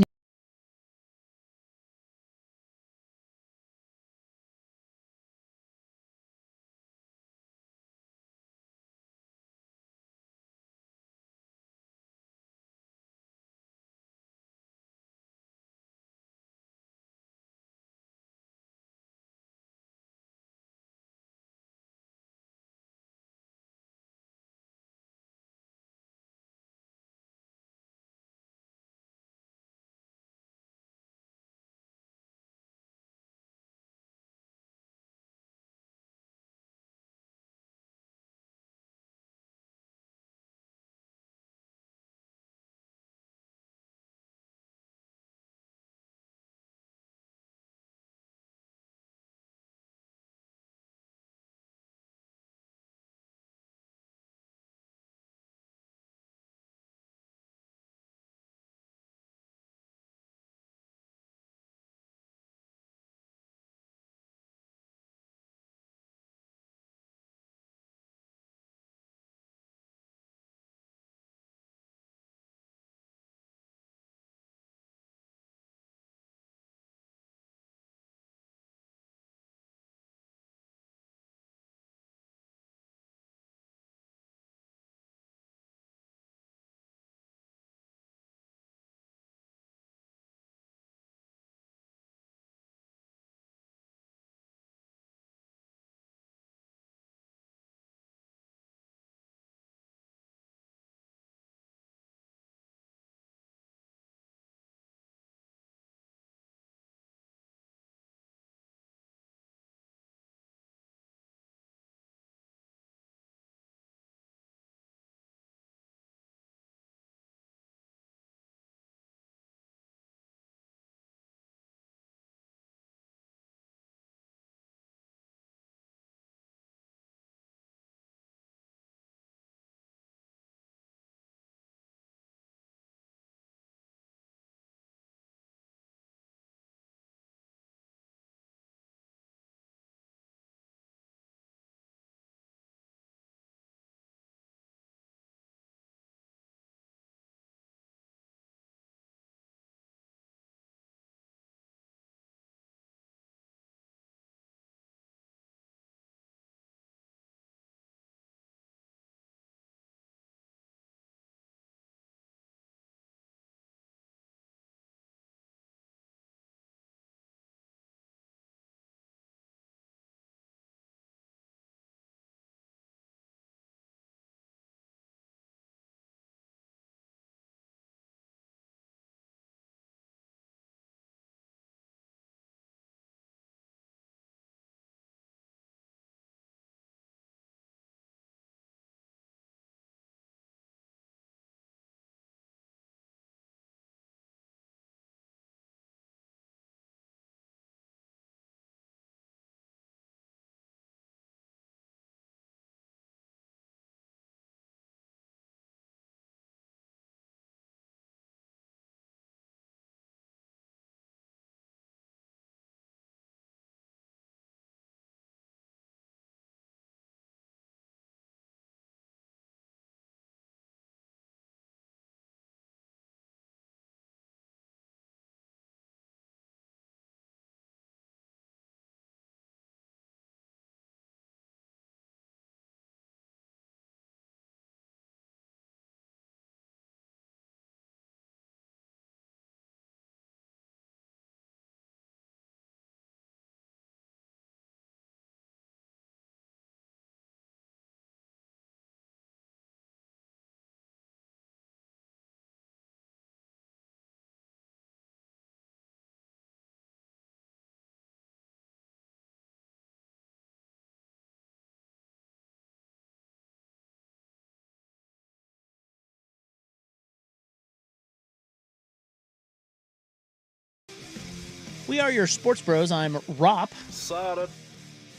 We are your sports bros. I'm Rop. Sada.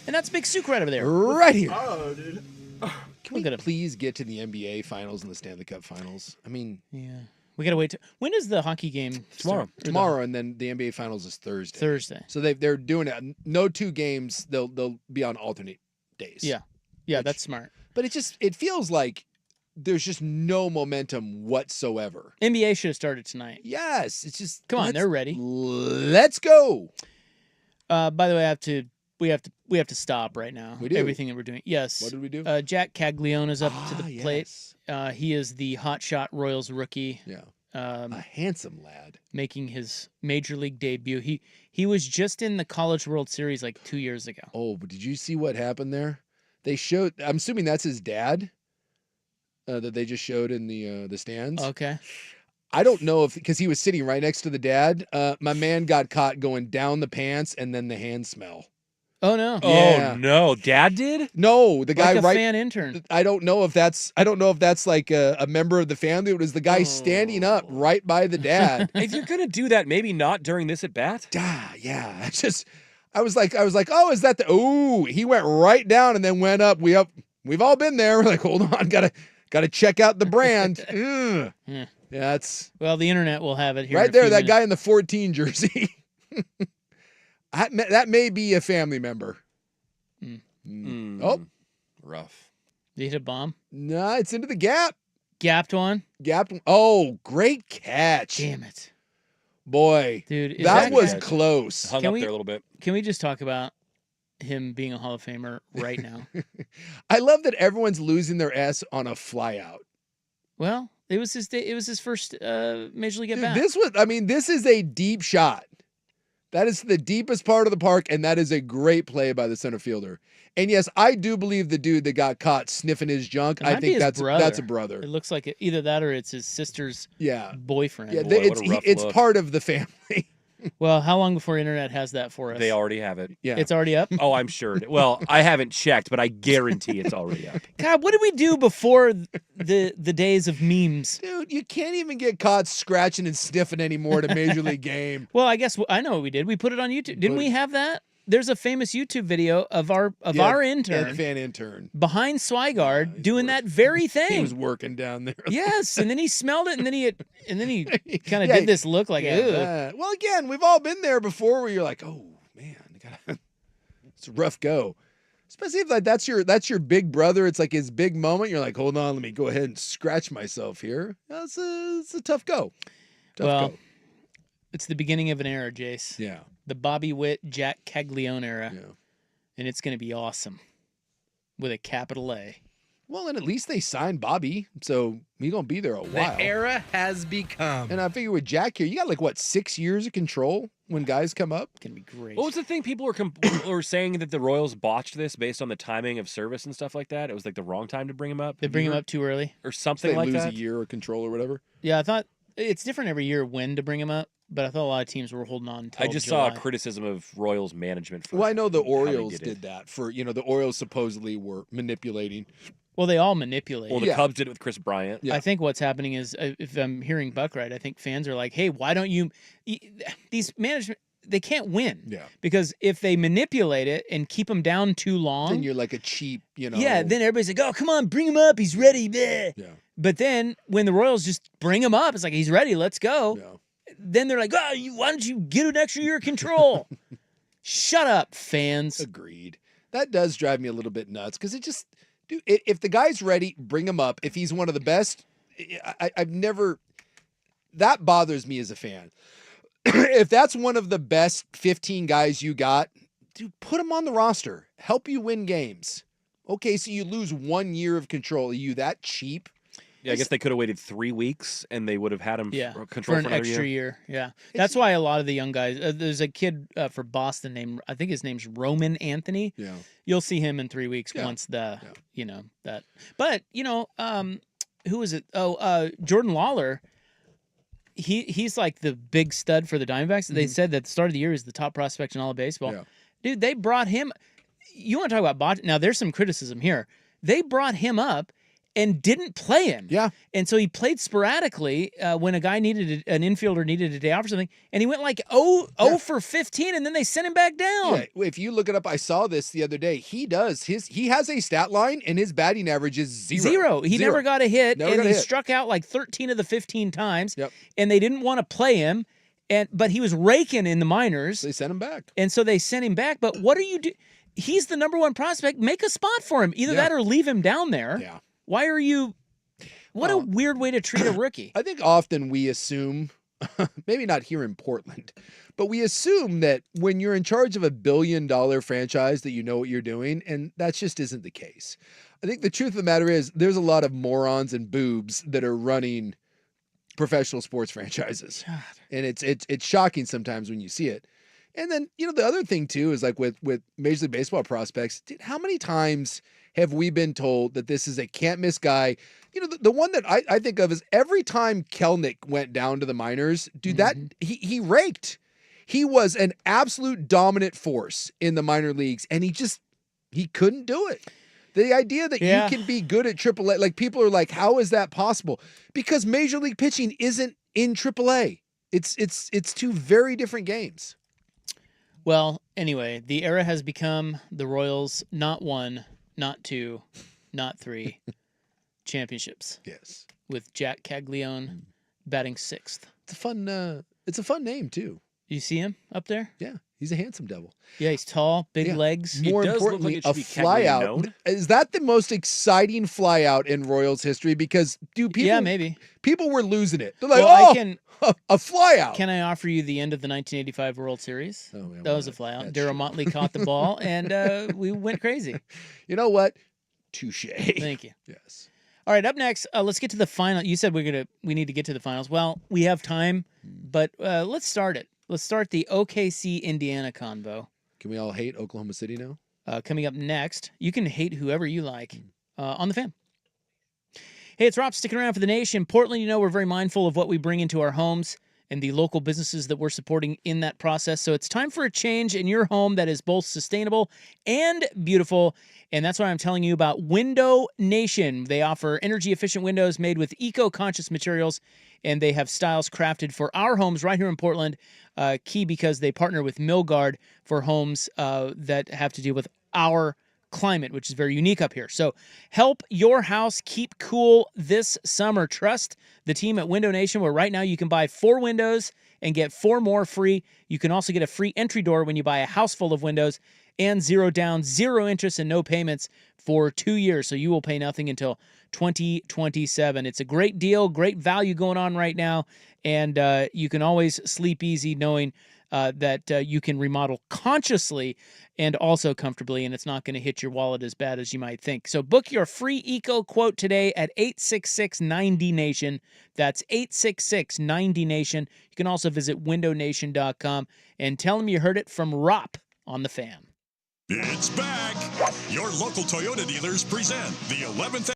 And that's Big Suk right over there. Right here. Oh, dude. Can we please get to the NBA Finals and the Stanley Cup Finals? I mean, yeah, we gotta wait. When is the hockey game? Tomorrow. Tomorrow, and then the NBA Finals is Thursday. Thursday. So they're doing it. No 2 games. They'll be on alternate days. Yeah, that's smart. But it feels like there's just no momentum whatsoever. NBA should have started tonight. Yes, it's just come on, they're ready. Let's go. By the way, we have to stop right now. We do. Everything that we're doing. Yes. What did we do? Jack Caglione's up to the plate. Yes. He is the hotshot Royals rookie. Yeah. A handsome lad. Making his major league debut. He was just in the College World Series like 2 years ago. Oh, but did you see what happened there? They showed. I'm assuming that's his dad. That they just showed in the stands. Okay. I don't know if because he was sitting right next to the dad. My man got caught going down the pants and then the hand smell. Oh no! Yeah. Oh no! Dad did? No, the guy like a fan intern. I don't know if that's like a member of the family. It was the guy standing up right by the dad. If you're gonna do that, maybe not during this at bat. Yeah. It's just I was like, oh, is that the? Oh, he went right down and then went up. We've all been there. We're like, hold on, gotta check out the brand. Yeah, it's well, the internet will have it here. Right there, that guy in the 14 jersey. That may be a family member. Oh, rough. Did he hit a bomb? No, it's into the gap. Gapped one. Oh, great catch. Damn it. Boy. Dude, that was close. Hung up there a little bit. Can we just talk about him being a Hall of Famer right now? I love that everyone's losing their S on a flyout. Well, it was his first major league at bat. This is a deep shot. That is the deepest part of the park, and that is a great play by the center fielder. And yes, I do believe the dude that got caught sniffing his junk. I think that's a brother. It looks like either that or it's his sister's boyfriend. Yeah, it's part of the family. Well, how long before internet has that for us? They already have it. Yeah, it's already up. Oh, I'm sure. Well, I haven't checked, but I guarantee it's already up. God, what did we do before the days of memes? Dude, you can't even get caught scratching and sniffing anymore at a major league game. Well, I guess I know what we did. We put it on YouTube. Didn't we have that? There's a famous YouTube video of our intern, fan intern, behind Swigard doing that very thing. He was working down there. Yes, and then he smelled it, and then he kind of did this look like, ugh. Well, again, we've all been there before, where you're like, oh man, it's a rough go. Especially if that's your big brother. It's like his big moment. You're like, hold on, let me go ahead and scratch myself here. It's a tough go. Tough go. It's the beginning of an era, Jace. Yeah. The Bobby Witt, Jack Caglione era. Yeah. And it's going to be awesome. With a capital A. Well, and at least they signed Bobby, so he's going to be there a while. The era has become. And I figure with Jack here, you got 6 years of control when guys come up. It's going to be great. What was the thing? People were saying that the Royals botched this based on the timing of service and stuff like that. It was like the wrong time to bring him up. They bring him up too early. Or something so like that. They lose a year of control or whatever. Yeah, I thought it's different every year when to bring him up. But I thought a lot of teams were holding on until I just July. saw a criticism of Royals management. Well, I know the Orioles did that for, the Orioles supposedly were manipulating. Well, they all manipulate. Well, the Cubs did it with Chris Bryant. Yeah. I think what's happening is, if I'm hearing Buck right, I think fans are like, hey, why don't you – these management – they can't win. Yeah. Because if they manipulate it and keep him down too long – then you're like a cheap, Yeah, then everybody's like, oh, come on, bring him up. He's ready. Bleh. Yeah. But then when the Royals just bring him up, it's like, he's ready. Let's go. Yeah. Then they're like, oh, why don't you get an extra year of control? Shut up, fans. Agreed. That does drive me a little bit nuts because it just, dude, if the guy's ready, bring him up. If he's one of the best, I've never, that bothers me as a fan. If that's one of the best 15 guys you got, dude, put him on the roster. Help you win games. Okay, so you lose 1 year of control. Are you that cheap? Yeah, I guess they could have waited 3 weeks and they would have had him control for an extra year. Yeah, that's why a lot of the young guys. There's a kid for Boston named, I think his name's Roman Anthony. Yeah, you'll see him in 3 weeks once that. But who is it? Oh, Jordan Lawler. He's like the big stud for the Diamondbacks. Mm-hmm. They said that at the start of the year he's the top prospect in all of baseball. Yeah. Dude, they brought him. You want to talk about now? There's some criticism here. They brought him up. and didn't play him. Yeah. And so he played sporadically when a guy an infielder needed a day off or something, and he went like 0 for 15, and then they sent him back down. Yeah, if you look it up, I saw this the other day. He has a stat line, and his batting average is zero. He never got a hit, Never and got a he hit. struck out like 13 of the 15 times, Yep. and they didn't want to play him, but he was raking in the minors. They sent him back. And so they sent him back, but what are you do? He's the number one prospect. Make a spot for him. Either that or leave him down there. Yeah. Why are you... What a weird way to treat a rookie. I think often we assume, maybe not here in Portland, but we assume that when you're in charge of $1 billion franchise that you know what you're doing, and that just isn't the case. I think the truth of the matter is there's a lot of morons and boobs that are running professional sports franchises. God. And it's shocking sometimes when you see it. And then, the other thing too is like with Major League Baseball prospects, dude, how many times have we been told that this is a can't miss guy? The one that I think of is every time Kelnick went down to the minors, dude, that he raked. He was an absolute dominant force in the minor leagues, and he couldn't do it. The idea that you can be good at AAA, like people are like, how is that possible? Because Major League pitching isn't in AAA. It's two very different games. Well, anyway, the era has become the Royals' not 1, not 2, not 3 championships. Yes. With Jack Caglione batting 6th. It's a fun name too. You see him up there? Yeah, he's a handsome devil. Yeah, he's tall, big legs. More importantly, a flyout. Is that the most exciting flyout in Royals history? Because maybe people were losing it. They're like, a flyout. Can I offer you the end of the 1985 World Series? Oh, yeah, that was a flyout. Darryl Motley caught the ball, and we went crazy. You know what? Touche. Thank you. Yes. All right, up next, let's get to the final. You said we need to get to the finals. Well, we have time, but let's start it. Let's start the OKC Indiana convo. Can we all hate Oklahoma City now? Coming up next, you can hate whoever you like on the Fan. Hey, it's Rob sticking around for the nation. Portland, we're very mindful of what we bring into our homes and the local businesses that we're supporting in that process. So it's time for a change in your home that is both sustainable and beautiful. And that's why I'm telling you about Window Nation. They offer energy-efficient windows made with eco-conscious materials, and they have styles crafted for our homes right here in Portland. Key because they partner with Milgard for homes that have to deal with our climate, which is very unique up here. So help your house keep cool this summer. Trust the team at Window Nation, where right now you can buy 4 windows and get 4 more free. You can also get a free entry door when you buy a house full of windows, and 0 down, 0 interest, and no payments for 2 years. So you will pay nothing until 2027. It's a great deal, great value going on right now. And you can always sleep easy knowing that you can remodel consciously and also comfortably, and it's not going to hit your wallet as bad as you might think. So book your free eco quote today at 866-90-NATION. That's 866-90-NATION. You can also visit windownation.com and tell them you heard it from Rop on the Fan. It's back. Your local Toyota dealers present the 11th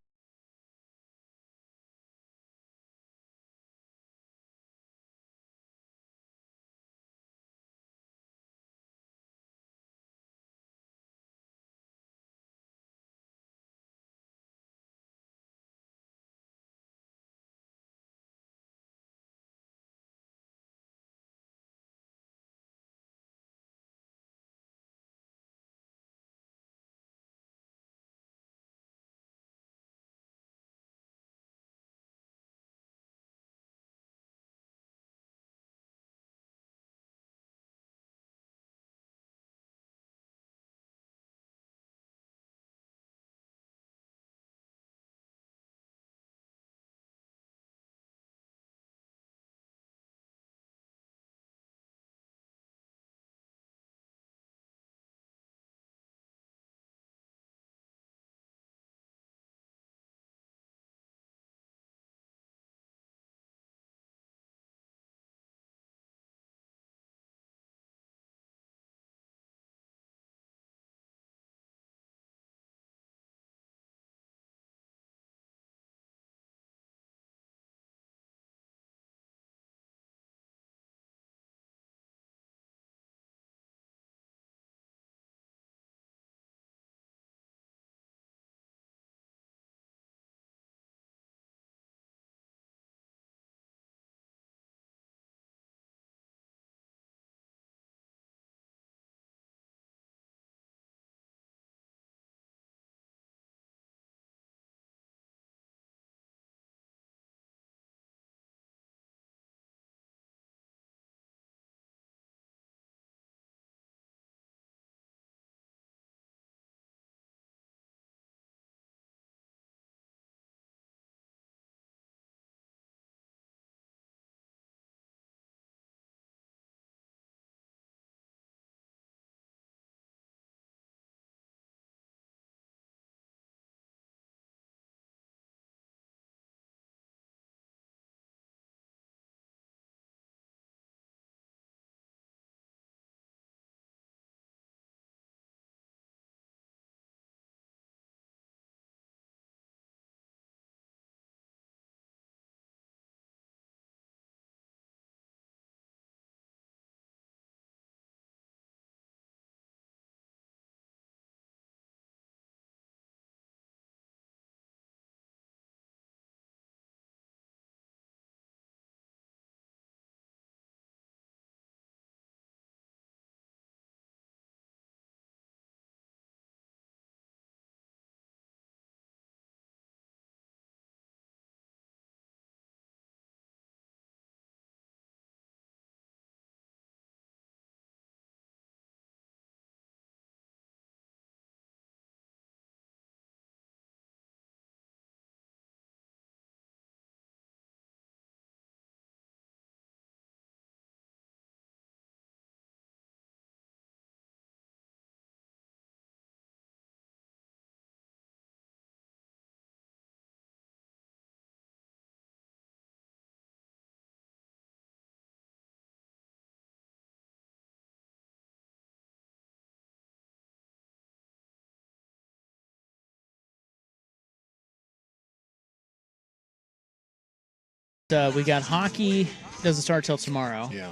We got hockey, doesn't start till tomorrow. Yeah.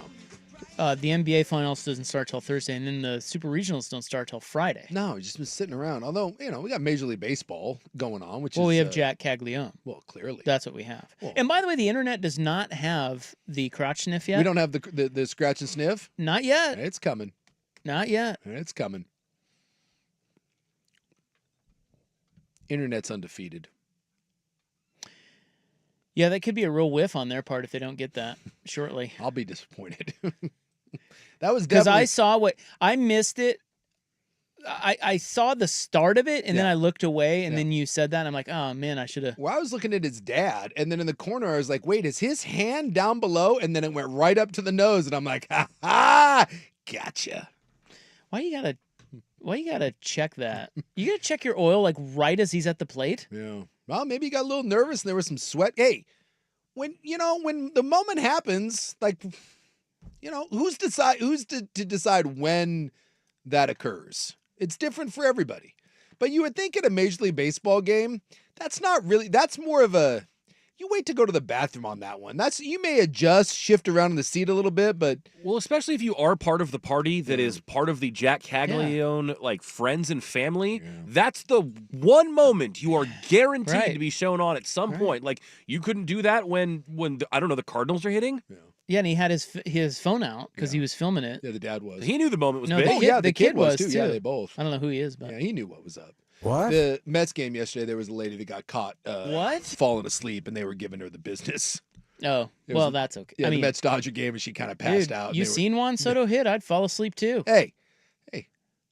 The NBA Finals doesn't start till Thursday, and then the Super Regionals don't start till Friday. No, he's just been sitting around. Although, we got Major League Baseball going on, which Well, is... we have Jack Caglione. Well, clearly. That's what we have. Well, and by the way, the internet does not have the crotch sniff yet. we don't have the scratch and sniff? Not yet. It's coming. Not yet. It's coming. Internet's undefeated. Yeah, that could be a real whiff on their part if they don't get that shortly. I'll be disappointed. That was because definitely... I saw I missed it. I saw the start of it, and then I looked away, and then you said that, and I'm like, oh, man, I should have. Well, I was looking at his dad, and then in the corner, I was like, wait, is his hand down below? And then it went right up to the nose, and I'm like, ha, gotcha. Why you gotta check that? You gotta check your oil like right as he's at the plate? Yeah. Well, maybe he got a little nervous, and there was some sweat. Hey, when the moment happens, like, who's to decide when that occurs? It's different for everybody. But you would think at a Major League Baseball game, that's more of a, you wait to go to the bathroom on that one. You may adjust, shift around in the seat a little bit, but... Well, especially if you are part of the party that is part of the Jack Caglione, like, friends and family, that's the one moment you are guaranteed to be shown on at some point. Like, you couldn't do that when I don't know, the Cardinals are hitting? Yeah, and he had his phone out because he was filming it. Yeah, the dad was. He knew the moment was big. The kid was too. Yeah, they both. I don't know who he is, but yeah, he knew what was up. What? The Mets game yesterday, there was a lady that got caught falling asleep, and they were giving her the business. Oh, well, that's okay. Yeah, I mean, the Mets Dodger game, and she kind of passed out. You seen Juan Soto hit? I'd fall asleep too. Hey,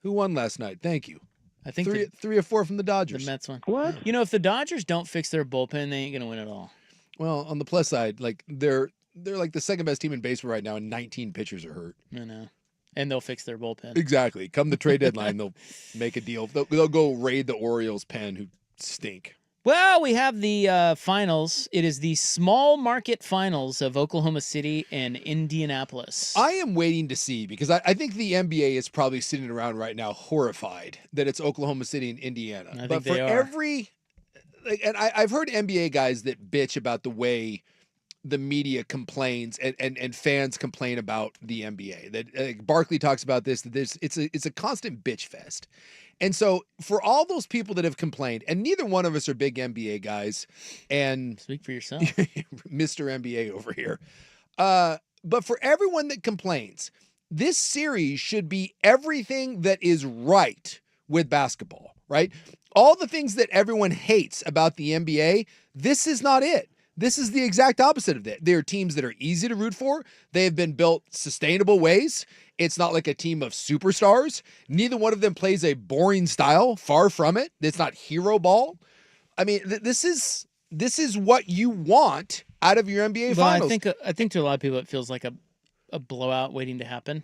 who won last night? Thank you. I think three or four from the Dodgers. The Mets won. What? If the Dodgers don't fix their bullpen, they ain't gonna win at all. Well, on the plus side, like they're like the second best team in baseball right now, and 19 pitchers are hurt. I know. And they'll fix their bullpen. Exactly. Come the trade deadline, they'll make a deal. They'll go raid the Orioles' pen, who stink. Well, we have the finals. It is the small market finals of Oklahoma City and Indianapolis. I am waiting to see, because I think the NBA is probably sitting around right now horrified that it's Oklahoma City and Indiana. I think but for every, and I've heard NBA guys that bitch about the way the media complains and fans complain about the NBA. That Barkley talks about this. That it's a constant bitch fest. And so for all those people that have complained, and neither one of us are big NBA guys, and speak for yourself, Mr. NBA over here. But for everyone that complains, this series should be everything that is right with basketball, right? All the things that everyone hates about the NBA, this is not it. This is the exact opposite of that. They are teams that are easy to root for. They have been built sustainable ways. It's not like a team of superstars. Neither one of them plays a boring style. Far from it. It's not hero ball. I mean, this is what you want out of your NBA finals. I think to a lot of people it feels like a blowout waiting to happen.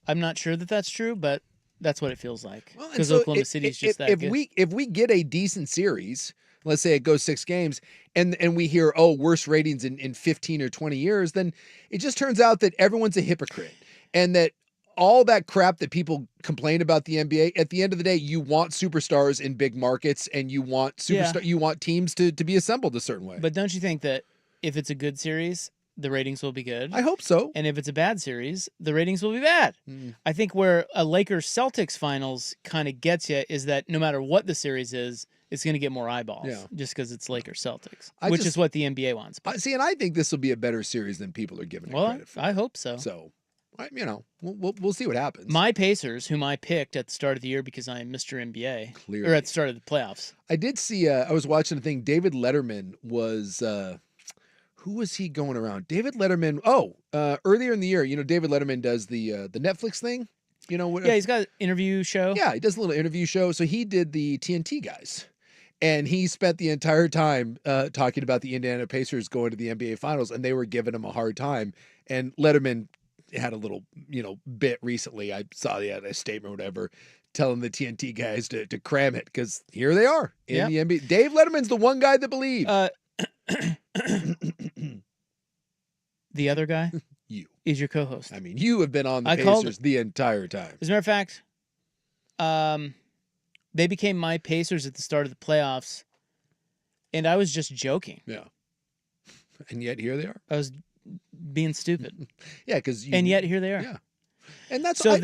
I'm not sure that that's true, but that's what it feels like. Because Oklahoma City is just that good. If we get a decent series, let's say it goes 6 games, and we hear, worst ratings in 15 or 20 years, then it just turns out that everyone's a hypocrite. And that all that crap that people complain about the NBA, at the end of the day, you want superstars in big markets, and you want you want teams to be assembled a certain way. But don't you think that if it's a good series, the ratings will be good? I hope so. And if it's a bad series, the ratings will be bad. I think where a Lakers-Celtics finals kind of gets you is that no matter what the series is, it's going to get more eyeballs just because it's Lakers-Celtics, which is what the NBA wants. See, and I think this will be a better series than people are giving it credit for. I hope so. So, we'll see what happens. My Pacers, whom I picked at the start of the year because I'm Mr. NBA, Clearly. or at the start of the playoffs. I did see, I was watching a thing, David Letterman was, who was he going around? David Letterman, earlier in the year, David Letterman does the Netflix thing. Yeah, he's got an interview show. Yeah, he does a little interview show. So he did the TNT guys. And he spent the entire time talking about the Indiana Pacers going to the NBA Finals, and they were giving him a hard time. And Letterman had a little, bit recently. I saw he had a statement or whatever, telling the TNT guys to cram it, because here they are in the NBA. Dave Letterman's the one guy that believes. The other guy is your co-host. I mean, you have been on the Pacers the entire time. As a matter of fact, they became my Pacers at the start of the playoffs, and I was just joking. Yeah. And yet here they are. I was being stupid. Yeah, because and yet here they are. Yeah. And that's So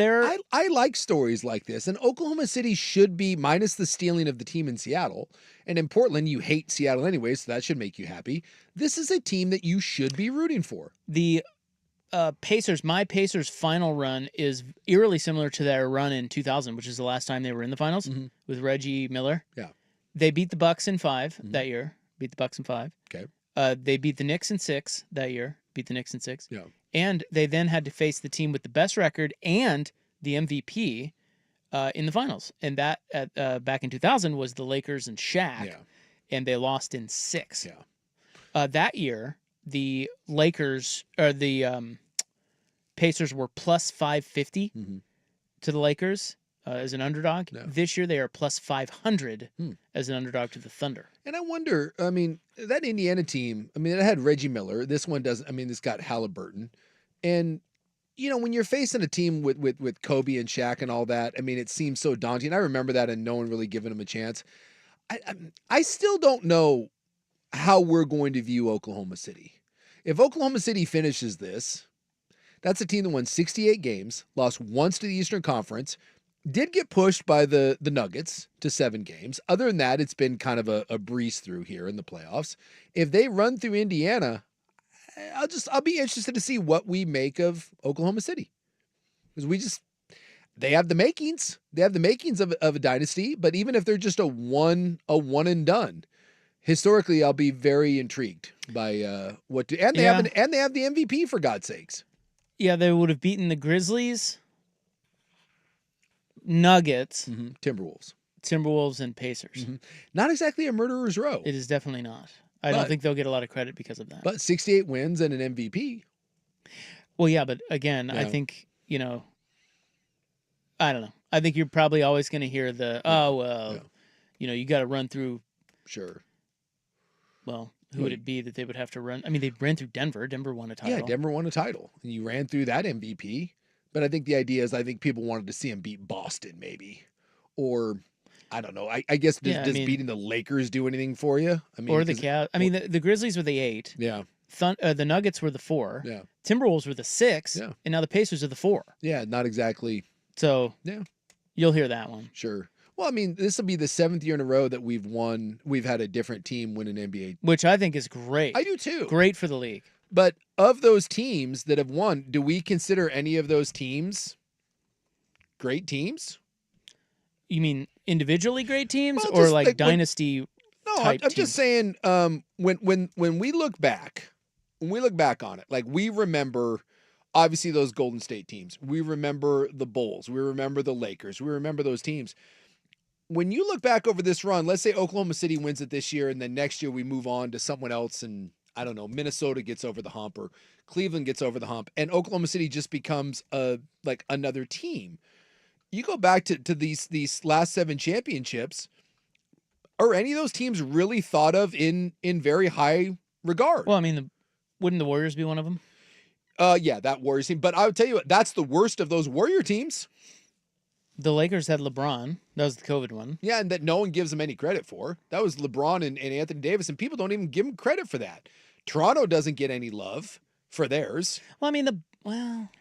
I like stories like this. And Oklahoma City should be, minus the stealing of the team in Seattle. And in Portland, you hate Seattle anyway, so that should make you happy. This is a team that you should be rooting for. The Pacers, my Pacers final run is eerily similar to their run in 2000, which is the last time they were in the finals with Reggie Miller. Yeah. They beat the Bucks in 5 that year. Beat the Bucks in 5. Okay. They beat the Knicks in 6 that year. Beat the Knicks in 6. Yeah. And they then had to face the team with the best record and the MVP in the finals. And that back in 2000 was the Lakers and Shaq. Yeah. And they lost in 6. Yeah. That year, the Lakers or the Pacers were plus 550 to the Lakers as an underdog. No. This year, they are plus 500 as an underdog to the Thunder. And I wonder, I mean, that Indiana team, I mean, it had Reggie Miller. This one doesn't, I mean, it's got Halliburton. And, you know, when you're facing a team with Kobe and Shaq and all that, I mean, it seems so daunting. I remember that and no one really giving them a chance. I still don't know how we're going to view Oklahoma City. If Oklahoma City finishes this, that's a team that won 68 games, lost once to the Eastern Conference, did get pushed by the Nuggets to 7 games. Other than that, it's been kind of a breeze through here in the playoffs. If they run through Indiana, I'll be interested to see what we make of Oklahoma City. Because they have the makings. They have the makings of a dynasty, but even if they're just a one and done, historically I'll be very intrigued by what to, and they have the MVP, for God's sakes. Yeah, they would have beaten the Grizzlies, Nuggets, Timberwolves, and Pacers. Not exactly a murderer's row. It is definitely not. I don't think they'll get a lot of credit because of that. But 68 wins and an MVP. Well, yeah, but again, I think, you know, I don't know. I think you're probably always going to hear you know, you got to run through. Sure. Well, who would it be that they would have to run? I mean, they ran through Denver. Denver won a title. Yeah, Denver won a title. And you ran through that MVP. But I think the idea is I think people wanted to see him beat Boston maybe. Or, I don't know. I guess does beating the Lakers do anything for you? I mean, or the Cavs. I mean, the Grizzlies were the 8. Yeah. The Nuggets were the 4. Yeah. Timberwolves were the 6. Yeah. And now the Pacers are the 4. Yeah, not exactly. So, yeah, you'll hear that one. Sure. Well, I mean, this will be the 7th year in a row that we've had a different team win an NBA. Which I think is great. I do too. Great for the league. But of those teams that have won, do we consider any of those teams great teams? You mean individually great teams, well, or like dynasty? I'm just saying. When we look back, on it, like we remember, obviously those Golden State teams. We remember the Bulls. We remember the Lakers. We remember those teams. When you look back over this run, let's say Oklahoma City wins it this year, and then next year we move on to someone else, and I don't know, Minnesota gets over the hump or Cleveland gets over the hump, and Oklahoma City just becomes like another team. You go back to these last 7 championships, are any of those teams really thought of in very high regard? Well, I mean, wouldn't the Warriors be one of them? Yeah, that Warriors team. But I would tell you what, that's the worst of those Warrior teams. The Lakers had LeBron. That was the COVID one. Yeah, and that no one gives them any credit for. That was LeBron and Anthony Davis, and people don't even give them credit for that. Toronto doesn't get any love for theirs. Well, I mean,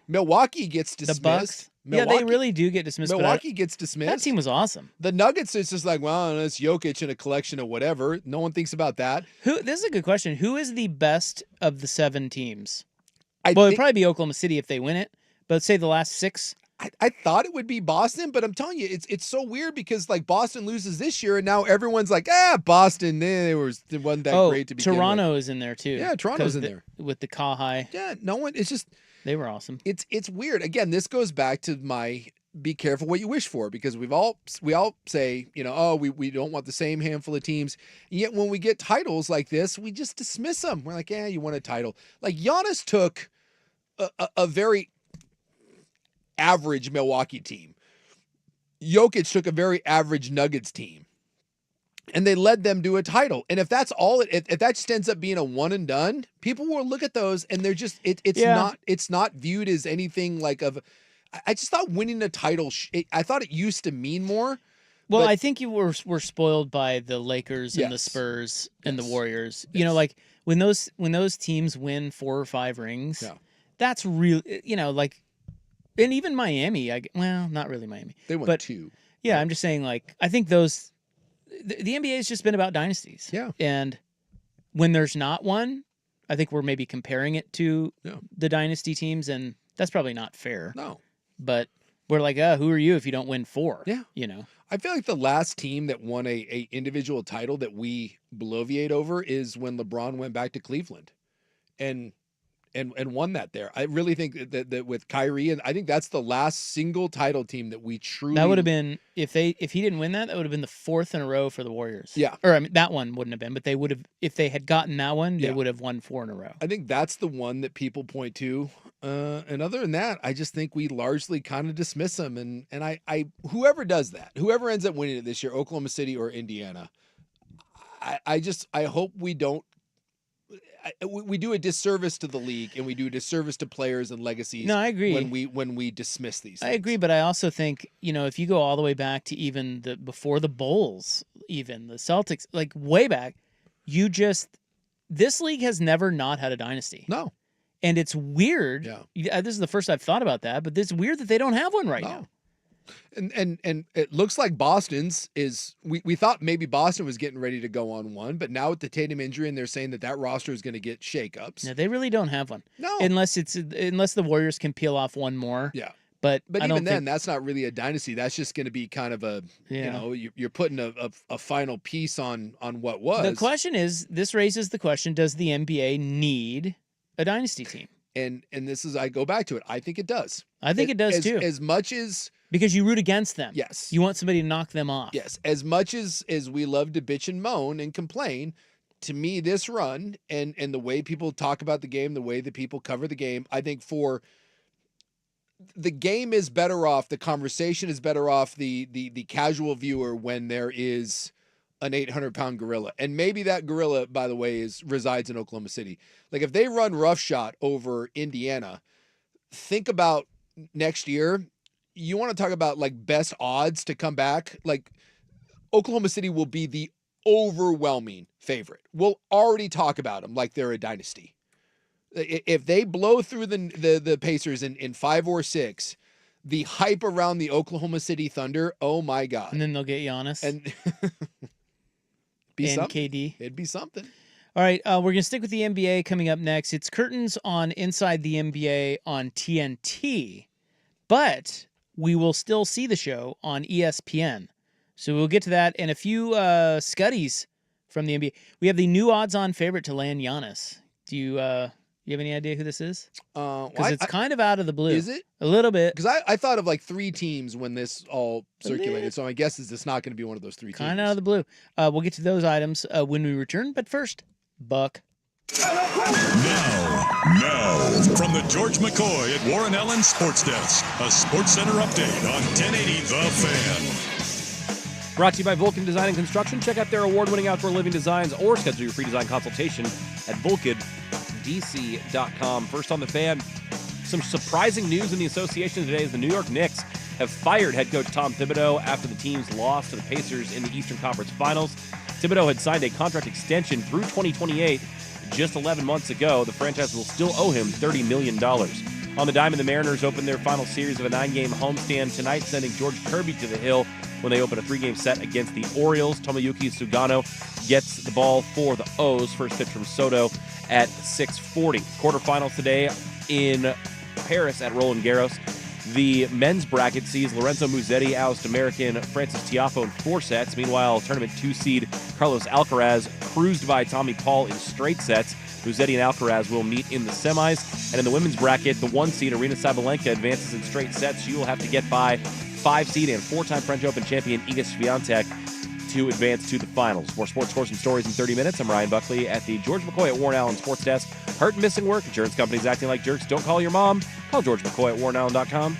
Milwaukee gets dismissed. The Bucks. Yeah, they really do get dismissed. Milwaukee gets dismissed. That team was awesome. The Nuggets is just like, well, it's Jokic and a collection of whatever. No one thinks about that. This is a good question. Who is the best of the 7 teams? It'd probably be Oklahoma City if they win it. But say the last 6. I thought it would be Boston, but I'm telling you, it's so weird because like Boston loses this year, and now everyone's like, Boston, it wasn't that great to begin Toronto with. is in there too. Yeah, Toronto's in there with the Kawhi. Yeah, no one. It's just they were awesome. It's weird. Again, this goes back to my be careful what you wish for, because we all say, you know, we don't want the same handful of teams. And yet when we get titles like this, we just dismiss them. We're like, you won a title. Like Giannis took a very average Milwaukee team. Jokic took a very average Nuggets team, and they led them to a title. And if that's all, if that just ends up being a one and done, people will look at those and they're just it's not viewed as anything like of. I just thought winning a title. I thought it used to mean more. Well, But- I think we're spoiled by the Lakers and the Yes. Spurs and the Yes. Warriors. You know, like when those teams win 4 or 5 rings, that's real. You know, like, and even Miami. Well, not really Miami. They won but 2. Yeah, I'm just saying. Like, I think those the NBA has just been about dynasties. Yeah, and when there's not one, I think we're maybe comparing it to the dynasty teams, and that's probably not fair. No, but we're like, who are you if you don't win 4? Yeah, you know. I feel like the last team that won a individual title that we bloviate over is when LeBron went back to Cleveland, and won that there. I really think that with Kyrie, and I think that's the last single title team that we truly. That would have been if he didn't win that would have been the 4th in a row for the Warriors. Yeah, or I mean that one wouldn't have been, but they would have if they had gotten that one, they would have won 4 in a row. I think that's the one that people point to. And other than that, I just think we largely kind of dismiss them. And I whoever does that, whoever ends up winning it this year, Oklahoma City or Indiana, I hope we don't. We do a disservice to the league, and we do a disservice to players and legacies. No, I agree. When we dismiss these things. I agree, but I also think, you know, if you go all the way back to even before the Bulls, even the Celtics, like way back, this league has never not had a dynasty. No. And it's weird. Yeah. This is the first I've thought about that, but it's weird that they don't have one right now. And it looks like Boston's is we thought maybe Boston was getting ready to go on one, but now with the Tatum injury, and they're saying that roster is going to get shakeups. No, they really don't have one. No, unless the Warriors can peel off one more. Yeah, but I even don't then, that's not really a dynasty. That's just going to be kind of a you know you're putting a final piece on what was. The question is, this raises the question: does the NBA need a dynasty team? And this is I go back to it. I think it does. I think it does too. As much as. Because you root against them. Yes. You want somebody to knock them off. Yes. As much as we love to bitch and moan and complain, to me, this run and the way people talk about the game, the way that people cover the game, I think for the game is better off, the conversation is better off, the casual viewer when there is an 800-pound gorilla. And maybe that gorilla, by the way, resides in Oklahoma City. Like if they run roughshod over Indiana, think about next year. You want to talk about like best odds to come back? Like Oklahoma City will be the overwhelming favorite. We'll already talk about them like they're a dynasty. If they blow through the Pacers in 5 or 6, the hype around the Oklahoma City Thunder, oh my God. And then they'll get Giannis. And KD. It'd be something. All right, we're going to stick with the NBA coming up next. It's curtains on Inside the NBA on TNT, but we will still see the show on ESPN. So we'll get to that and a few scuddies from the NBA. We have the new odds-on favorite to land Giannis. Do you have any idea who this is? Because it's kind of out of the blue. Is it? A little bit. Because I thought of like 3 teams when this all circulated. So my guess is it's not going to be one of those 3 teams. Kind of out of the blue. We'll get to those items when we return. But first, Buck. Now, from the George McCoy at Warren Allen Sports Desk, a Sports Center update on 1080 The Fan. Brought to you by Vulcan Design and Construction. Check out their award-winning outdoor living designs or schedule your free design consultation at vulcandc.com. First on the Fan, some surprising news in the association today is the New York Knicks have fired head coach Tom Thibodeau after the team's loss to the Pacers in the Eastern Conference Finals. Thibodeau had signed a contract extension through 2028. Just 11 months ago, the franchise will still owe him $30 million. On the diamond, the Mariners opened their final series of a 9-game homestand tonight, sending George Kirby to the hill when they open a 3-game set against the Orioles. Tomoyuki Sugano gets the ball for the O's. First pitch from Soto at 6:40. Quarterfinals today in Paris at Roland Garros. The men's bracket sees Lorenzo Musetti oust American Francis Tiafoe in 4 sets. Meanwhile, tournament 2 seed Carlos Alcaraz cruised by Tommy Paul in straight sets. Musetti and Alcaraz will meet in the semis. And in the women's bracket, the 1 seed Aryna Sabalenka advances in straight sets. She will have to get by 5 seed and 4-time French Open champion Iga Swiatek to advance to the finals. More sports scores and stories in 30 minutes. I'm Ryan Buckley at the George McCoy at Warren Allen Sports Desk. Hurt and missing work. Insurance companies acting like jerks. Don't call your mom. Call George McCoy at warrenallen.com.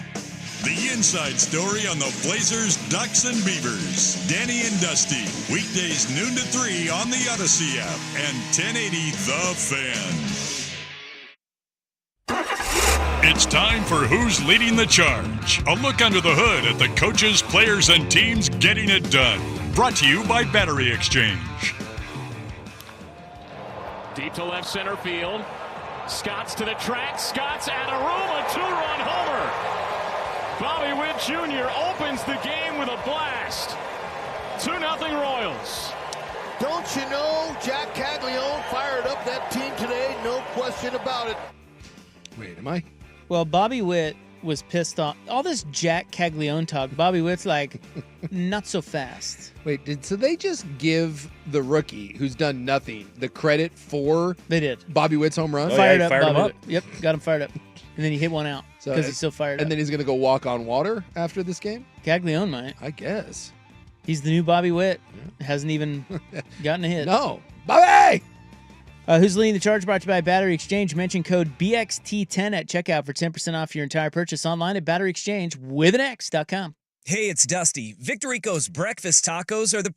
The inside story on the Blazers, Ducks, and Beavers. Danny and Dusty. Weekdays noon to 3 on the Odyssey app and 1080 The Fan. It's time for Who's Leading the Charge? A look under the hood at the coaches, players, and teams getting it done. Brought to you by Battery Exchange. Deep to left center field. Scott's to the track. Scott's at a room, a two-run homer. Bobby Witt Jr. opens the game with a blast. 2-0 Royals. Don't you know Jack Caglione fired up that team today? No question about it. Wait, am I? Well, Bobby Witt was pissed off. All this Jack Caglione talk, Bobby Witt's like, not so fast. Wait, so they just give the rookie who's done nothing the credit for They did. Bobby Witt's home run? Fired up, fired him Bobby up. Witt. Yep, got him fired up. And then he hit one out because he's still fired up. And then he's going to go walk on water after this game? Caglione might. I guess. He's the new Bobby Witt. Hasn't even gotten a hit. No. Bobby! Who's Leading the Charge? Brought to you by Battery Exchange. Mention code BXT10 at checkout for 10% off your entire purchase online at batteryexchange.com. Hey, it's Dusty. Victorico's breakfast tacos are the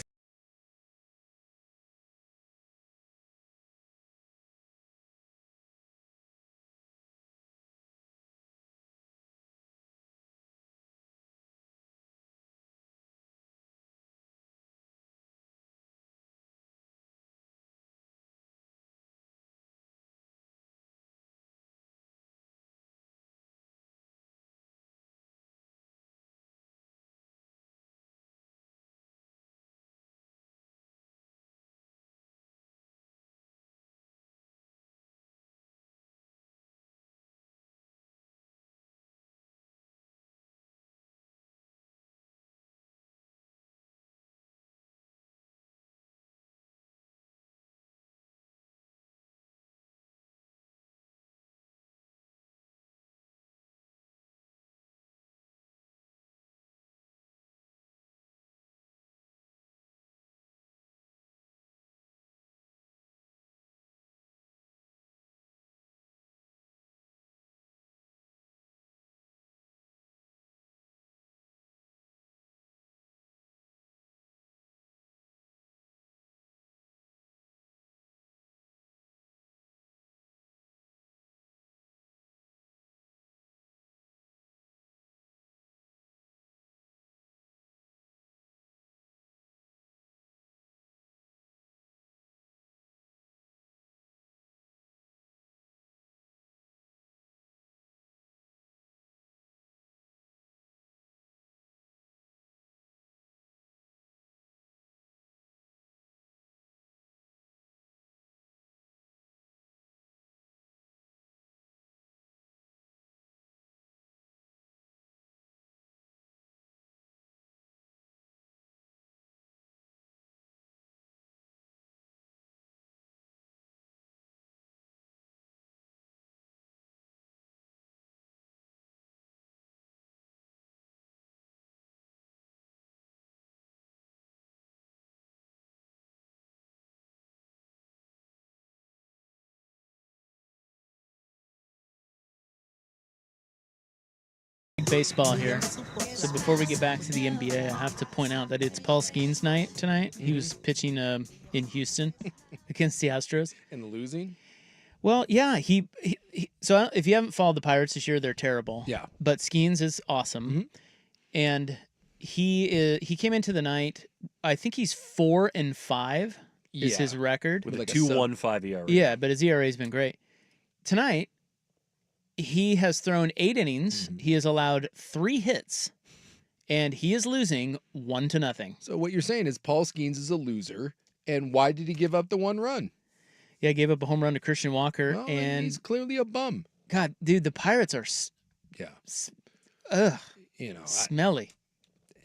baseball here. So before we get back to the NBA, I have to point out that it's Paul Skeens' night tonight. He was pitching in Houston against the Astros. And losing? Well, yeah. So if you haven't followed the Pirates this year, they're terrible. Yeah. But Skeens is awesome. And he came into the night, I think he's 4-5 is his record. With a 2.15 ERA. Yeah, but his ERA has been great. Tonight, he has thrown 8 innings. He has allowed 3 hits, and he is losing 1-0. So what you're saying is Paul Skeens is a loser, and why did he give up the 1 run? Yeah, gave up a home run to Christian Walker, Well, and he's clearly a bum. God, dude, the Pirates are smelly.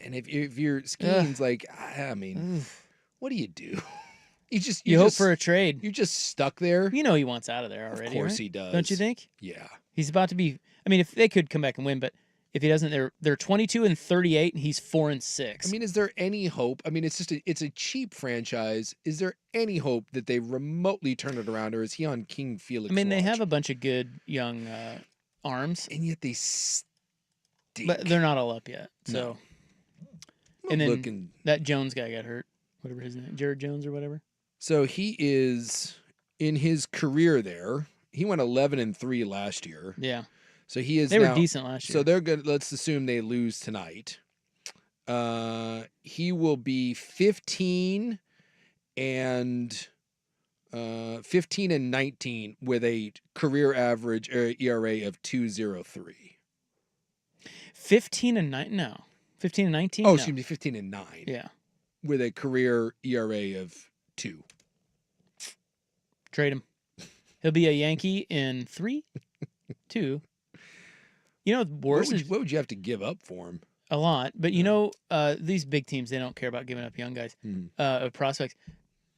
And if you're Skeens, like, I mean, what do you do? You hope for a trade. You're just stuck there. You know he wants out of there already. Of course right? he does. Don't you think? Yeah. He's about to be. I mean, if they could come back and win, but if he doesn't, they're 22-38, and he's 4-6. I mean, is there any hope? I mean, it's just it's a cheap franchise. Is there any hope that they remotely turn it around, or is he on King Felix? I mean, they watch? have a bunch of good young arms, and yet they stink. But they're not all up yet. So, No. and then looking- that Jones guy got hurt. Whatever his name, Jared Jones or whatever. So he is in his career there. He went 11-3 last year. Yeah. So he is. They now, were decent last year. So they're good. Let's assume they lose tonight. He will be 15 and 19 with a career average ERA of 2.03. 15 and 9. No, 15 and 19. Oh, no. excuse me, 15 and 9. Yeah. With a career ERA of 2. Trade him. He'll be a Yankee in 3, 2. You know, worse. What would you have to give up for him? A lot, but you know, these big teams, they don't care about giving up young guys, prospects.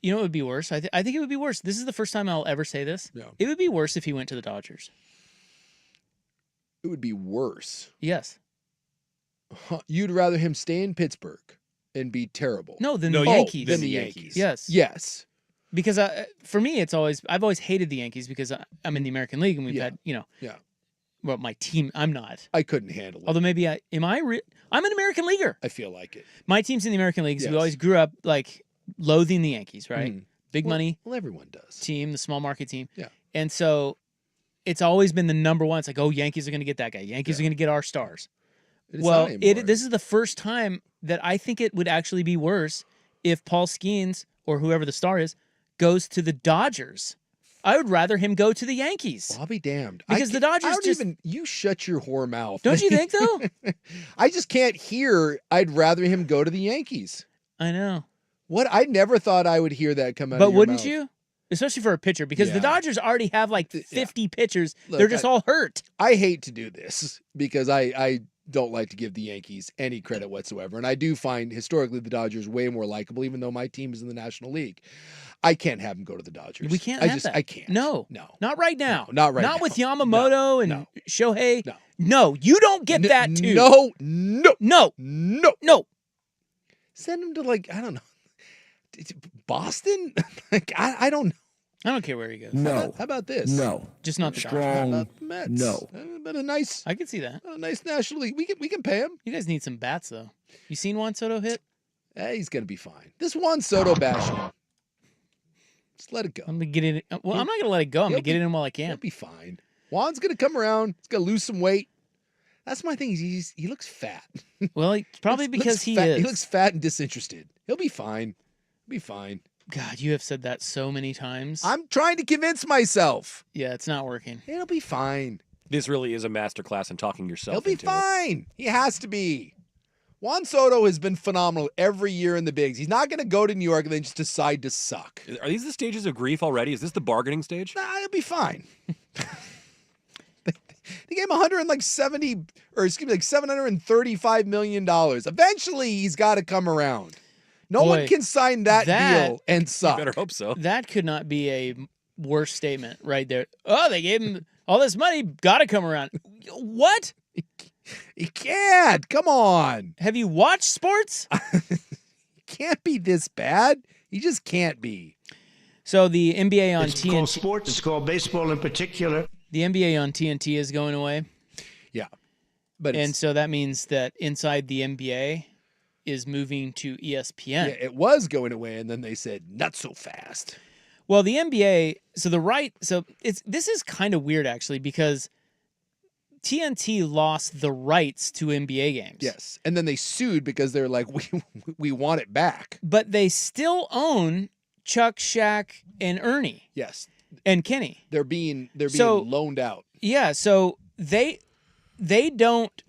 You know what would be worse? I think it would be worse. This is the first time I'll ever say this. Yeah. It would be worse if he went to the Dodgers. It would be worse. Yes. You'd rather him stay in Pittsburgh and be terrible. No, than the Yankees. Than the Yankees. Yes. Yes. Because for me, I've always hated the Yankees because I'm in the American League and we've had, Yeah. Well, my team, I'm not. I couldn't handle it. Although maybe I'm an American leaguer. I feel like it. My team's in the American League, so we Yes. always grew up like loathing the Yankees, right? Big money. Well, everyone does. Team, the small market team. Yeah. And so it's always been the number one. It's like, oh, Yankees are going to get that guy. Yankees are going to get our stars. Well, this is the first time that I think it would actually be worse if Paul Skeens or whoever the star is goes to the Dodgers. I would rather him go to the Yankees. Well, I'll be damned. Because the Dodgers you shut your whore mouth. Don't you think, though? I just can't hear I'd rather him go to the Yankees. I know. What? I never thought I would hear that come out But of your wouldn't mouth. you? Especially for a pitcher, because the Dodgers already have like 50 pitchers. Look, They're just all hurt. I hate to do this because I don't like to give the Yankees any credit whatsoever. And I do find historically the Dodgers way more likable, even though my team is in the National League. I can't have them go to the Dodgers. We can't have that. I can't. No. Not right now. No, not right now. Not with Yamamoto and Shohei. No, you don't get that too. No. Send him to I don't know. Boston? I don't know. I don't care where he goes. No. How about this? No. Just not the Strong. Dodgers. How about the Mets? No. But a nice. I can see that. A nice National League. We can pay him. You guys need some bats though. You seen Juan Soto hit? He's gonna be fine. This Juan Soto bashing. Just let it go. I'm gonna get it. Well, I'm not gonna let it go. I'm gonna get it in while I can. He'll be fine. Juan's gonna come around. He's gonna lose some weight. That's my thing. He looks fat. Well, probably because he is. He looks fat and disinterested. He'll be fine. He'll be fine. God, you have said that so many times. I'm trying to convince myself. Yeah, it's not working. It'll be fine. This really is a masterclass in talking yourself He'll be into fine. He has to be. Juan Soto has been phenomenal every year in the bigs. He's not going to go to New York and then just decide to suck. Are these the stages of grief already? Is this the bargaining stage? Nah, he'll be fine. They gave him $735 million. Eventually, he's got to come around. No one can sign that deal and suck. You better hope so. That could not be a worse statement right there. Oh, they gave him all this money. Got to come around. What? He can't. Come on. Have you watched sports? He can't be this bad. He just can't be. So the NBA on It's TNT. called sports. It's called baseball in particular. The NBA on TNT is going away. Yeah. And so that means that Inside the NBA is moving to ESPN. Yeah, it was going away, and then they said, not so fast. Well, the NBA, this is kind of weird actually, because TNT lost the rights to NBA games. Yes. And then they sued because they're like, we want it back. But they still own Chuck, Shaq, and Ernie. Yes. And Kenny. They're being loaned out. Yeah, so they don't.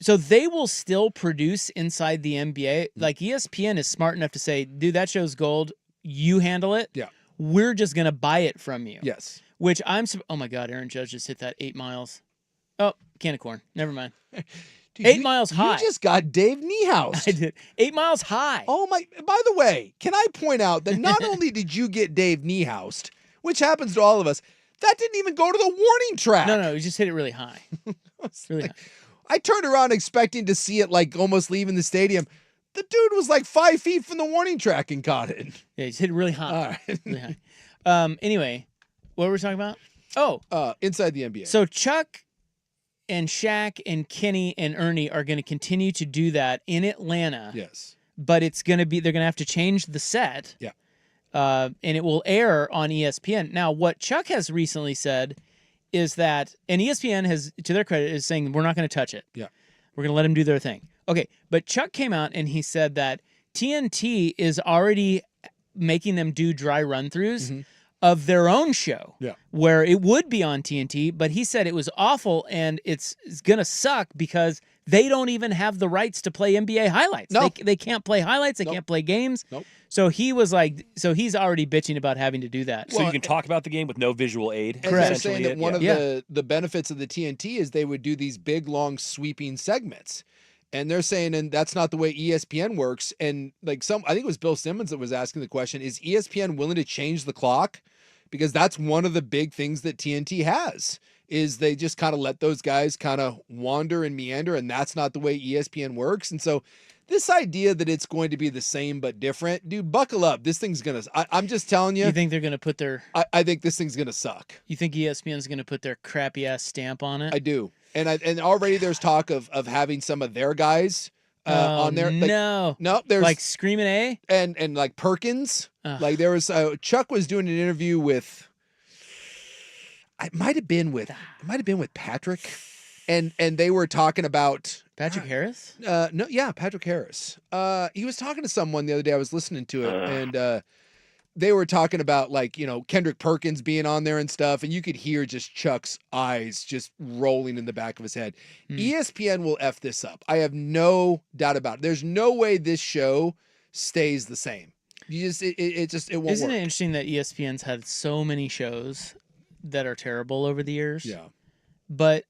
So they will still produce Inside the NBA. Like ESPN is smart enough to say, dude, that show's gold. You handle it. Yeah. We're just going to buy it from you. Yes. Which oh my God, Aaron Judge just hit that 8 miles. Oh, can of corn. Never mind. Dude, 8 miles high. You just got Dave Niehaus. I did. 8 miles high. Oh my, by the way, can I point out that not only did you get Dave Niehaus, which happens to all of us, that didn't even go to the warning track. No, he just hit it really high. Really high. I turned around expecting to see it almost leaving the stadium. The dude was 5 feet from the warning track and caught it. Yeah, he just hit it really high. All right. Really high. Anyway, what were we talking about? Oh. Inside the NBA. So Chuck and Shaq and Kenny and Ernie are going to continue to do that in Atlanta. Yes. But they're going to have to change the set. Yeah. And it will air on ESPN. Now, what Chuck has recently said is that, and ESPN has, to their credit, is saying we're not going to touch it. Yeah. We're going to let them do their thing. Okay, but Chuck came out and he said that TNT is already making them do dry run-throughs of their own show, where it would be on TNT, but he said it was awful and it's going to suck because they don't even have the rights to play NBA highlights. No. They can't play highlights. They can't play games. So he was like, so he's already bitching about having to do that. So you can talk about the game with no visual aid. And they're saying that one of the benefits of the TNT is they would do these big, long, sweeping segments. And they're saying, and that's not the way ESPN works. And like I think it was Bill Simmons that was asking the question, is ESPN willing to change the clock? Because that's one of the big things that TNT has, is they just kind of let those guys kind of wander and meander, and that's not the way ESPN works. And so this idea that it's going to be the same but different, dude, buckle up. This thing's going to, I'm just telling you. You think they're going to put their... I think this thing's going to suck. You think ESPN's going to put their crappy-ass stamp on it? I do. And already there's talk of having some of their guys on there. Like, no, there's like Screaming A and like Perkins. Like there was Chuck was doing an interview with. It might have been with Patrick, and they were talking about Patrick Harris. No, yeah, Patrick Harris. He was talking to someone the other day. I was listening to it, and they were talking about, like, you know, Kendrick Perkins being on there and stuff, and you could hear just Chuck's eyes just rolling in the back of his head. ESPN will F this up. I have no doubt about it. There's no way this show stays the same. You just it won't Isn't work. it interesting that ESPN's had so many shows that are terrible over the years? Yeah. But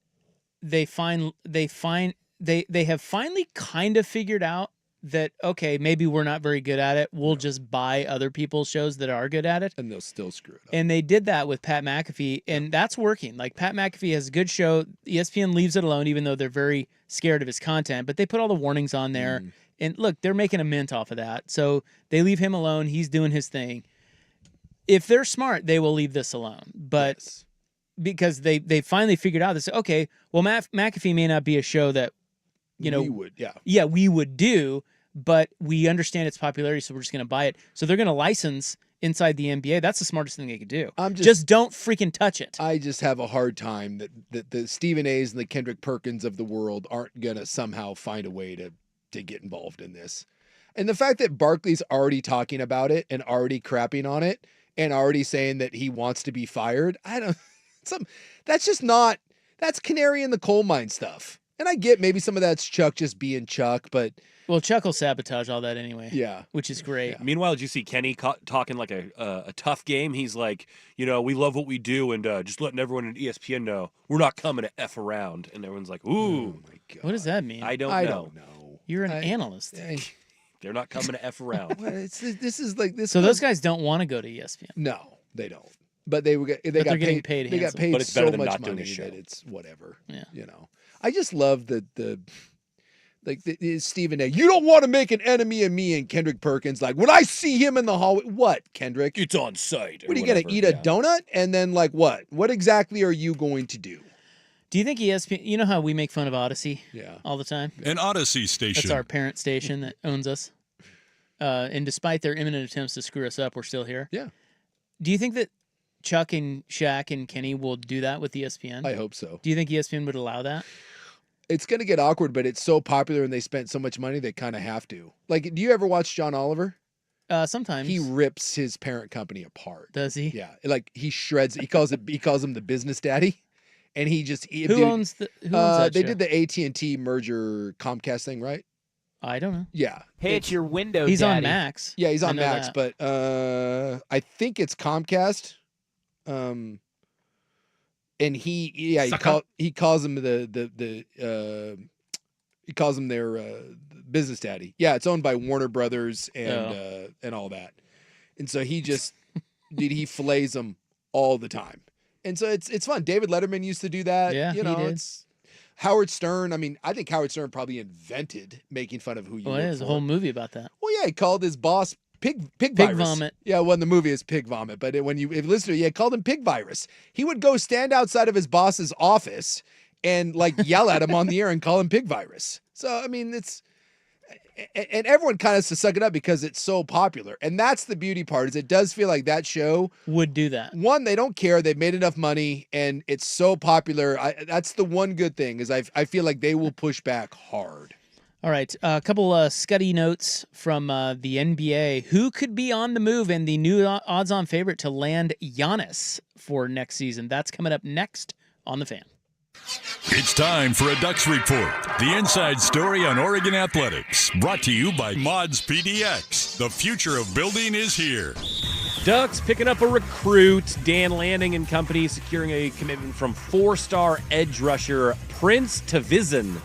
they have finally kind of figured out that, okay, maybe we're not very good at it. We'll just buy other people's shows that are good at it. And they'll still screw it up. And they did that with Pat McAfee, and that's working. Like, Pat McAfee has a good show. ESPN leaves it alone, even though they're very scared of his content. But they put all the warnings on there. And look, they're making a mint off of that. So they leave him alone. He's doing his thing. If they're smart, they will leave this alone. But because they finally figured out this, okay, well, McAfee may not be a show that, you know, we would, we would do, but we understand its popularity, so we're just going to buy it. So they're going to license inside the NBA. That's the smartest thing they could do. Just don't freaking touch it. I just have a hard time that the Stephen A's and the Kendrick Perkins of the world aren't going to somehow find a way to get involved in this. And the fact that Barkley's already talking about it and already crapping on it and already saying that he wants to be fired, that's just not, that's canary in the coal mine stuff. And I get maybe some of that's Chuck just being Chuck, but... Well, Chuck will sabotage all that anyway. Yeah. Which is great. Yeah. Meanwhile, did you see Kenny talking like a tough game? He's like, you know, we love what we do, and just letting everyone at ESPN know we're not coming to F around. And everyone's like, ooh. Oh my God. What does that mean? I don't know. You're an analyst. They're not coming to F around. This is like this. So those guys don't want to go to ESPN. No, they don't. But they got getting paid. They got handsome. paid But it's so better than much not doing money a show. that it's whatever. Yeah. You know, I just love the Stephen A. You don't want to make an enemy of me and Kendrick Perkins. Like, when I see him in the hallway, what, Kendrick? It's on site. What are you going to eat a donut? And then, like, what? What exactly are you going to do? Do you think ESPN, you know how we make fun of Odyssey all the time? An Odyssey station. That's our parent station that owns us. And despite their imminent attempts to screw us up, we're still here. Yeah. Do you think that Chuck and Shaq and Kenny will do that with ESPN? I hope so. Do you think ESPN would allow that? It's going to get awkward, but it's so popular and they spent so much money, they kind of have to. Like, do you ever watch John Oliver? Sometimes. He rips his parent company apart. Does he? Yeah. Like, he shreds it. He calls him the business daddy. And he just... Who owns that They show? did the AT&T merger Comcast thing, right? I don't know. Yeah. Hey, it's your window, He's daddy. on Max. Yeah, he's I on know Max, that. but I think it's Comcast. And he calls him he calls him their business daddy. Yeah, it's owned by Warner Brothers and all that. And so he just he fillets them all the time. And so it's fun. David Letterman used to do that. Yeah, you know, he did. it's Howard Stern. I mean, I think Howard Stern probably invented making fun of who you Well, work there's for. a whole movie about that. Well, yeah, he called his boss pig virus. vomit. Yeah, well, in the movie it's pig vomit, but if you listen to it, he called him pig virus. He would go stand outside of his boss's office and like yell at him on the air and call him pig virus. So I mean, and everyone kind of has to suck it up because it's so popular. And that's the beauty part, is it does feel like that show would do that. One, they don't care. They've made enough money and it's so popular. That's the one good thing, is I feel like they will push back hard. All right, a couple Scuddy notes from the NBA. Who could be on the move and the new odds-on favorite to land Giannis for next season? That's coming up next on The Fan. It's time for a Ducks Report, the inside story on Oregon athletics. Brought to you by Mods PDX. The future of building is here. Ducks picking up a recruit. Dan Lanning and company securing a commitment from 4-star edge rusher Prince Tavizon.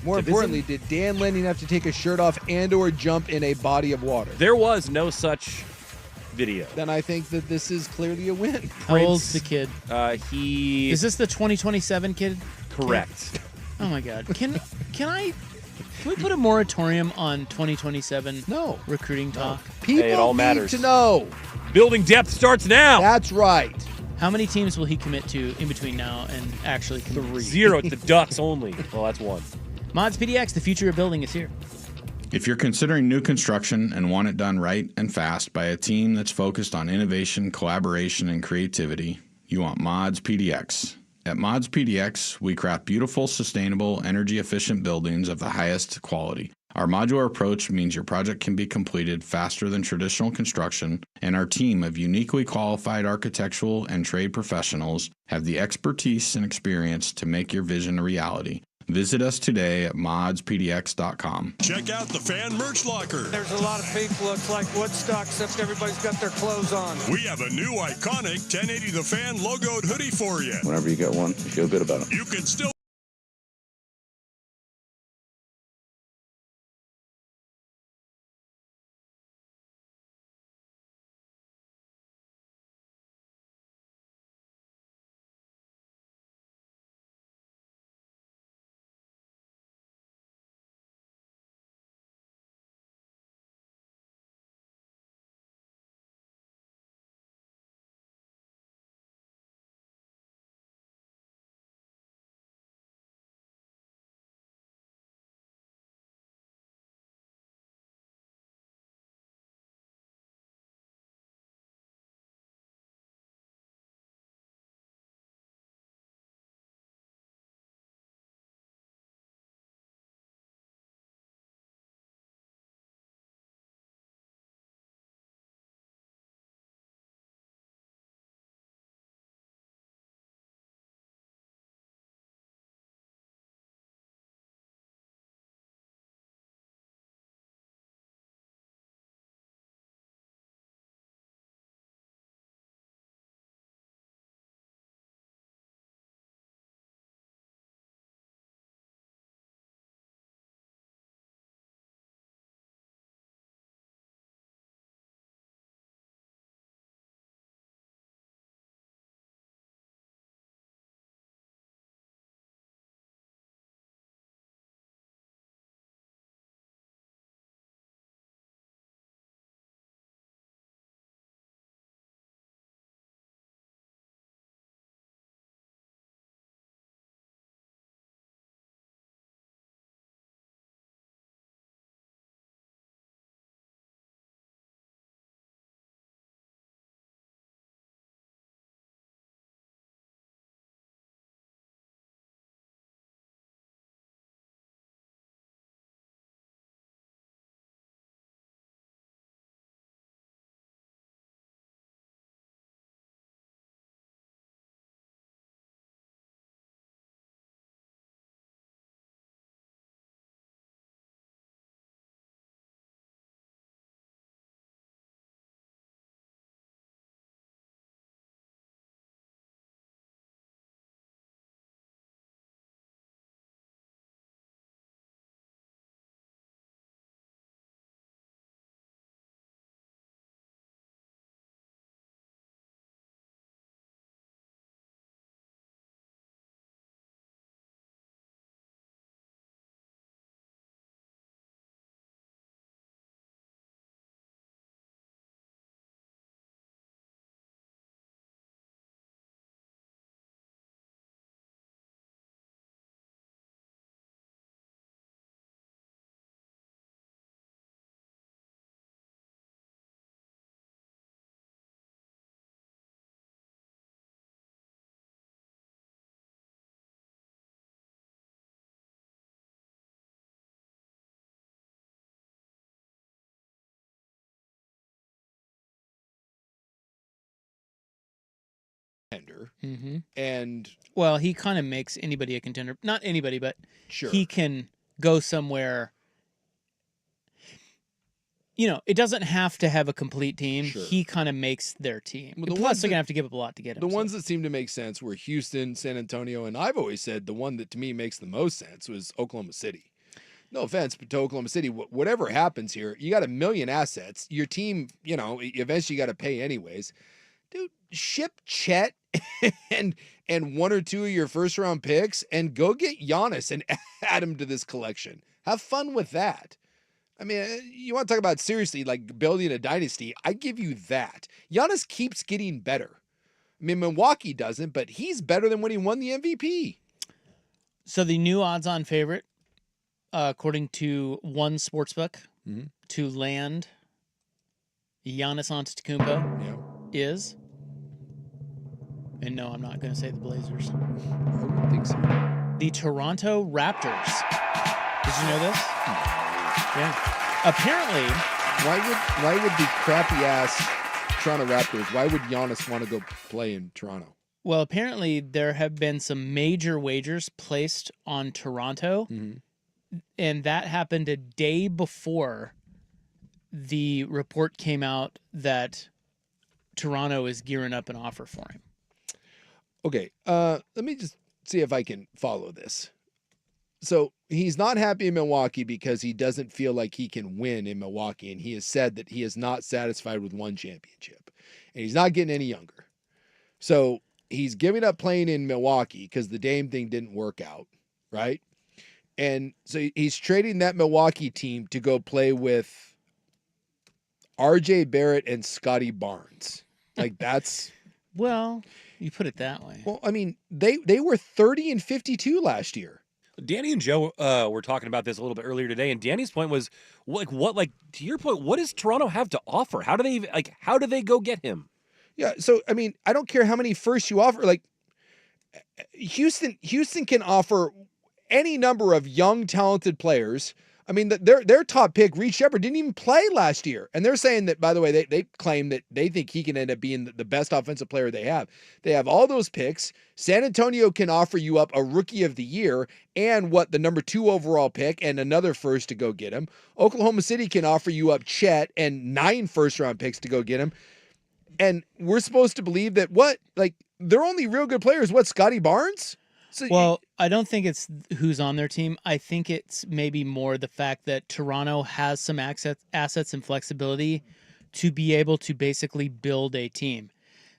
More importantly, did Dan Lanning have to take his shirt off and or jump in a body of water? There was no such video. Then I think that this is clearly a win. How old's the kid? He is this the 2027 kid? Correct. Kid? Oh my God! Can we put a moratorium on 2027? No recruiting talk. People it all need matters to know. Building depth starts now. That's right. How many teams will he commit to in between now and actually commit? 3? 0 at the Ducks only. Well, that's 1. Mods PDX, the future of building is here. If you're considering new construction and want it done right and fast by a team that's focused on innovation, collaboration, and creativity, you want Mods PDX. At Mods PDX, we craft beautiful, sustainable, energy-efficient buildings of the highest quality. Our modular approach means your project can be completed faster than traditional construction, and our team of uniquely qualified architectural and trade professionals have the expertise and experience to make your vision a reality. Visit us today at modspdx.com. Check out the Fan Merch Locker. There's a lot of people. It's like Woodstock, except everybody's got their clothes on. We have a new iconic 1080 The Fan logoed hoodie for you. Whenever you get one, you feel good about it. You can still contender. Mm-hmm. And well, he kind of makes anybody a contender. Not anybody, but sure. He can go somewhere. It doesn't have to have a complete team. Sure. He kind of makes their team. Well, Plus, they're going to have to give up a lot to get him. The ones that seem to make sense were Houston, San Antonio, and I've always said the one that to me makes the most sense was Oklahoma City. No offense, but to Oklahoma City, whatever happens here, you got $1 million assets. Your team, eventually you got to pay anyways. Dude, ship Chet and one or two of your first round picks and go get Giannis and add him to this collection. Have fun with that. I mean, you want to talk about seriously like building a dynasty? I give you that. Giannis keeps getting better. I mean, Milwaukee doesn't, but he's better than when he won the MVP. So the new odds-on favorite, according to one sportsbook, to land Giannis Antetokounmpo is, and no, I'm not going to say the Blazers. I wouldn't think so. The Toronto Raptors. Did you know this? Yeah. Apparently, why would the crappy ass Toronto Raptors? Why would Giannis want to go play in Toronto? Well, apparently there have been some major wagers placed on Toronto, and that happened a day before the report came out that Toronto is gearing up an offer for him. Okay, let me just see if I can follow this. So he's not happy in Milwaukee because he doesn't feel like he can win in Milwaukee, and he has said that he is not satisfied with one championship, and he's not getting any younger. So he's giving up playing in Milwaukee because the Dame thing didn't work out, right? And so he's trading that Milwaukee team to go play with RJ Barrett and Scotty Barnes. Like that's well, you put it that way. Well, I mean, they were 30 and 52 last year. Danny and Joe were talking about this a little bit earlier today, and Danny's point was to your point, what does Toronto have to offer? How do they go get him? Yeah, so I mean, I don't care how many firsts you offer. Like Houston can offer any number of young, talented players. I mean, their top pick, Reed Shepard, didn't even play last year. And they're saying that, by the way, they claim that they think he can end up being the best offensive player they have. They have all those picks. San Antonio can offer you up a rookie of the year and the number 2 overall pick and another first to go get him. Oklahoma City can offer you up Chet and 9 first-round picks to go get him. And we're supposed to believe that their only real good player is Scotty Barnes? So, well, I don't think it's who's on their team. I think it's maybe more the fact that Toronto has some assets and flexibility to be able to basically build a team.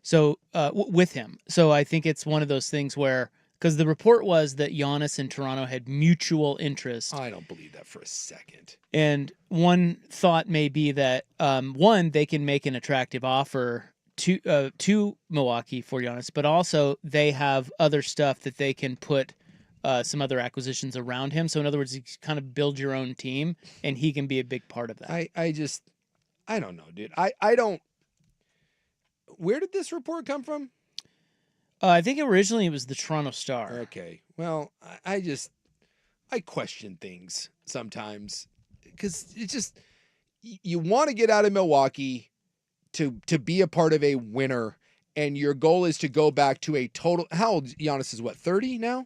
So with him. So I think it's one of those things where, because the report was that Giannis and Toronto had mutual interest. I don't believe that for a second. And one thought may be that, one, they can make an attractive offer to Milwaukee for Giannis, but also they have other stuff that they can put some other acquisitions around him. So in other words, you kind of build your own team, and he can be a big part of that. I don't know, dude. I don't. Where did this report come from? I think originally it was the Toronto Star. Okay. Well, I question things sometimes because it's just you want to get out of Milwaukee to be a part of a winner, and your goal is to go back to a total. How old Giannis is? 30 now?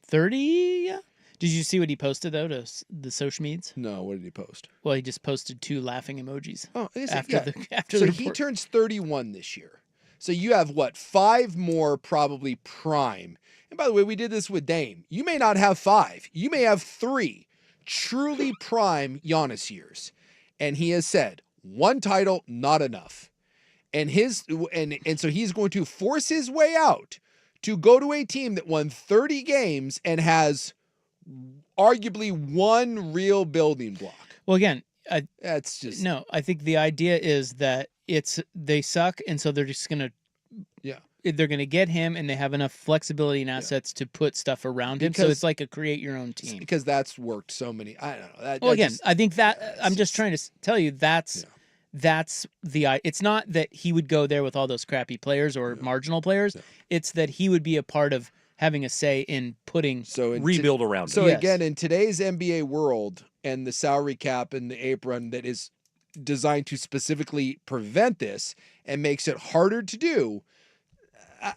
30? Yeah. Did you see what he posted though to the social medias? No. What did he post? Well, he just posted 2 laughing emojis. Oh, after so the he report. turns 31 this year. So you have 5 more probably prime. And by the way, we did this with Dame. You may not have 5. You may have 3 truly prime Giannis years. And he has said, 1 title, not enough. And so he's going to force his way out to go to a team that won 30 games and has arguably 1 real building block. Well, again, that's just no. I think the idea is that they suck, and so they're just gonna they're gonna get him, and they have enough flexibility and assets to put stuff around him. So it's like a create your own team. Because that's worked so many. I don't know. Well, again, I think that I'm just trying to tell you that's the. It's not that he would go there with all those crappy players or marginal players. It's that he would be a part of having a say in putting rebuild around him. So again, in today's NBA world and the salary cap and the apron that is designed to specifically prevent this and makes it harder to do,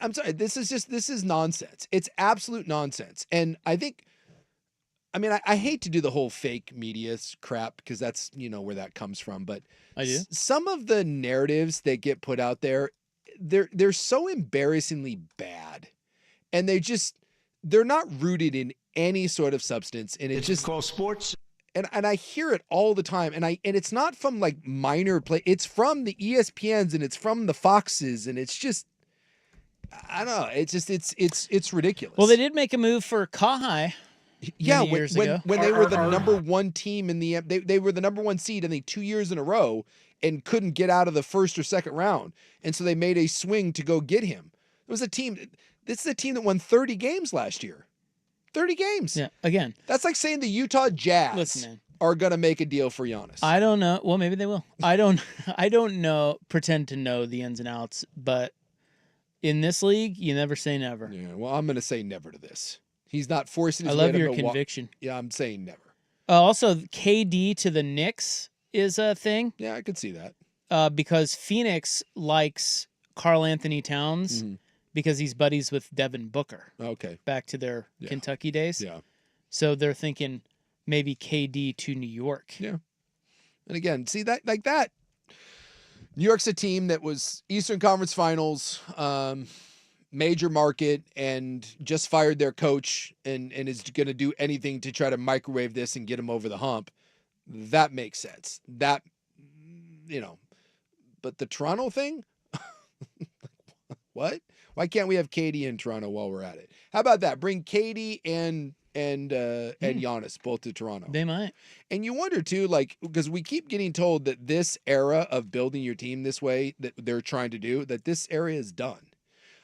I'm sorry. This is nonsense. It's absolute nonsense. And I hate to do the whole fake media crap because that's, where that comes from. But I do. Some of the narratives that get put out there, they're so embarrassingly bad, and they're not rooted in any sort of substance. And It's called sports. And I hear it all the time. And it's not from like minor play. It's from the ESPNs and it's from the Foxes. And it's just, I don't know. It's just, it's ridiculous. Well, they did make a move for Kahai. Yeah, years ago. when they were the number one team in they were the number one seed, I think 2 years in a row, and couldn't get out of the first or second round. And so they made a swing to go get him. This is a team that won 30 games last year. 30 games. Yeah, again. That's like saying the Utah Jazz Listen, man. are going to make a deal for Giannis. I don't know. Well, maybe they will. I don't know, pretend to know the ins and outs, but in this league, you never say never. Yeah, well, I'm going to say never to this. He's not forcing his I way love to your Milwaukee. conviction. Yeah, I'm saying never. Also, KD to the Knicks is a thing. Yeah, I could see that. Because Phoenix likes Karl Anthony Towns because he's buddies with Devin Booker. Okay. Back to their Kentucky days. Yeah. So they're thinking maybe KD to New York. Yeah. And again, see that like that. New York's a team that was Eastern Conference Finals, major market, and just fired their coach and is going to do anything to try to microwave this and get him over the hump. That makes sense. That, but the Toronto thing, what? Why can't we have Katie in Toronto while we're at it? How about that? Bring Katie and Giannis both to Toronto. They might. And you wonder too, because we keep getting told that this era of building your team this way that they're trying to do, that this era is done.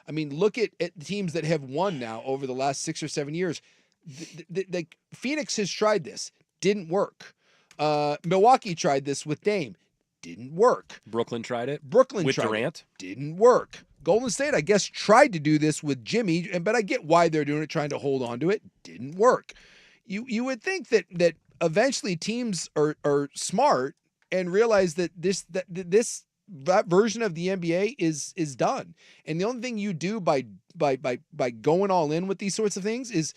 I mean, look at teams that have won now over the last 6 or 7 years. The Phoenix has tried this, didn't work. Milwaukee tried this with Dame, didn't work. Brooklyn tried it. With Durant, didn't work. Golden State, I guess, tried to do this with Jimmy, but I get why they're doing it, trying to hold on to it. Didn't work. You would think that eventually teams are smart and realize that that version of the NBA is done. And the only thing you do by going all in with these sorts of things is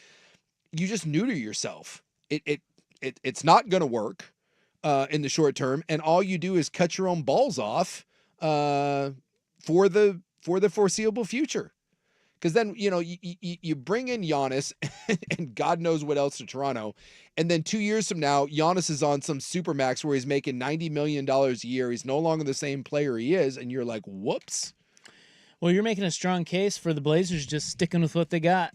you just neuter yourself. It's not going to work in the short term, and all you do is cut your own balls off for the foreseeable future. Because then, you bring in Giannis and God knows what else to Toronto. And then 2 years from now, Giannis is on some supermax where he's making $90 million a year. He's no longer the same player he is. And you're like, whoops. Well, you're making a strong case for the Blazers just sticking with what they got.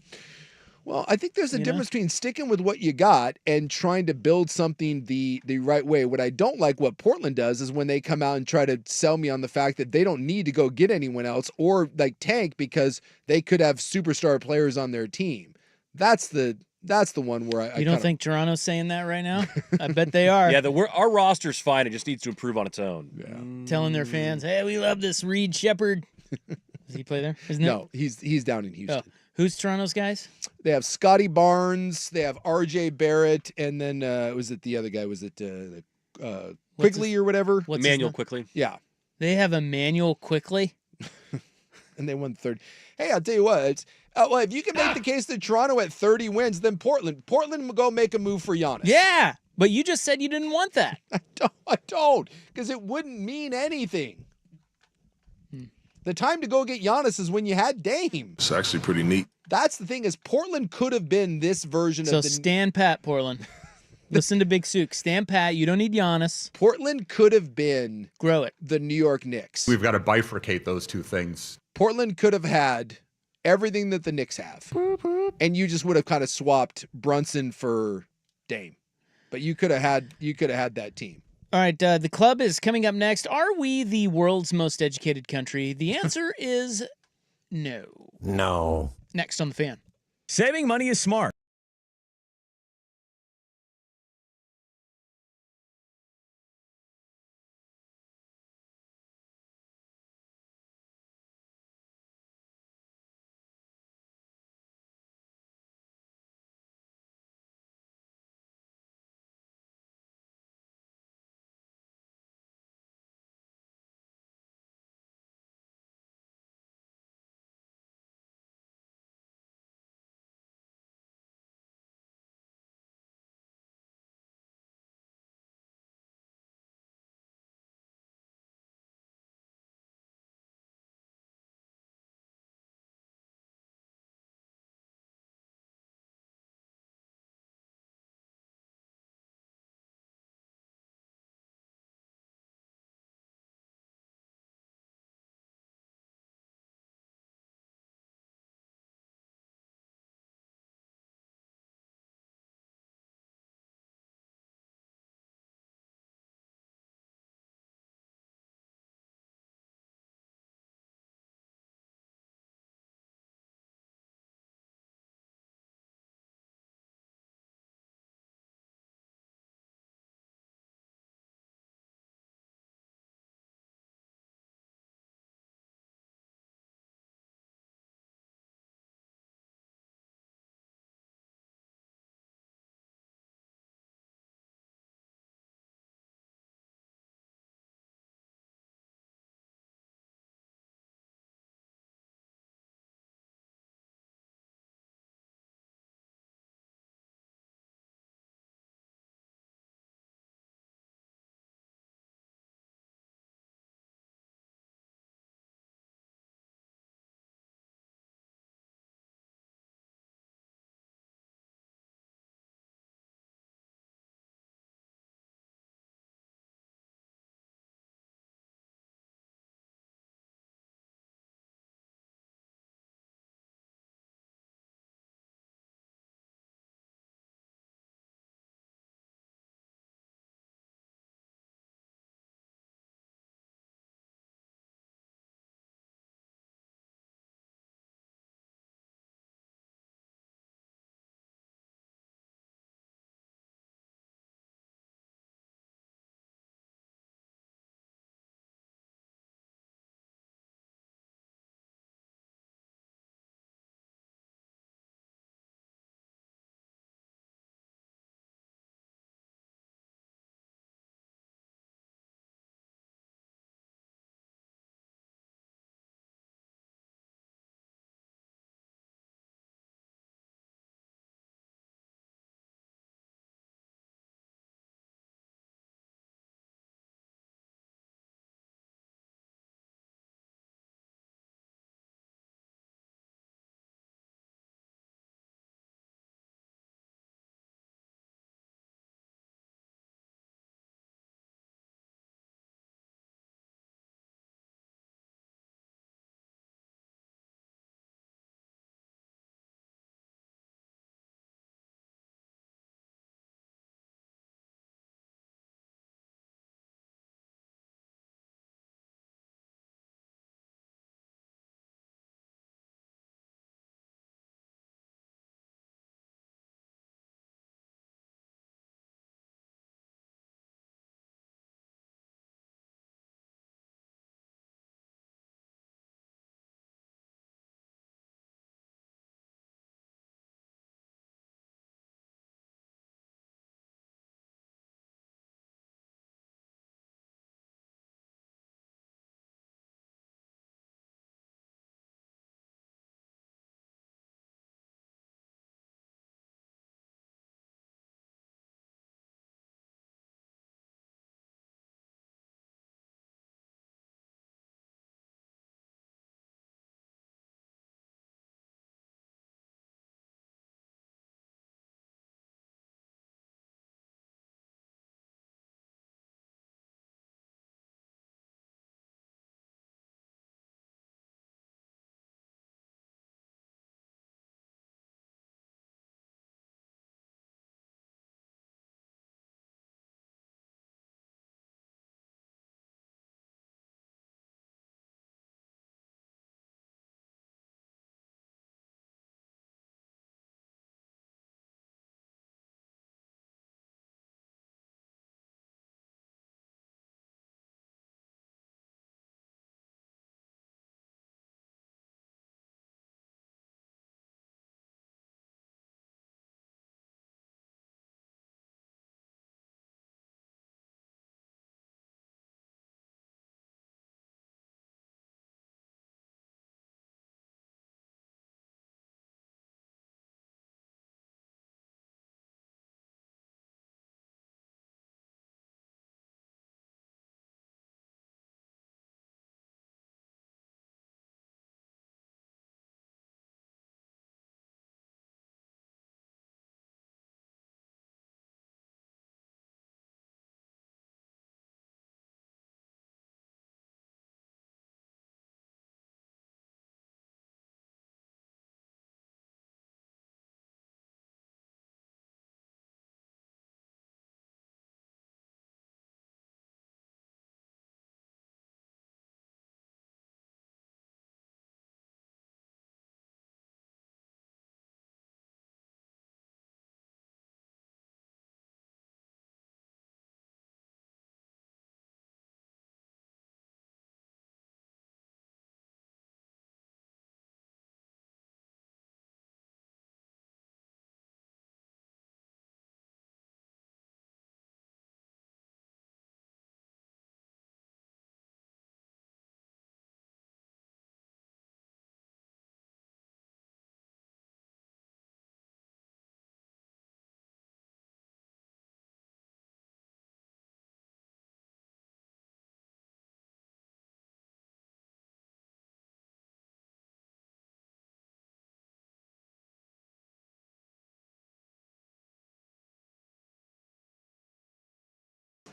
Well, I think there's a difference between sticking with what you got and trying to build something the right way. What I don't like what Portland does is when they come out and try to sell me on the fact that they don't need to go get anyone else or tank because they could have superstar players on their team. That's the one where You don't think Toronto's saying that right now? I bet they are. Yeah, our roster's fine. It just needs to improve on its own. Yeah. Telling their fans, hey, we love this Reed Shepherd. Does he play there? No, he's down in Houston. Oh. Who's Toronto's guys? They have Scotty Barnes, they have RJ Barrett, and then was it the other guy? Was it Quigley or whatever? Emmanuel Quigley. Yeah. They have Emmanuel Quigley. And they won 30. Hey, I'll tell you what. Well, if you can make the case that Toronto at 30 wins, then Portland will go make a move for Giannis. Yeah, but you just said you didn't want that. I don't, because it wouldn't mean anything. The time to go get Giannis is when you had Dame. It's actually pretty neat. That's the thing, is Portland could have been this version of the... So stand pat, Portland. Listen to Big Sook. Stand pat. You don't need Giannis. Portland could have been... Grow it. The New York Knicks. We've got to bifurcate those two things. Portland could have had everything that the Knicks have. And you just would have kind of swapped Brunson for Dame. But you could have had that team. All right, the club is coming up next. Are we the world's most educated country? The answer is no. No. Next on The Fan. Saving money is smart.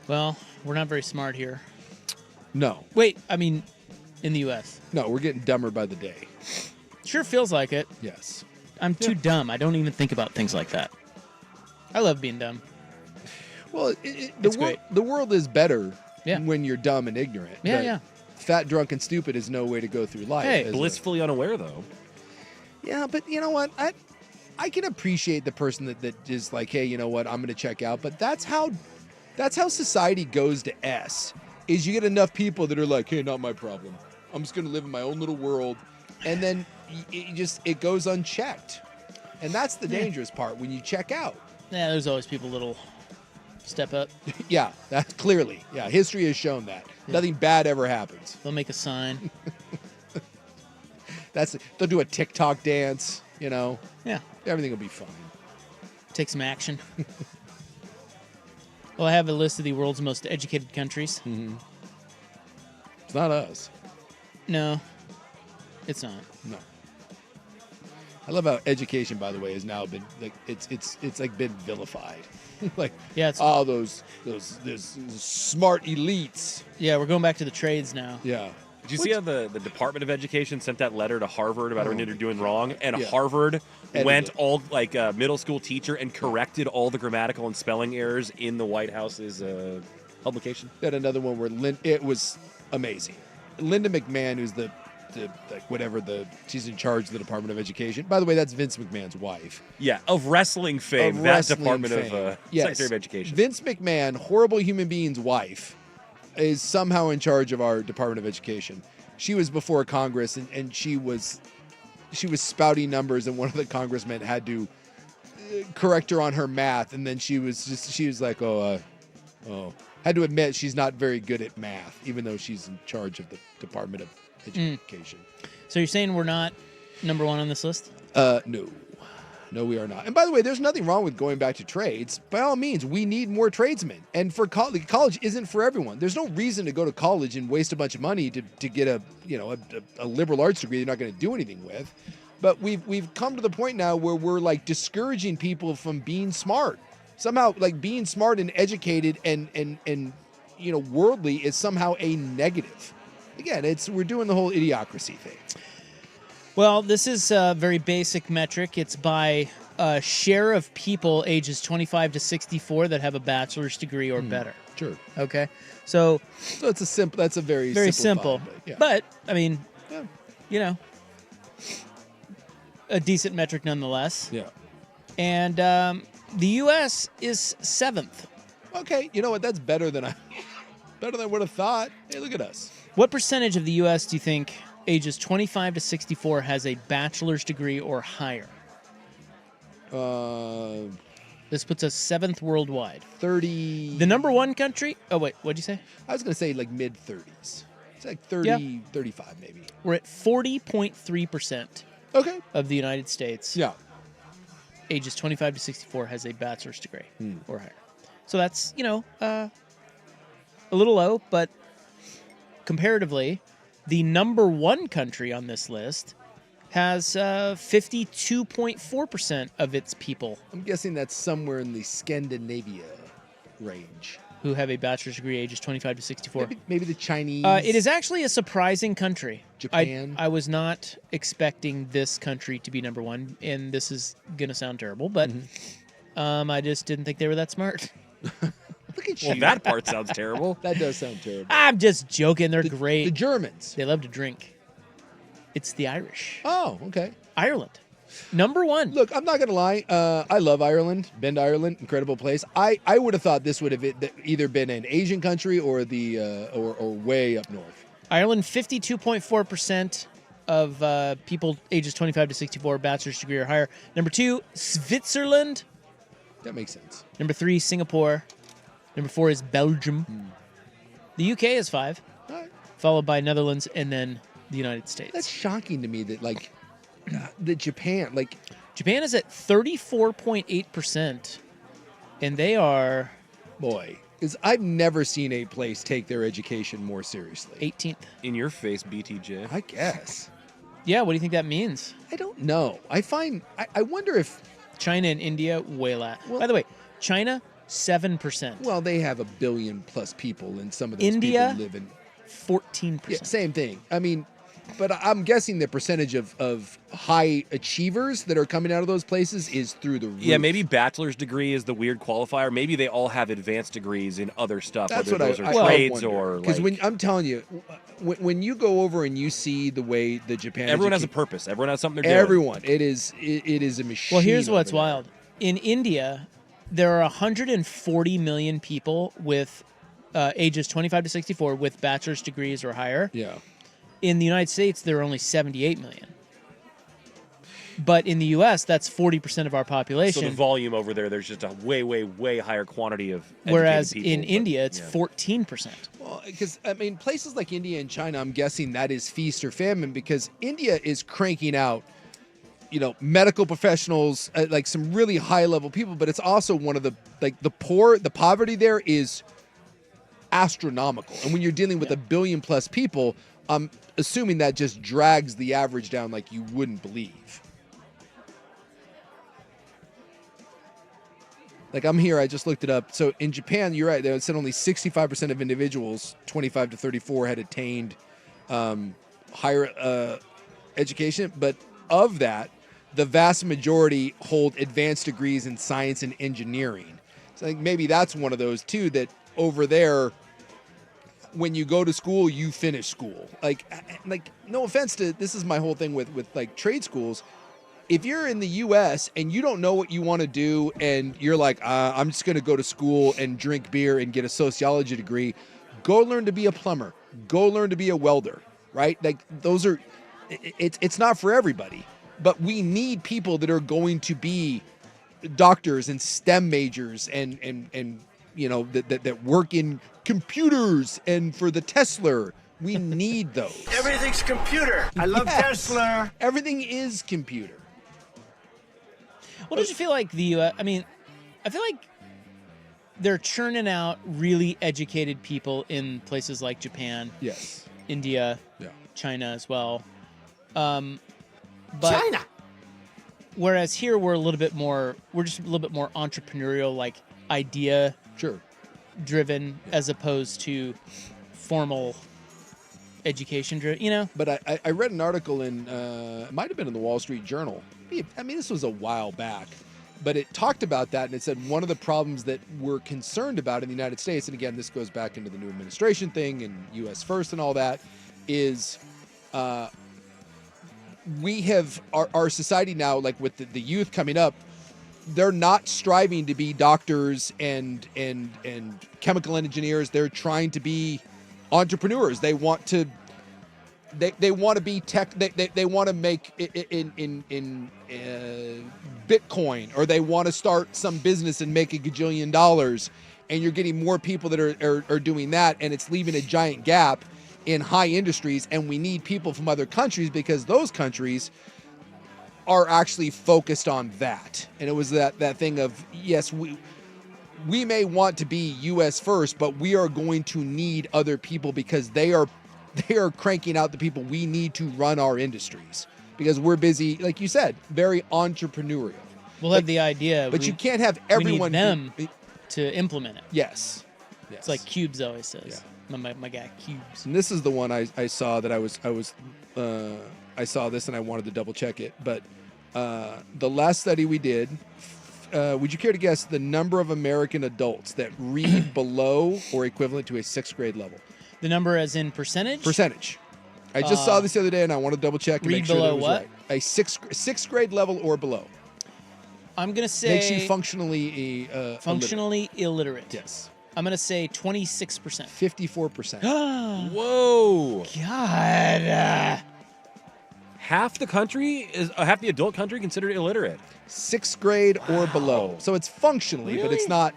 Well, we're not very smart here. No. Wait, I mean, in the U.S. No, we're getting dumber by the day. Sure feels like it. Yes. I'm too dumb. I don't even think about things like that. I love being dumb. Well, the world is better when you're dumb and ignorant. Yeah, but yeah. Fat, drunk, and stupid is no way to go through life. Hey, blissfully unaware, though. Yeah, but you know what? I can appreciate the person that is like, hey, you know what? I'm going to check out. But that's how society goes to S. Is you get enough people that are like, hey, not my problem. I'm just going to live in my own little world, and then it goes unchecked, and that's the dangerous part when you check out. Yeah, there's always people that'll step up. Yeah, that's clearly. Yeah, history has shown that. Yeah. Nothing bad ever happens. They'll make a sign. They'll do a TikTok dance, you know. Yeah. Everything will be fine. Take some action. Well, I have a list of the world's most educated countries. Mm-hmm. It's not us. No, it's not. No. I love how education, by the way, has now been like it's like been vilified. Like it's those smart elites. Yeah, we're going back to the trades now. Yeah. Did you see how the Department of Education sent that letter to Harvard about everything they're doing wrong? And Harvard went all like a middle school teacher and corrected all the grammatical and spelling errors in the White House's publication. They had another one where it was amazing. Linda McMahon, who's she's in charge of the Department of Education. By the way, that's Vince McMahon's wife. Yeah, of wrestling fame. Department of Secretary of Education. Vince McMahon, horrible human being's wife, is somehow in charge of our Department of Education. She was before Congress, and she was spouting numbers, and one of the congressmen had to correct her on her math, and then she was like, had to admit she's not very good at math, even though she's in charge of the Department of Education. So you're saying we're not number one on this list? No, we are not. And by the way, there's nothing wrong with going back to trades. By all means, we need more tradesmen. And for college isn't for everyone. There's no reason to go to college and waste a bunch of money to get a liberal arts degree you're not going to do anything with. But we've come to the point now where we're like discouraging people from being smart. Somehow, like being smart and educated and worldly is somehow a negative. Again, we're doing the whole idiocracy thing. Well, this is a very basic metric. It's by share of people ages 25 to 64 that have a bachelor's degree or better. Sure. Okay. So it's that's a very simple. But I mean, a decent metric nonetheless. Yeah. And the U.S. is 7th. Okay, you know what? That's better than I would have thought. Hey, look at us. What percentage of the U.S. do you think ages 25 to 64 has a bachelor's degree or higher? This puts us 7th worldwide. 30. The number one country? Oh, wait, what'd you say? I was going to say like mid-30s. It's like 30, 35 maybe. We're at 40.3%. Okay. Of the United States. Yeah. Ages 25 to 64 has a bachelor's degree or higher. So that's, a little low, but comparatively, the number one country on this list has 52.4% of its people. I'm guessing that's somewhere in the Scandinavia range. Who have a bachelor's degree ages 25 to 64. Maybe the Chinese. It is actually a surprising country. Japan. I was not expecting this country to be number one, and this is going to sound terrible, but I just didn't think they were that smart. Look at you. Well, that part sounds terrible. That does sound terrible. I'm just joking. They're great. The Germans. They love to drink. It's the Irish. Oh, okay. Ireland. Number one. Look, I'm not going to lie. I love Ireland. Been to Ireland. Incredible place. I would have thought this would have either been an Asian country or or way up north. Ireland, 52.4% of people ages 25 to 64, bachelor's degree or higher. Number 2, Switzerland. That makes sense. Number 3, Singapore. Number 4 is Belgium. The UK is 5, followed by Netherlands and then the United States. That's shocking to me that that Japan is at 34.8%, and they are because I've never seen a place take their education more seriously. 18th. In your face, BTJ. I guess. Yeah, what do you think that means? I don't know. I wonder if China and India way less. By the way, China 7%. Well, they have 1 billion plus people, and some of those India, people live in 14%. Yeah, same thing. I mean, but I'm guessing the percentage of high achievers that are coming out of those places is through the roof. Yeah, maybe bachelor's degree is the weird qualifier. Maybe they all have advanced degrees in other stuff, That's whether what those are trades or because like. I'm telling you, when you go over and you see the way the Japan Everyone has a purpose. Everyone has something they're doing. Everyone, it is a machine. Well, here's what's wild. In India, there are 140 million people with ages 25 to 64 with bachelor's degrees or higher. Yeah. In the United States, there are only 78 million. But in the U.S., that's 40% of our population. So the volume over there, there's just a way, way, way higher quantity of educated whereas people, in but, India, it's yeah. 14%. Well, because I mean, places like India and China, I'm guessing that is feast or famine because India is cranking out, medical professionals, like some really high level people, but it's also one of the the poverty there is astronomical. And when you're dealing with 1 billion plus people, I'm assuming that just drags the average down like you wouldn't believe. Like I'm here, I just looked it up. So in Japan, you're right. They said only 65% of individuals, 25 to 34, had attained higher education. But of that, the vast majority hold advanced degrees in science and engineering. So I think maybe that's one of those too. That over there, when you go to school, you finish school. Like no offense to this is my whole thing with like trade schools. If you're in the U.S. and you don't know what you want to do and you're like, I'm just going to go to school and drink beer and get a sociology degree, go learn to be a plumber. Go learn to be a welder, right? Like those are, it's not for everybody. But we need people that are going to be doctors and STEM majors and that work in computers and for the Tesla. We need those. Everything's computer. I love Tesla. Everything is computer. Well, don't you feel like the U.S., I feel like they're churning out really educated people in places like Japan, yes, India, China as well. But China. Whereas here we're just a little bit more entrepreneurial, like idea driven, as opposed to formal education driven. But I read an article in it might have been in the Wall Street Journal. I mean, this was a while back, but it talked about that, and it said one of the problems that we're concerned about in the United States, and again, this goes back into the new administration thing and U.S. first and all that, is we have our society now, like with the youth coming up, they're not striving to be doctors and chemical engineers. They're trying to be entrepreneurs. They want to be tech. They want to make it in Bitcoin, or they want to start some business and make $1 gajillion. And you're getting more people that are doing that, and it's leaving a giant gap in high industries. And we need people from other countries because those countries are actually focused on that. And it was that thing of, yes, we may want to be U.S. first, but we are going to need other people because they are cranking out the people we need to run our industries because we're busy, like you said, very entrepreneurial. We'll have the idea, but you can't have everyone. We need them to implement it. Yes. It's like Cubes always says. Yeah. My guy Cubes. And this is the one I saw that I saw this and I wanted to double check it. But the last study we did, would you care to guess the number of American adults that read below or equivalent to a 6th grade level? The number as in percentage? Percentage. I just saw this the other day and I want to double check and make sure that it was what? Right. A 6th grade level or below. I'm going to say... Makes you functionally illiterate. Yes. I'm going to say 26%. 54%. Whoa. God. Half the adult country considered illiterate. 6th grade or below. So it's functionally, but it's not.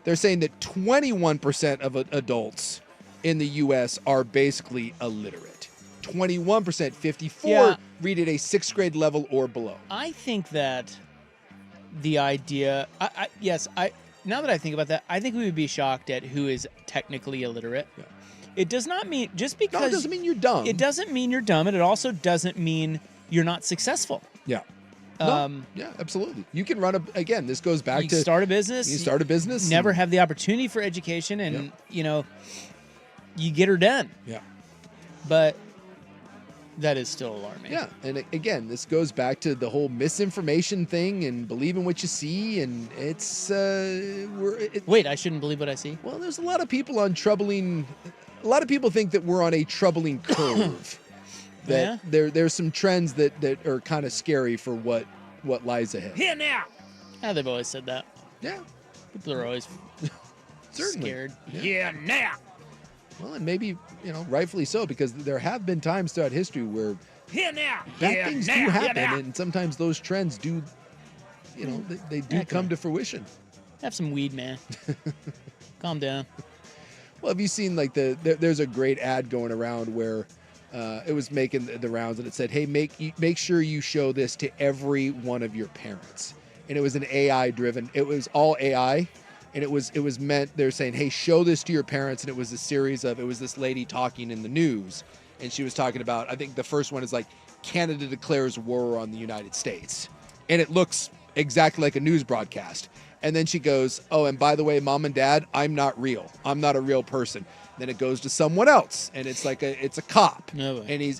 They're saying that 21% of adults in the U.S. are basically illiterate. 21%, 54 read at a 6th grade level or below. I think that the idea, now that I think about that, I think we would be shocked at who is technically illiterate. Yeah. It does not mean, just because... No, it doesn't mean you're dumb. It doesn't mean you're dumb, and it also doesn't mean you're not successful. Yeah. Yeah, absolutely. You can run again, this goes back you to start a business. You start a business. Never have the opportunity for education, and you get her done. Yeah. But that is still alarming. Yeah, and again, this goes back to the whole misinformation thing and believing what you see, and it's wait, I shouldn't believe what I see? Well, there's a lot of people on troubling. A lot of people think that we're on a troubling curve. That there's some trends that are kind of scary for what lies ahead. Here now. Yeah, they've always said that. Yeah. People are always scared. Yeah. Here now. Well, and maybe, rightfully so, because there have been times throughout history where here now. bad things do happen, and sometimes those trends do, they do come to fruition. Have some weed, man. Calm down. Well, have you seen there's a great ad going around where it was making the rounds, and it said, "Hey, make sure you show this to every one of your parents." And it was an AI driven. It was all AI, and it was meant. They're saying, "Hey, show this to your parents." And it was a series of. It was this lady talking in the news, and she was talking about. I think the first one is like Canada declares war on the United States, and it looks exactly like a news broadcast. And then she goes, "Oh, and by the way, Mom and Dad, I'm not real. I'm not a real person." Then it goes to someone else, and it's like it's a cop, and he's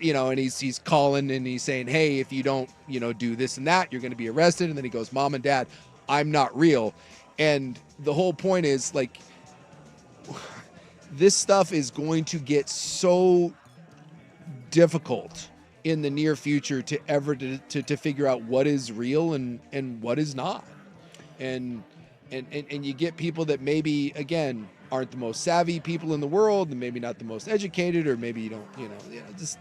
calling and he's saying, "Hey, if you don't do this and that, you're going to be arrested." And then he goes, "Mom and Dad, I'm not real." And the whole point is like this stuff is going to get so difficult in the near future to ever to figure out what is real and what is not, and you get people that maybe again aren't the most savvy people in the world, and maybe not the most educated, or maybe you don't, just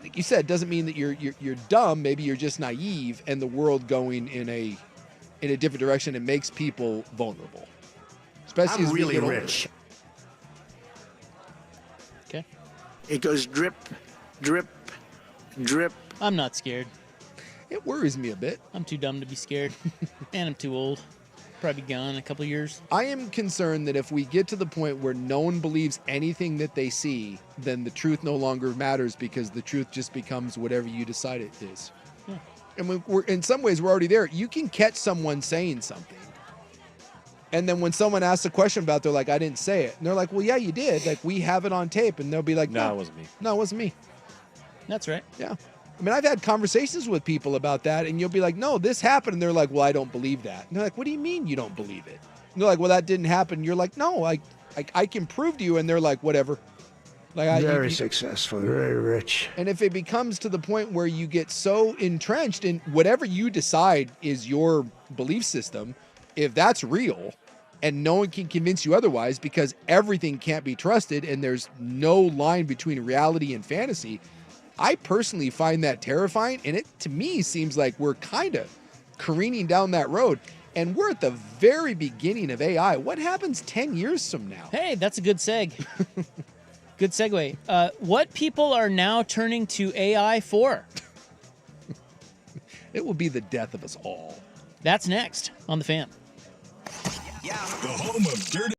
like you said, doesn't mean that you're dumb. Maybe you're just naive, and the world going in a different direction, it makes people vulnerable. Especially I'm as we really get older. rich. Okay. It goes drip, drip, drip. I'm not scared. It worries me a bit. I'm too dumb to be scared, and I'm too old. Probably gone in a couple years. I am concerned that if we get to the point where no one believes anything that they see, then the truth no longer matters, because the truth just becomes whatever you decide it is. Yeah. And we're in some ways we're already there. You can catch someone saying something, and then when someone asks a question about it, they're like, "I didn't say it," and they're like, "Well, yeah, you did. Like, we have it on tape," and they'll be like, No, it wasn't me. No, it wasn't me. That's right. Yeah. I mean, I've had conversations with people about that, and you'll be like, "No, this happened," and they're like, "Well, I don't believe that." And they're like, "What do you mean you don't believe it?" And they're like, "Well, that didn't happen." And you're like, "No, I can prove to you," and they're like, "Whatever." Like, Very successful, very rich. And if it becomes to the point where you get so entrenched in whatever you decide is your belief system, if that's real, and no one can convince you otherwise because everything can't be trusted and there's no line between reality and fantasy, I personally find that terrifying. And it, to me, seems like we're kind of careening down that road. And we're at the very beginning of AI. What happens 10 years from now? Hey, that's a good seg. Good segue. What people are now turning to AI for? It will be the death of us all. That's next on The Fan. The home of dirty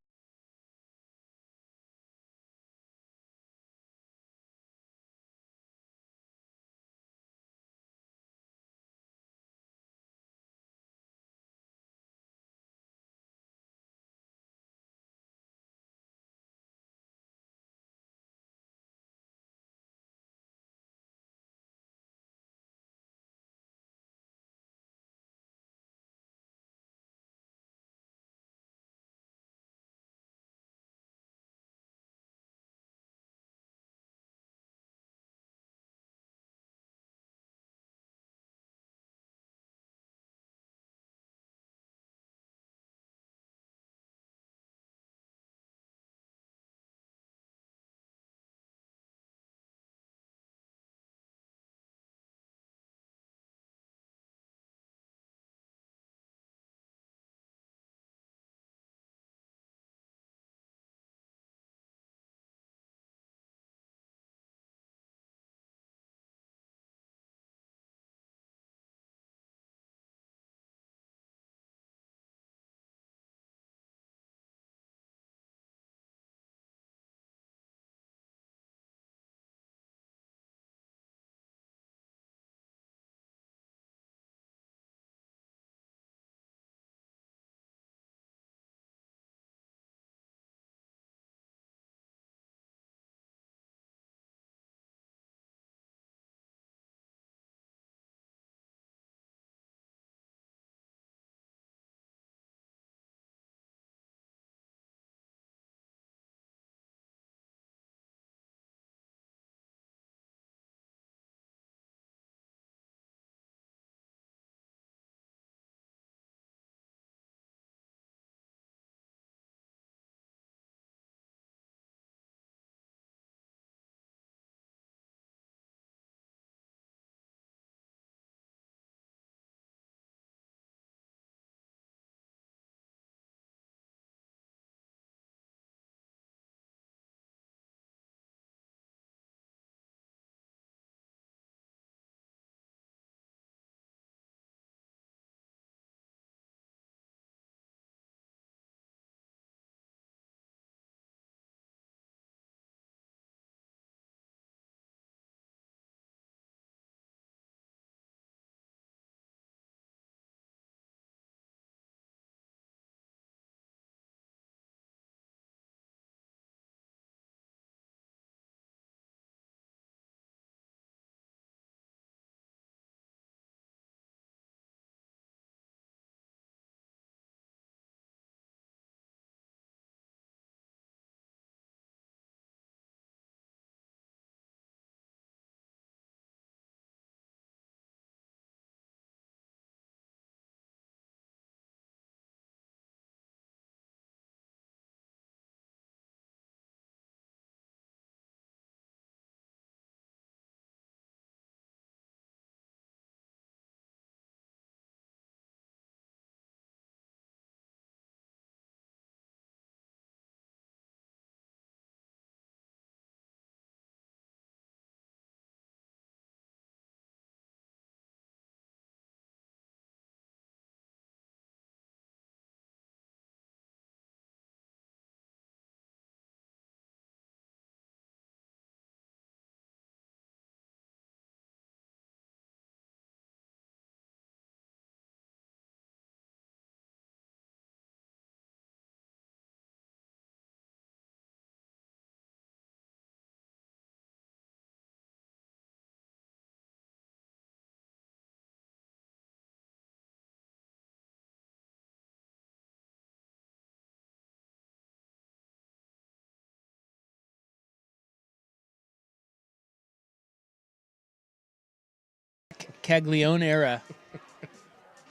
Caglione era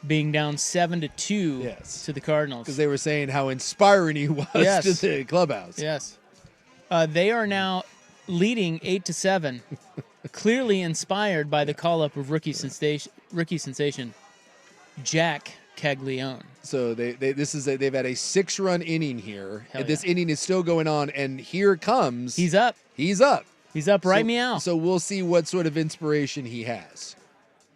being down 7-2 Yes. to the Cardinals. Because they were saying how inspiring he was to the clubhouse. Yes. They are now leading 8-7, clearly inspired by the call-up of rookie sensation Jack Caglione. So they've had a 6-run inning here. Hell And this yeah. inning is still going on, and here it comes. He's up. He's up. He's up right meow. So we'll see what sort of inspiration he has.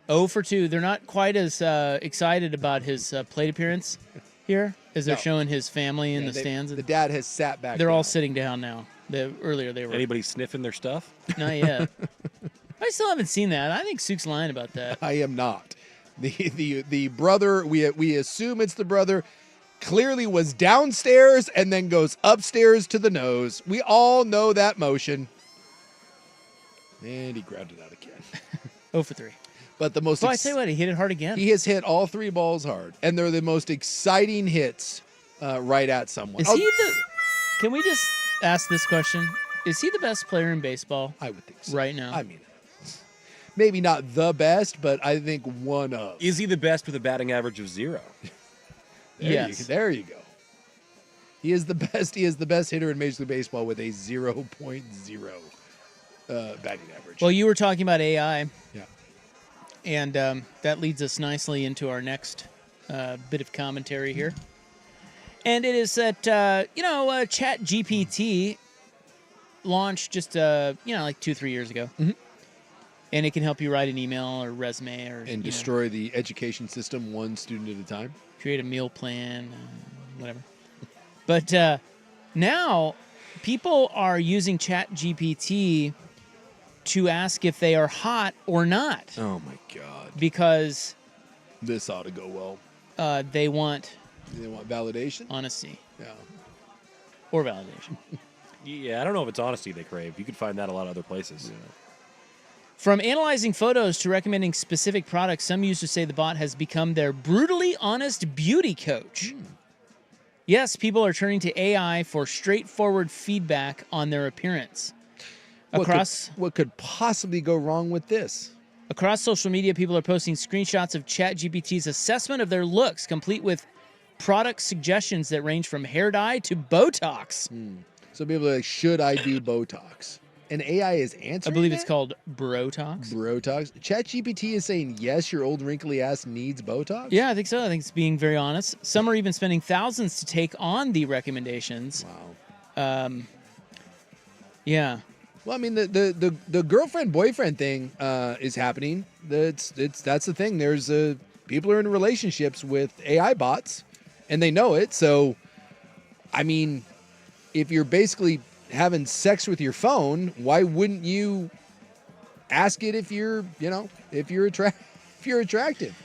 0 for 2. They're not quite as excited about his plate appearance here as they're showing his family in the stands. The dad has sat back. They're all sitting down now. Earlier they were. Anybody sniffing their stuff? Not yet. I still haven't seen that. I think Sook's lying about that. I am not. The brother, we assume it's the brother, clearly was downstairs and then goes upstairs to the nose. We all know that motion. And he grabbed it out again. 0 for 3. But the most I tell you what, he hit it hard again. He has hit all 3 balls hard, and they're the most exciting hits right at someone. Can we just ask this question? Is he the best player in baseball? I would think so. Right now. I mean, maybe not the best, but I think one of. Is he the best with a batting average of 0? There you go. He is the best. He is the best hitter in Major League Baseball with a 0.0 batting average. Well, you were talking about AI. Yeah. And that leads us nicely into our next bit of commentary here. And it is that, Chat GPT launched just, like 2-3 years ago. Mm-hmm. And it can help you write an email or resume or destroy the education system one student at a time. Create a meal plan, whatever. But now people are using Chat GPT to ask if they are hot or not. Oh my God! Because this ought to go well. They want validation, honesty, or validation. Yeah, I don't know if it's honesty they crave. You could find that a lot of other places. Yeah. From analyzing photos to recommending specific products, some users say the bot has become their brutally honest beauty coach. Yes, people are turning to AI for straightforward feedback on their appearance. What could possibly go wrong with this? Across social media, people are posting screenshots of ChatGPT's assessment of their looks, complete with product suggestions that range from hair dye to Botox. So people are like, should I do Botox? And AI is answering I believe that? it's called Brotox. Brotox. ChatGPT is saying, yes, your old wrinkly ass needs Botox? Yeah, I think so. I think it's being very honest. Some are even spending thousands to take on the recommendations. Wow. Yeah. Well, I mean, the girlfriend boyfriend thing is happening. That's the thing. There's people are in relationships with AI bots, and they know it. So, I mean, if you're basically having sex with your phone, why wouldn't you ask it if you're attractive?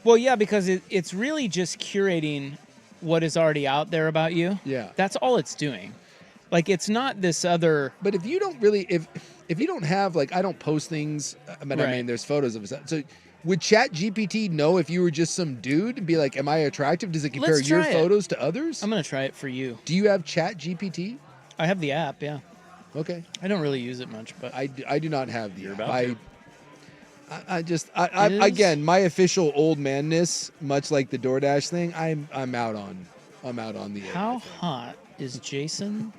Well, yeah, because it's really just curating what is already out there about you. Yeah. That's all it's doing. Like, it's not this other... But if you don't really... If you don't have, like, I don't post things... I mean, there's photos of us. So would ChatGPT know if you were just some dude and be like, am I attractive? Does it compare your photos to others? I'm going to try it for you. Do you have ChatGPT? I have the app, yeah. Okay. I don't really use it much, but... I do not have the app. It is? Again, my official old manness, much like the DoorDash thing, I'm out on the air. How hot is Jason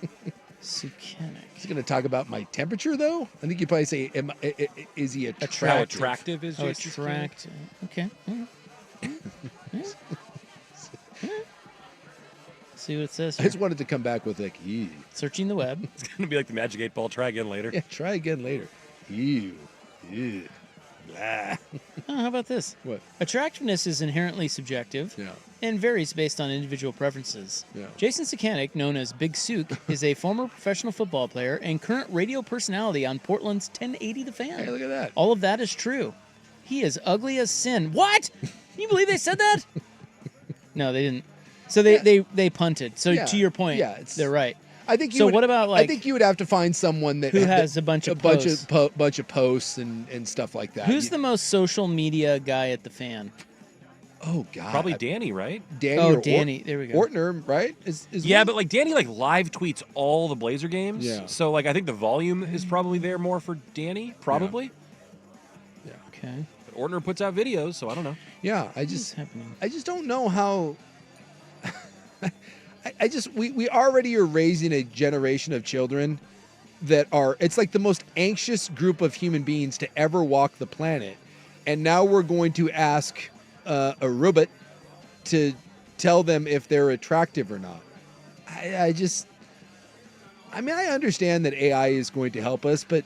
Sukenik? He's going to talk about my temperature, though? I think you'd probably say, is he attractive? How attractive is Jason Sukenik? Attractive. Okay. See what it says I here. just wanted to come back with, like, ew. Searching the web. It's going to be like the Magic 8 Ball. Try again later. Yeah, try again later. Ew. Ew. Blah. Oh, how about this? What? Attractiveness is inherently subjective and varies based on individual preferences. Yeah. Jason Sukenik, known as Big Sook, is a former professional football player and current radio personality on Portland's 1080 The Fan. Hey, look at that. All of that is true. He is ugly as sin. What? Can you believe they said that? No, they didn't. So they punted. So to your point, they're right. I think what about, like, I think you would have to find someone that who has a bunch of posts and stuff like that. Who's the most social media guy at the Fan? Oh God, probably Danny, right? Danny. There we go. Ortner, right? But like Danny, like live tweets all the Blazer games. Yeah. So like I think the volume is probably there more for Danny, probably. Yeah. Okay. Ortner puts out videos, so I don't know. Yeah, I just don't know how. We already are raising a generation of children that are, it's like the most anxious group of human beings to ever walk the planet. And now we're going to ask a robot to tell them if they're attractive or not. I understand that AI is going to help us, but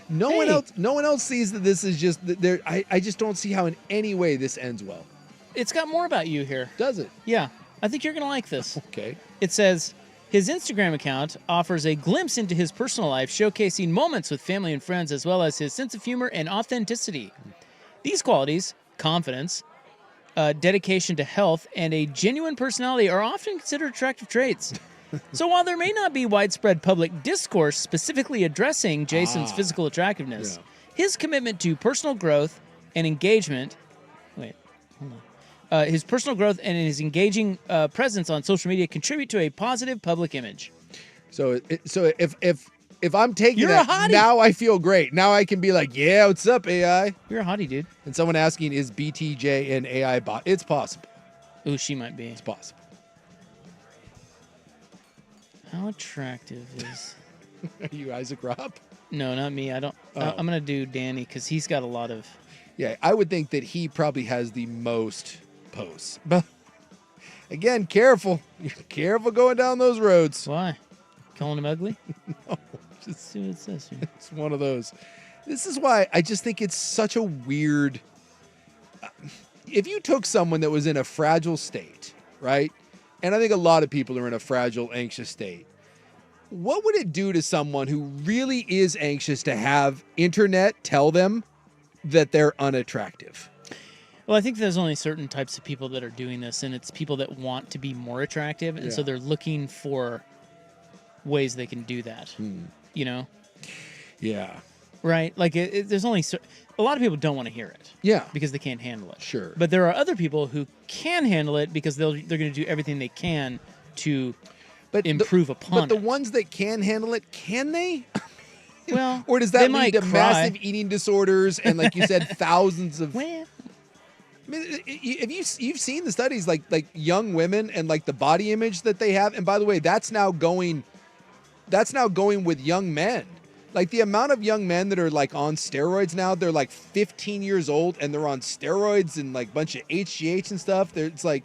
no one else sees that this is just there. I just don't see how in any way this ends well. It's got more about you here. Does it? Yeah. I think you're going to like this. Okay. It says his Instagram account offers a glimpse into his personal life, showcasing moments with family and friends, as well as his sense of humor and authenticity. These qualities, confidence, dedication to health, and a genuine personality are often considered attractive traits. So while there may not be widespread public discourse specifically addressing Jason's physical attractiveness, his commitment to personal growth and engagement... Wait, hold on. His personal growth and his engaging presence on social media contribute to a positive public image. So if I'm taking You're that, a hottie. now I feel great. Now I can be like, yeah, what's up, AI? You're a hottie, dude. And someone asking, is BTJ an AI bot? It's possible. Ooh, she might be. It's possible. How attractive is... Are you Isaac Robb? No, not me. I don't... I'm going to do Danny because he's got a lot of... Yeah, I would think that he probably has the most posts. But again, careful. You're careful going down those roads. Why? Calling him ugly? No. Let's see what it says here. It's one of those. This is why I just think it's such a weird... If you took someone that was in a fragile state, right? And I think a lot of people are in a fragile, anxious state. What would it do to someone who really is anxious to have internet tell them that they're unattractive? Well, I think there's only certain types of people that are doing this, and it's people that want to be more attractive, and so they're looking for ways they can do that. You know? Yeah. Right? Like, there's only... A lot of people don't want to hear it. Yeah. Because they can't handle it. Sure. But there are other people who can handle it because they're going to do everything they can to improve upon it. But the ones that can handle it, can they? Well, or does that lead to massive eating disorders and, like you said, thousands of... Well... I mean, if you've seen the studies, like young women and like the body image that they have, and by the way, that's now going with young men. Like the amount of young men that are like on steroids now, they're like 15 years old and they're on steroids and like a bunch of HGH and stuff. It's like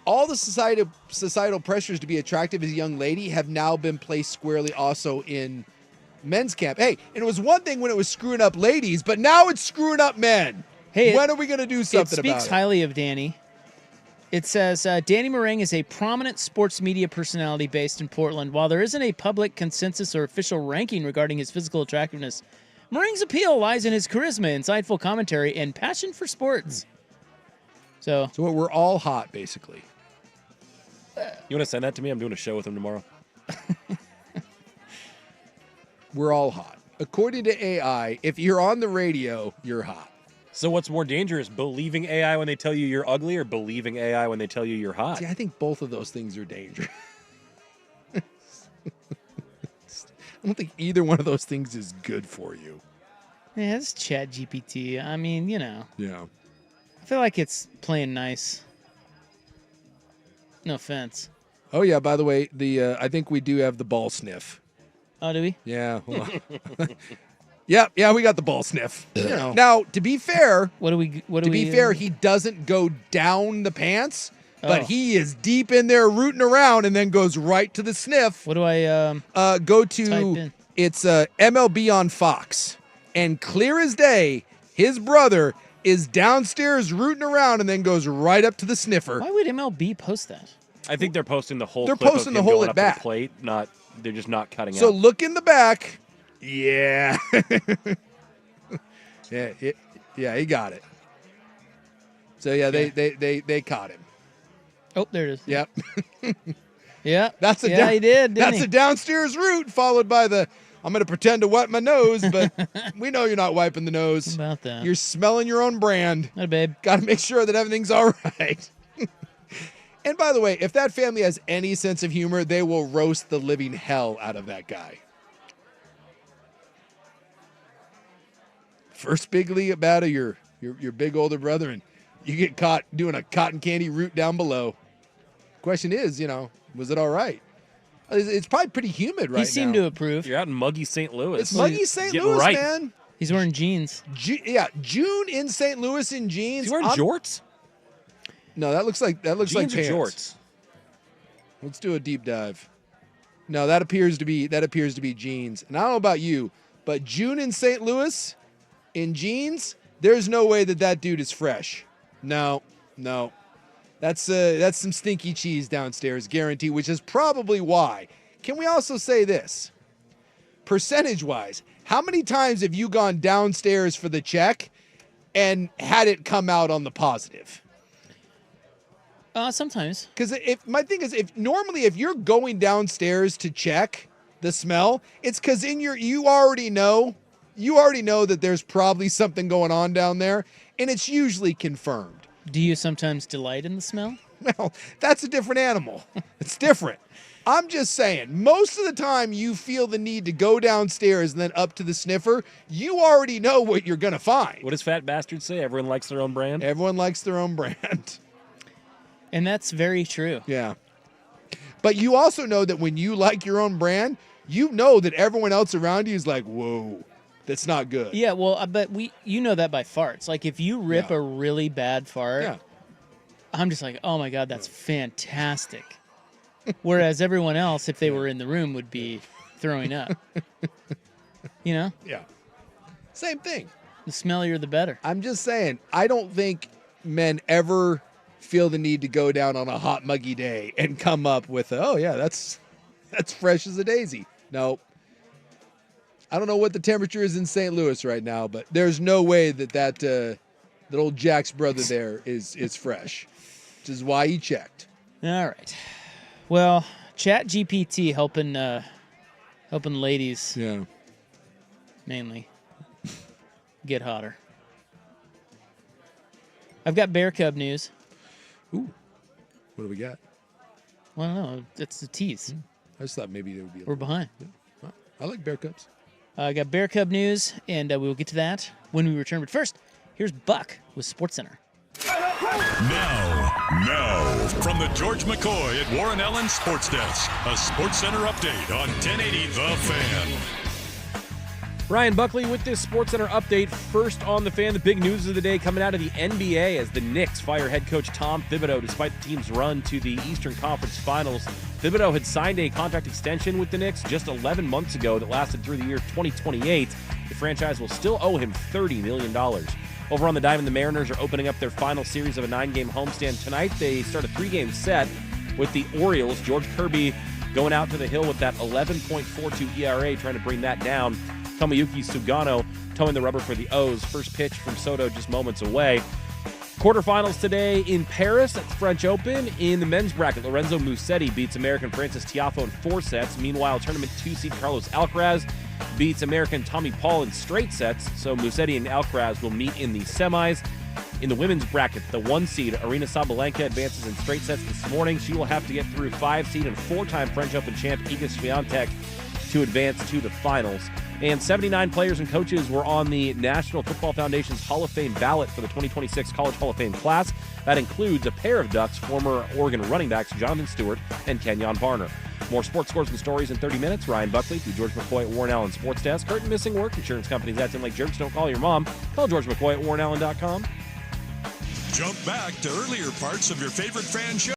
all the societal pressures to be attractive as a young lady have now been placed squarely also in men's camp. Hey, and it was one thing when it was screwing up ladies, but now it's screwing up men. Hey, when are we going to do something about it? It speaks highly of Danny. It says, Danny Meringue is a prominent sports media personality based in Portland. While there isn't a public consensus or official ranking regarding his physical attractiveness, Meringue's appeal lies in his charisma, insightful commentary, and passion for sports. So we're all hot, basically. You want to send that to me? I'm doing a show with him tomorrow. We're all hot. According to AI, if you're on the radio, you're hot. So what's more dangerous, believing AI when they tell you you're ugly or believing AI when they tell you you're hot? See, I think both of those things are dangerous. I don't think either one of those things is good for you. Yeah, it's ChatGPT. I mean, you know. Yeah. I feel like it's playing nice. No offense. Oh, yeah, by the way, I think we do have the ball sniff. Oh, do we? Yeah. Hold on. Yeah, we got the ball sniff. You know. Now, to be fair, he doesn't go down the pants, but he is deep in there rooting around and then goes right to the sniff. What do I go to? It's MLB on Fox, and clear as day, his brother is downstairs rooting around and then goes right up to the sniffer. Why would MLB post that? I think they're posting the whole. They're clip posting of the him whole going at up to bat. the plate. They're just not cutting So out. look in the back. Yeah. yeah, he got it. So yeah, they caught him. Oh, there it is. Yep. Yeah. He did. That's a downstairs route followed by the I'm going to pretend to wipe my nose, but we know you're not wiping the nose. How about that? You're smelling your own brand. Hey, babe. Got to make sure that everything's all right. And by the way, if that family has any sense of humor, they will roast the living hell out of that guy. first big league at bat of your big older brother, and you get caught doing a cotton candy route down below. Question is, was it all right? It's probably pretty humid right now. He seemed to approve. You're out in muggy St. Louis. It's muggy St. Louis, right. man. He's wearing jeans. June in St. Louis in jeans. Is he wearing jorts? No, that looks like Jeans like or pants. jorts? Let's do a deep dive. No, that appears to be jeans. And I don't know about you, but June in St. Louis in jeans, there's no way that dude is fresh. No. That's some stinky cheese downstairs, guarantee, which is probably why. Can we also say this? Percentage-wise, how many times have you gone downstairs for the check and had it come out on the positive? Sometimes. Because my thing is, if you're going downstairs to check the smell, it's because you already know that there's probably something going on down there, and it's usually confirmed. Do you sometimes delight in the smell? Well, that's a different animal. It's different. I'm just saying, most of the time you feel the need to go downstairs and then up to the sniffer, you already know what you're going to find. What does Fat Bastard say? Everyone likes their own brand? Everyone likes their own brand. And that's very true. Yeah. But you also know that when you like your own brand, you know that everyone else around you is like, whoa, that's not good. Yeah, well, but you know that by farts. Like, if you rip a really bad fart, I'm just like, oh my God, that's fantastic. Whereas everyone else, if they were in the room, would be throwing up. Yeah. Same thing. The smellier, the better. I'm just saying, I don't think men ever feel the need to go down on a hot, muggy day and come up with, that's fresh as a daisy. No. I don't know what the temperature is in St. Louis right now, but there's no way that old Jack's brother there is fresh, which is why he checked. All right. Well, ChatGPT helping ladies, mainly get hotter. I've got Bear Cub news. Ooh, what do we got? Well, I don't know. It's a tease. I just thought maybe there would be. We're behind. Yeah. I like Bear Cubs. I got Bear Cub news, and we will get to that when we return. But first, here's Buck with SportsCenter. Now, from the George McCoy at Warren Allen Sports Desk, a SportsCenter update on 1080 The Fan. Ryan Buckley with this SportsCenter update. First on the Fan, the big news of the day coming out of the NBA as the Knicks fire head coach Tom Thibodeau despite the team's run to the Eastern Conference Finals. Thibodeau had signed a contract extension with the Knicks just 11 months ago that lasted through the year 2028. The franchise will still owe him $30 million. Over on the Diamond, the Mariners are opening up their final series of a 9-game homestand tonight. They start a 3-game set with the Orioles. George Kirby going out to the hill with that 11.42 ERA, trying to bring that down. Tomoyuki Sugano towing the rubber for the O's. First pitch from Soto just moments away. Quarterfinals today in Paris at the French Open. In the men's bracket, Lorenzo Musetti beats American Francis Tiafoe in 4 sets. Meanwhile, tournament 2 seed Carlos Alcaraz beats American Tommy Paul in straight sets. So Musetti and Alcaraz will meet in the semis. In the women's bracket, the 1 seed Arina Sabalenka advances in straight sets this morning. She will have to get through 5 seed and 4-time French Open champ Iga Swiatek to advance to the finals. And 79 players and coaches were on the National Football Foundation's Hall of Fame ballot for the 2026 College Hall of Fame class. That includes a pair of Ducks, former Oregon running backs Jonathan Stewart and Kenyon Barner. More sports scores and stories in 30 minutes. Ryan Buckley through George McCoy at Warren Allen Sports Desk. Curtain missing work insurance companies acting like jerks. Don't call your mom. Call George McCoy at warrenallen.com. Jump back to earlier parts of your favorite fan show.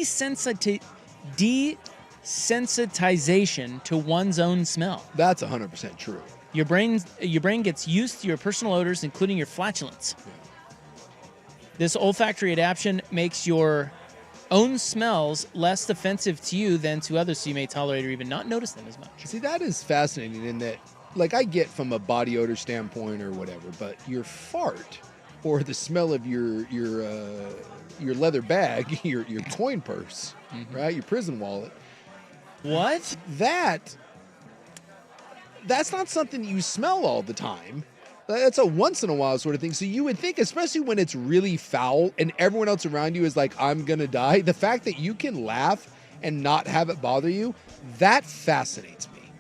desensitization to one's own smell. That's 100% true. Your brain gets used to your personal odors, including your flatulence. Yeah. This olfactory adaptation makes your own smells less offensive to you than to others, so you may tolerate or even not notice them as much. See, that is fascinating in that, like, I get from a body odor standpoint or whatever, but your fart or the smell of your leather bag, your coin purse, right, your prison wallet. What? That's not something you smell all the time. That's a once in a while sort of thing. So you would think, especially when it's really foul and everyone else around you is like, I'm going to die, the fact that you can laugh and not have it bother you, that fascinates me.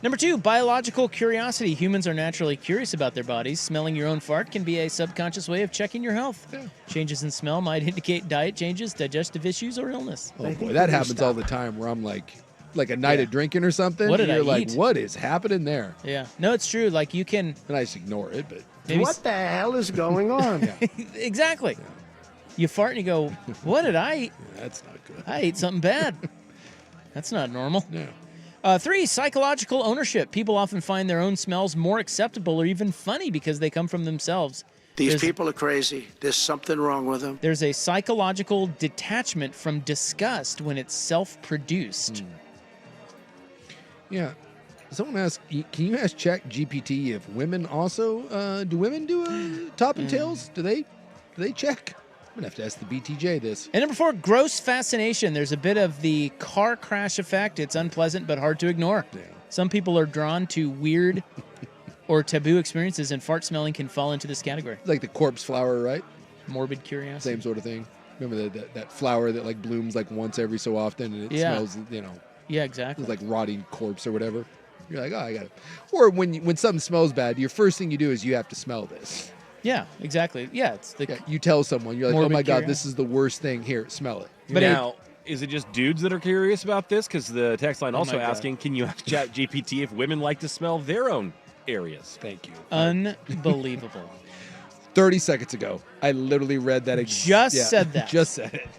Number 2, biological curiosity. Humans are naturally curious about their bodies. Smelling your own fart can be a subconscious way of checking your health. Yeah. Changes in smell might indicate diet changes, digestive issues, or illness. Oh boy, that happens all the time where I'm like a night of drinking or something. What did you're I like, eat? what is happening there? Yeah. No, it's true. Like, you can... And I just ignore it, but... maybe What the hell is going on? Yeah. Exactly. Yeah. You fart and you go, what did I eat? Yeah, that's not good. I ate something bad. That's not normal. Yeah. 3, psychological ownership. People often find their own smells more acceptable or even funny because they come from themselves. These people are crazy. There's something wrong with them. There's a psychological detachment from disgust when it's self-produced. Yeah. Someone asked, can you ask ChatGPT if women also, do women do top and tails? Do they check? I'm going to have to ask the BTJ this. And number 4, gross fascination. There's a bit of the car crash effect. It's unpleasant but hard to ignore. Yeah. Some people are drawn to weird or taboo experiences, and fart smelling can fall into this category. Like the corpse flower, right? Morbid curiosity. Same sort of thing. Remember that flower that like blooms like once every so often and it smells, Yeah, exactly. It's like rotting corpse or whatever. You're like, oh, I got it. Or when something smells bad, your first thing you do is you have to smell this. Yeah, exactly. Yeah, it's the you tell someone, you're like, oh morbid my God, curiosity. this is the worst thing. Here, smell it. But now, is it just dudes that are curious about this? Because the text line also my God. asking, can you ask ChatGPT if women like to smell their own areas? Thank you. Unbelievable. 30 seconds ago, I literally read that. Said that. Just said it.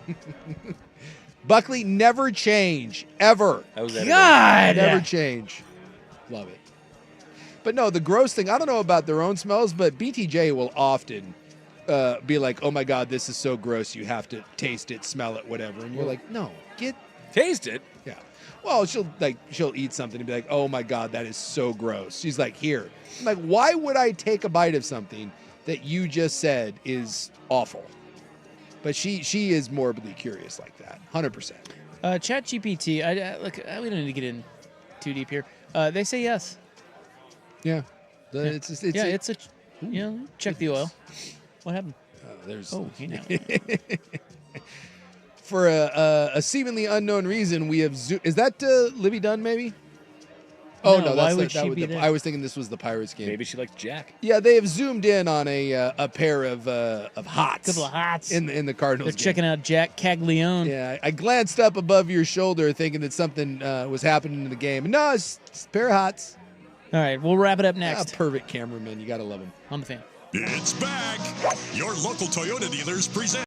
Buckley, never change, ever. God! Never change. Love it. But no, the gross thing, I don't know about their own smells, but BTJ will often be like, oh my God, this is so gross. You have to taste it, smell it, whatever. And you're like, no, taste it? Yeah. Well, she'll eat something and be like, oh my God, that is so gross. She's like, here. I'm like, why would I take a bite of something that you just said is awful? But she is morbidly curious like that, 100%. ChatGPT, look, we don't need to get in too deep here. They say yes. Yeah. Check the oil. What happened? For a seemingly unknown reason, we have is that Libby Dunn maybe? Oh no, why that's would she be there? I was thinking this was the Pirates game. Maybe she likes Jack. Yeah, they have zoomed in on a pair of hots. Couple of hots in the Cardinals. They're checking out Jack Caglione. Yeah, I glanced up above your shoulder thinking that something was happening in the game. No, it's a pair of hots. All right, we'll wrap it up next. Perfect cameraman, you gotta love him. On the Fan. It's back. Your local Toyota dealers present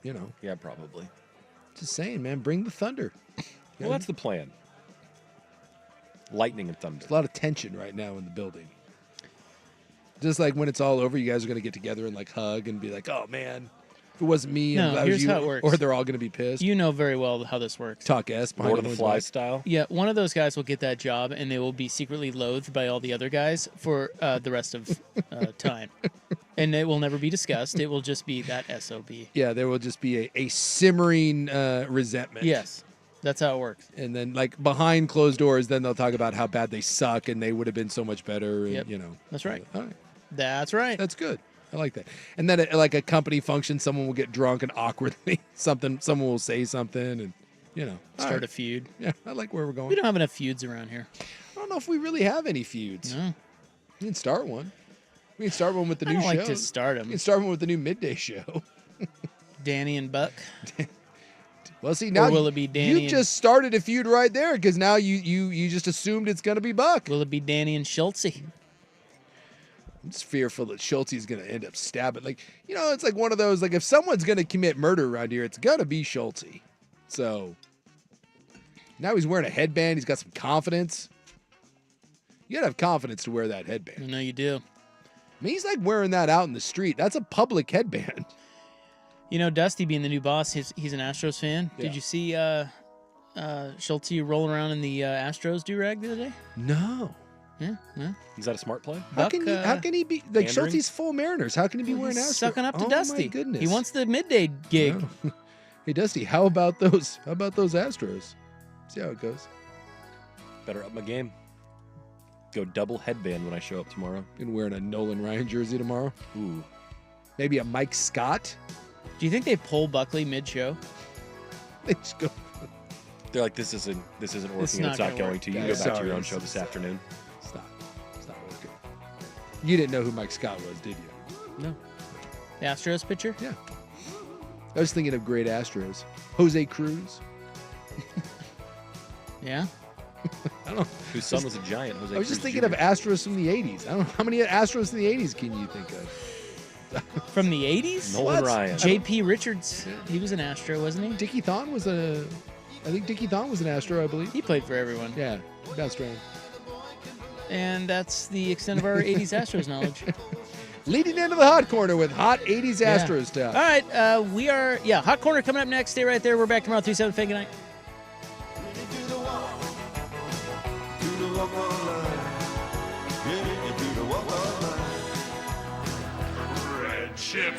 you know. Yeah, probably. Just saying, man, bring the thunder. Well, that's the plan. Lightning and thunder. There's a lot of tension right now in the building. Just like when it's all over, you guys are going to get together and like hug and be like, "Oh man, if it wasn't me, I'm No, glad it was here's you," how it works. or they're all going to be pissed. You know very well how this works. Talk S behind Lord of the everyone's Flies back. style. Yeah, one of those guys will get that job, and they will be secretly loathed by all the other guys for the rest of time. And it will never be discussed. It will just be that SOB. Yeah, there will just be a simmering resentment. Yes, that's how it works. And then, like, behind closed doors, then they'll talk about how bad they suck and they would have been so much better. And, Yep. you know. That's right. All right. That's right. That's good. I like that. And then, at, like, a company function, someone will get drunk and awkwardly someone will say something and, you know. all Start right. a feud. Yeah, I like where we're going. We don't have enough feuds around here. I don't know if we really have any feuds. No. We can start one. We can start one with the I new don't show. like to start 'em. We can start one with the new midday show. Danny and Buck. Well, see, now Or will it be Danny you and- just started a feud right there because now you just assumed it's going to be Buck. Will it be Danny and Schultze? I'm just fearful that Schultze is going to end up stabbing. Like, you know, it's like one of those, like, if someone's going to commit murder around here, it's going to be Schultze. So now he's wearing a headband. He's got some confidence. You got to have confidence to wear that headband. I know you do. I mean, he's like wearing that out in the street. That's a public headband. You know, Dusty being the new boss, he's an Astros fan. Yeah. Did you see Schultze rolling around in the Astros do-rag the other day? No. Yeah, yeah. Is that a smart play? How can he be like pandering? Schulte's full Mariners? How can he be wearing He's Astros? sucking up to Oh, Dusty. My goodness. He wants the midday gig. Oh. Hey Dusty, how about those Astros? See how it goes. Better up my game. Go double headband when I show up tomorrow. Gonna wearing a Nolan Ryan jersey tomorrow. Ooh. Maybe a Mike Scott. Do you think they pull Buckley mid-show? They just go. They're like, this isn't working. It's not not gonna going work. to. You Yeah, can go back to sorry, your own it's- show this afternoon. It's not working. You didn't know who Mike Scott was, did you? No. The Astros pitcher? Yeah. I was thinking of great Astros. Jose Cruz. Yeah. I don't know. Whose son was a giant. Jose I was just Cruz thinking Jr. of Astros from the 80s. I don't know how many Astros from the 80s can you think of? From the 80s? Nolan Ryan. J.P. Richards. He was an Astro, wasn't he? Dickie Thon was I think Dickie Thon was an Astro, I believe. He played for everyone. Yeah, bounced around. And that's the extent of our 80s Astros knowledge. Leading into the hot corner with hot 80s Yeah. Astros stuff. All right, we are, Hot Corner coming up next. Stay right there. We're back tomorrow, 3-7. Good night. Red Chip.